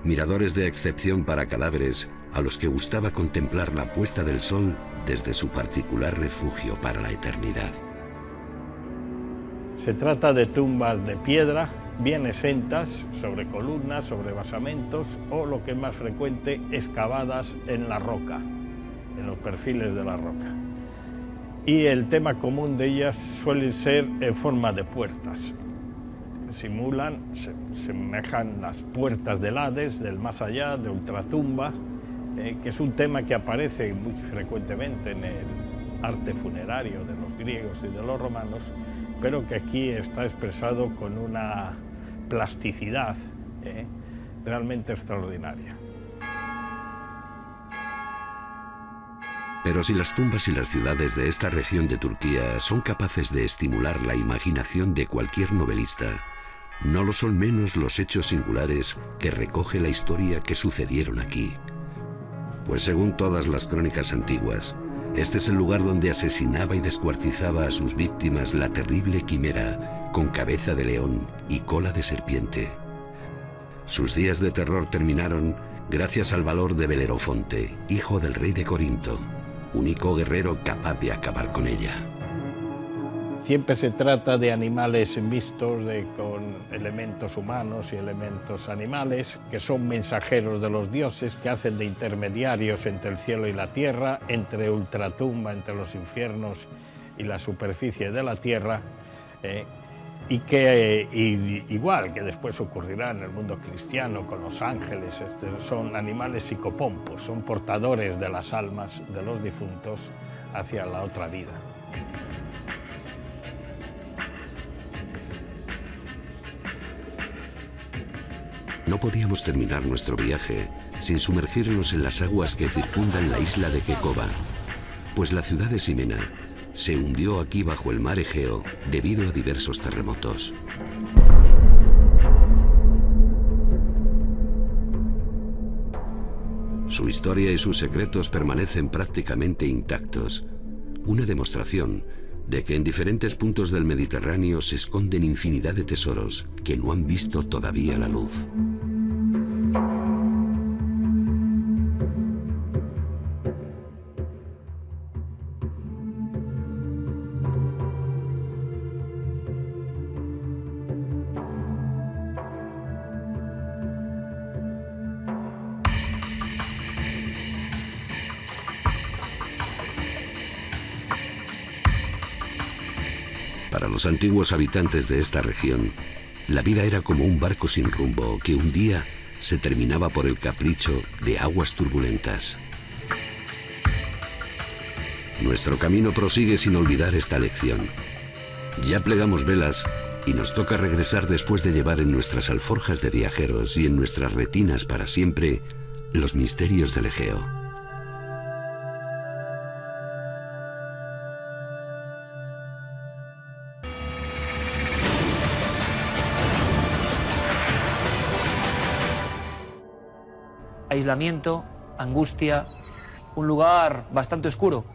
[SPEAKER 10] Miradores de excepción para cadáveres a los que gustaba contemplar la puesta del sol desde su particular refugio para la eternidad.
[SPEAKER 19] Se trata de tumbas de piedra, bien exentas, sobre columnas, sobre basamentos o, lo que es más frecuente, excavadas en la roca, en los perfiles de la roca. Y el tema común de ellas suele ser en forma de puertas. Simulan, semejan las puertas del Hades, del más allá, de ultratumba, que es un tema que aparece muy frecuentemente en el arte funerario de los griegos y de los romanos, pero que aquí está expresado con una plasticidad realmente extraordinaria.
[SPEAKER 10] Pero si las tumbas y las ciudades de esta región de Turquía son capaces de estimular la imaginación de cualquier novelista, no lo son menos los hechos singulares que recoge la historia que sucedieron aquí. Pues según todas las crónicas antiguas, este es el lugar donde asesinaba y descuartizaba a sus víctimas la terrible quimera, con cabeza de león y cola de serpiente. Sus días de terror terminaron gracias al valor de Belerofonte, hijo del rey de Corinto, único guerrero capaz de acabar con ella.
[SPEAKER 19] Siempre se trata de animales mixtos con elementos humanos y elementos animales, que son mensajeros de los dioses, que hacen de intermediarios entre el cielo y la tierra, entre ultratumba, entre los infiernos y la superficie de la tierra, y que igual que después ocurrirá en el mundo cristiano con los ángeles, son animales psicopompos, son portadores de las almas de los difuntos hacia la otra vida.
[SPEAKER 10] No podíamos terminar nuestro viaje sin sumergirnos en las aguas que circundan la isla de Kekova, pues la ciudad de Simena se hundió aquí bajo el mar Egeo debido a diversos terremotos. Su historia y sus secretos permanecen prácticamente intactos, una demostración de que en diferentes puntos del Mediterráneo se esconden infinidad de tesoros que no han visto todavía la luz. Para los antiguos habitantes de esta región, la vida era como un barco sin rumbo que un día se terminaba por el capricho de aguas turbulentas. Nuestro camino prosigue sin olvidar esta lección. Ya plegamos velas y nos toca regresar después de llevar en nuestras alforjas de viajeros y en nuestras retinas para siempre los misterios del Egeo.
[SPEAKER 1] Aislamiento, angustia, un lugar bastante oscuro.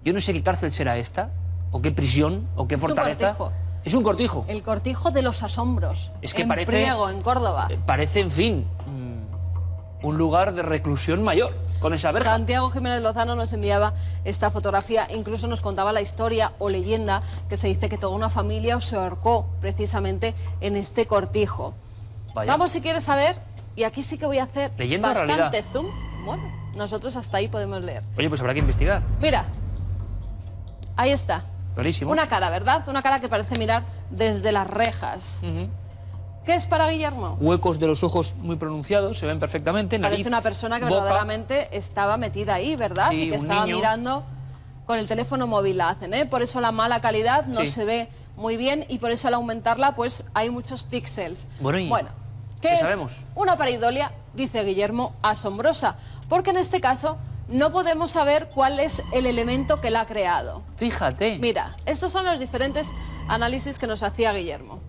[SPEAKER 1] Yo no sé qué cárcel será esta, o qué prisión, o qué fortaleza.
[SPEAKER 3] Es un cortijo.
[SPEAKER 1] Es un cortijo.
[SPEAKER 3] El cortijo de los asombros.
[SPEAKER 1] Es que
[SPEAKER 3] en
[SPEAKER 1] parece,
[SPEAKER 3] Priego, en Córdoba.
[SPEAKER 1] Parece, en fin, un lugar de reclusión mayor, con esa verja.
[SPEAKER 3] Santiago Jiménez Lozano nos enviaba esta fotografía, incluso nos contaba la historia o leyenda que se dice que toda una familia se ahorcó precisamente en este cortijo.
[SPEAKER 1] Vaya.
[SPEAKER 3] Vamos, si quieres saber, y aquí sí que voy a hacer
[SPEAKER 1] Leyenda o
[SPEAKER 3] bastante
[SPEAKER 1] realidad.
[SPEAKER 3] zoom. Bueno, nosotros hasta ahí podemos leer.
[SPEAKER 1] Oye, pues habrá que investigar.
[SPEAKER 3] Mira, ahí está.
[SPEAKER 1] Clarísimo.
[SPEAKER 3] Una cara, ¿verdad? Una cara que parece mirar desde las rejas. ¿Qué es para Guillermo?
[SPEAKER 1] Huecos de los ojos muy pronunciados, se ven perfectamente. Nariz,
[SPEAKER 3] Parece una persona que
[SPEAKER 1] boca.
[SPEAKER 3] verdaderamente estaba metida ahí, ¿verdad?
[SPEAKER 1] Sí,
[SPEAKER 3] y que
[SPEAKER 1] un
[SPEAKER 3] estaba
[SPEAKER 1] niño.
[SPEAKER 3] mirando con el teléfono móvil, la hacen, ¿eh? Por eso la mala calidad no
[SPEAKER 1] Sí.
[SPEAKER 3] se ve muy bien y por eso al aumentarla pues hay muchos píxeles.
[SPEAKER 1] Bueno,
[SPEAKER 3] ¿qué
[SPEAKER 1] ¿qué
[SPEAKER 3] es?
[SPEAKER 1] sabemos?
[SPEAKER 3] Una pareidolia, dice Guillermo, asombrosa, porque en este caso no podemos saber cuál es el elemento que la ha creado.
[SPEAKER 1] Fíjate.
[SPEAKER 3] Mira, estos son los diferentes análisis que nos hacía Guillermo.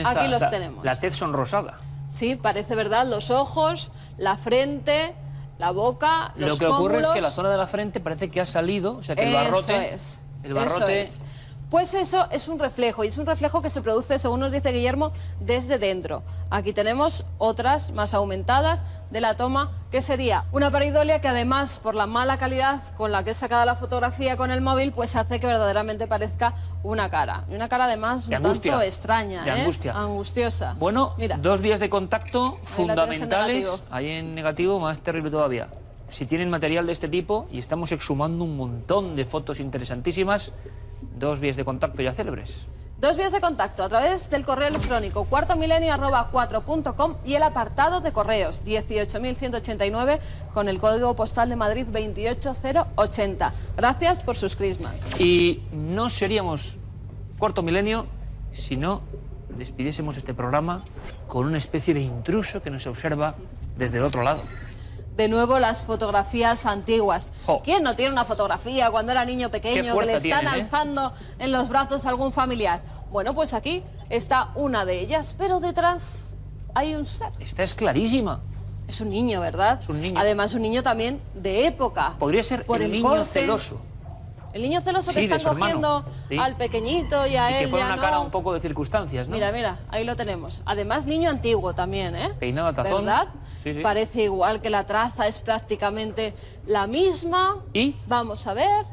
[SPEAKER 3] Aquí los tenemos.
[SPEAKER 1] La tez sonrosada.
[SPEAKER 3] Sí, parece verdad, los ojos, la frente, la boca, los
[SPEAKER 1] Lo que ocurre
[SPEAKER 3] pómulos.
[SPEAKER 1] es que la zona de la frente parece que ha salido, o sea que el barrote... El barrote...
[SPEAKER 3] Eso es. Pues eso es un reflejo, y es un reflejo que se produce, según nos dice Guillermo, desde dentro. Aquí tenemos otras más aumentadas de la toma, que sería una pareidolia que además, por la mala calidad con la que es sacada la fotografía con el móvil, pues hace que verdaderamente parezca una cara. Y una cara además un tanto extraña,
[SPEAKER 1] de angustia.
[SPEAKER 3] Angustiosa.
[SPEAKER 1] Bueno,
[SPEAKER 3] mira,
[SPEAKER 1] 2 vías de contacto fundamentales.
[SPEAKER 3] negativo.
[SPEAKER 1] Ahí en negativo, más terrible todavía. Si tienen material de este tipo, y estamos exhumando un montón de fotos interesantísimas, 2 vías de contacto ya célebres.
[SPEAKER 3] 2 vías de contacto a través del correo electrónico cuartomilenio@4.com y el apartado de correos 18.189 con el código postal de Madrid 28080. Gracias por sus crismas.
[SPEAKER 1] Y no seríamos Cuarto Milenio si no despidiésemos este programa con una especie de intruso que nos observa desde el otro lado.
[SPEAKER 3] De nuevo las fotografías antiguas. ¿Quién no tiene una fotografía cuando era niño pequeño que le están alzando en los brazos a algún familiar? Bueno, pues aquí está una de ellas, pero detrás hay un ser.
[SPEAKER 1] Esta es clarísima.
[SPEAKER 3] Es un niño, ¿verdad?
[SPEAKER 1] Es un niño.
[SPEAKER 3] Además, un niño también de época.
[SPEAKER 1] Podría ser
[SPEAKER 3] por
[SPEAKER 1] el niño
[SPEAKER 3] corte.
[SPEAKER 1] celoso.
[SPEAKER 3] El niño celoso
[SPEAKER 1] Sí,
[SPEAKER 3] que
[SPEAKER 1] de
[SPEAKER 3] están
[SPEAKER 1] su hermano.
[SPEAKER 3] cogiendo
[SPEAKER 1] Sí.
[SPEAKER 3] al pequeñito y a
[SPEAKER 1] Y
[SPEAKER 3] él
[SPEAKER 1] que pone
[SPEAKER 3] ya
[SPEAKER 1] una
[SPEAKER 3] no.
[SPEAKER 1] cara un poco de circunstancias, ¿no?
[SPEAKER 3] Mira, mira, ahí lo tenemos. Además, niño antiguo también, ¿eh?
[SPEAKER 1] Peinado a tazón.
[SPEAKER 3] ¿Verdad?
[SPEAKER 1] Sí, sí.
[SPEAKER 3] Parece igual, que la traza es prácticamente la misma.
[SPEAKER 1] ¿Y?
[SPEAKER 3] Vamos a ver.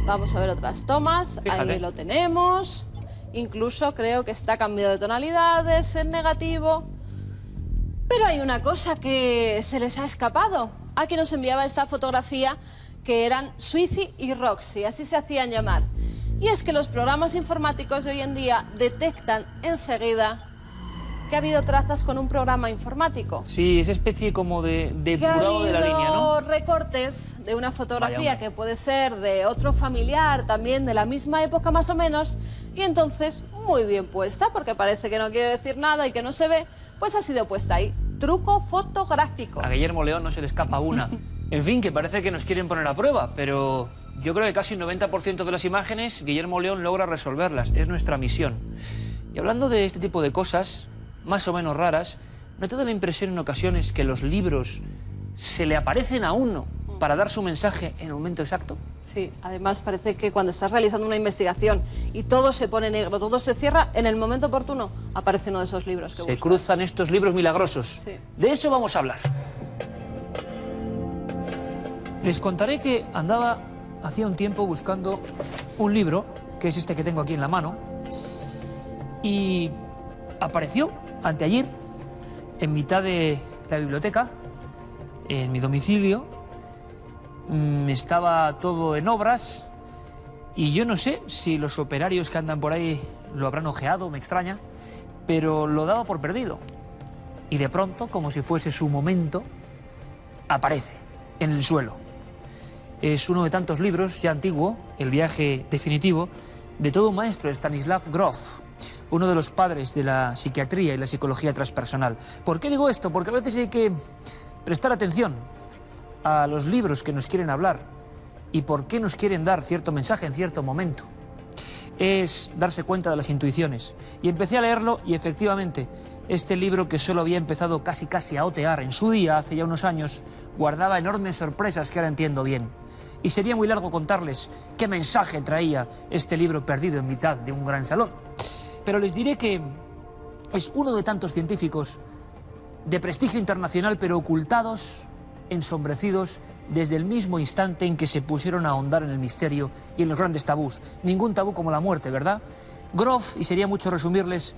[SPEAKER 3] Vamos a ver otras tomas.
[SPEAKER 1] Fíjate.
[SPEAKER 3] Ahí lo tenemos. Incluso creo que está cambiado de tonalidades, en negativo. Pero hay una cosa que se les ha escapado. Aquí nos enviaba esta fotografía que eran Sweetie y Roxy, así se hacían llamar. Y es que los programas informáticos de hoy en día detectan enseguida que ha habido trazas con un programa informático.
[SPEAKER 1] Sí, esa especie como de
[SPEAKER 3] Que ha
[SPEAKER 1] depurado de la línea, ¿no?
[SPEAKER 3] habido recortes de una fotografía
[SPEAKER 1] Vaya,
[SPEAKER 3] que puede ser de otro familiar, también de la misma época más o menos, y entonces muy bien puesta, porque parece que no quiere decir nada y que no se ve, pues ha sido puesta ahí. Truco fotográfico.
[SPEAKER 1] A Guillermo León no se le escapa una. En fin, que parece que nos quieren poner a prueba, pero yo creo que casi un 90% de las imágenes Guillermo León logra resolverlas. Es nuestra misión. Y hablando de este tipo de cosas, más o menos raras, ¿no te da la impresión en ocasiones que los libros se le aparecen a uno para dar su mensaje en el momento exacto?
[SPEAKER 3] Sí, además parece que cuando estás realizando una investigación y todo se pone negro, todo se cierra, en el momento oportuno aparece uno de esos libros que
[SPEAKER 1] Se
[SPEAKER 3] buscas.
[SPEAKER 1] cruzan estos libros milagrosos.
[SPEAKER 3] Sí.
[SPEAKER 1] De eso vamos a hablar. Les contaré que andaba hacía un tiempo buscando un libro, que es este que tengo aquí en la mano, y apareció anteayer en mitad de la biblioteca, en mi domicilio. Estaba todo en obras y yo no sé si los operarios que andan por ahí lo habrán ojeado, me extraña, pero lo daba por perdido. Y de pronto, como si fuese su momento, aparece en el suelo. Es uno de tantos libros, ya antiguo, El viaje definitivo, de todo un maestro, Stanislav Grof, uno de los padres de la psiquiatría y la psicología transpersonal. ¿Por qué digo esto? Porque a veces hay que prestar atención a los libros que nos quieren hablar y por qué nos quieren dar cierto mensaje en cierto momento. Es darse cuenta de las intuiciones. Y empecé a leerlo y efectivamente este libro, que solo había empezado casi a otear en su día, hace ya unos años, guardaba enormes sorpresas que ahora entiendo bien. Y sería muy largo contarles qué mensaje traía este libro perdido en mitad de un gran salón. Pero les diré que es uno de tantos científicos de prestigio internacional, pero ocultados, ensombrecidos, desde el mismo instante en que se pusieron a ahondar en el misterio y en los grandes tabús. Ningún tabú como la muerte, ¿verdad? Grof, y sería mucho resumirles,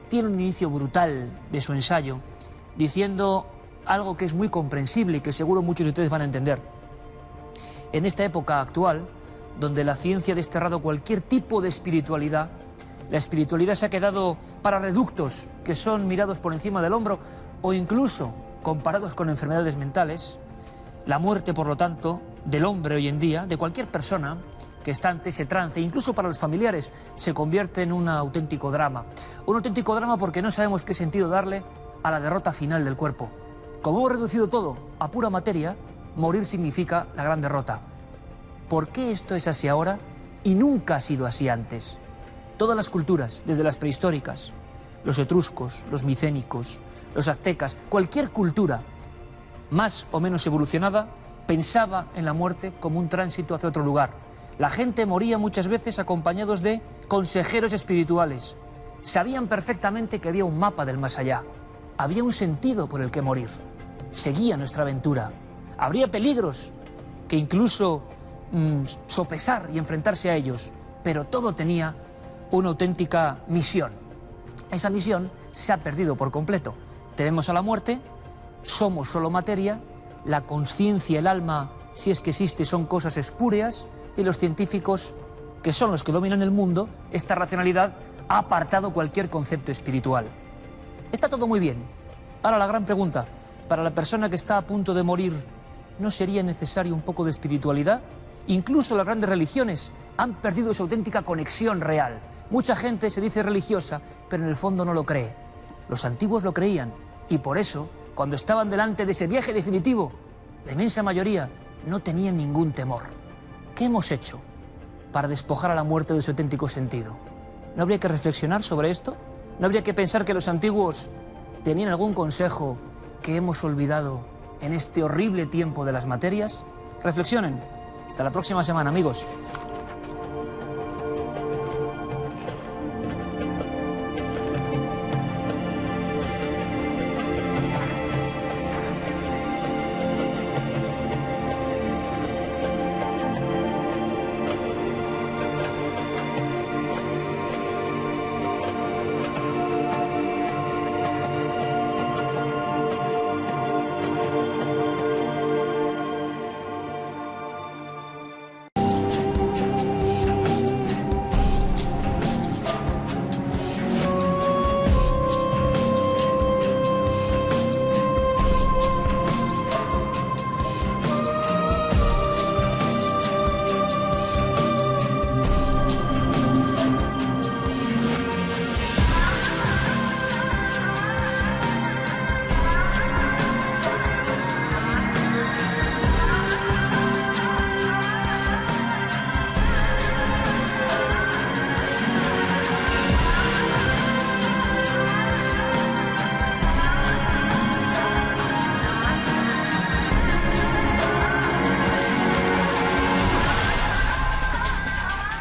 [SPEAKER 1] tiene un inicio brutal de su ensayo, diciendo algo que es muy comprensible y que seguro muchos de ustedes van a entender. En esta época actual, donde la ciencia ha desterrado cualquier tipo de espiritualidad, la espiritualidad se ha quedado para reductos que son mirados por encima del hombro o incluso comparados con enfermedades mentales. La muerte, por lo tanto, del hombre hoy en día, de cualquier persona que está ante ese trance, incluso para los familiares, se convierte en un auténtico drama. Un auténtico drama porque no sabemos qué sentido darle a la derrota final del cuerpo. Como hemos reducido todo a pura materia, morir significa la gran derrota. ¿Por qué esto es así ahora y nunca ha sido así antes? Todas las culturas, desde las prehistóricas, los etruscos, los micénicos, los aztecas, cualquier cultura más o menos evolucionada pensaba en la muerte como un tránsito hacia otro lugar. La gente moría muchas veces acompañados de consejeros espirituales. Sabían perfectamente que había un mapa del más allá. Había un sentido por el que morir. Seguía nuestra aventura. Habría peligros que incluso sopesar y enfrentarse a ellos, pero todo tenía una auténtica misión. Esa misión se ha perdido por completo. Tememos a la muerte, somos solo materia, la conciencia, el alma, si es que existe, son cosas espúreas, y los científicos, que son los que dominan el mundo, esta racionalidad ha apartado cualquier concepto espiritual. Está todo muy bien. Ahora la gran pregunta, para la persona que está a punto de morir, ¿no sería necesario un poco de espiritualidad? Incluso las grandes religiones han perdido su auténtica conexión real. Mucha gente se dice religiosa, pero en el fondo no lo cree. Los antiguos lo creían, y por eso, cuando estaban delante de ese viaje definitivo, la inmensa mayoría no tenían ningún temor. ¿Qué hemos hecho para despojar a la muerte de su auténtico sentido? ¿No habría que reflexionar sobre esto? ¿No habría que pensar que los antiguos tenían algún consejo que hemos olvidado en este horrible tiempo de las materias? Reflexionen. Hasta la próxima semana, amigos.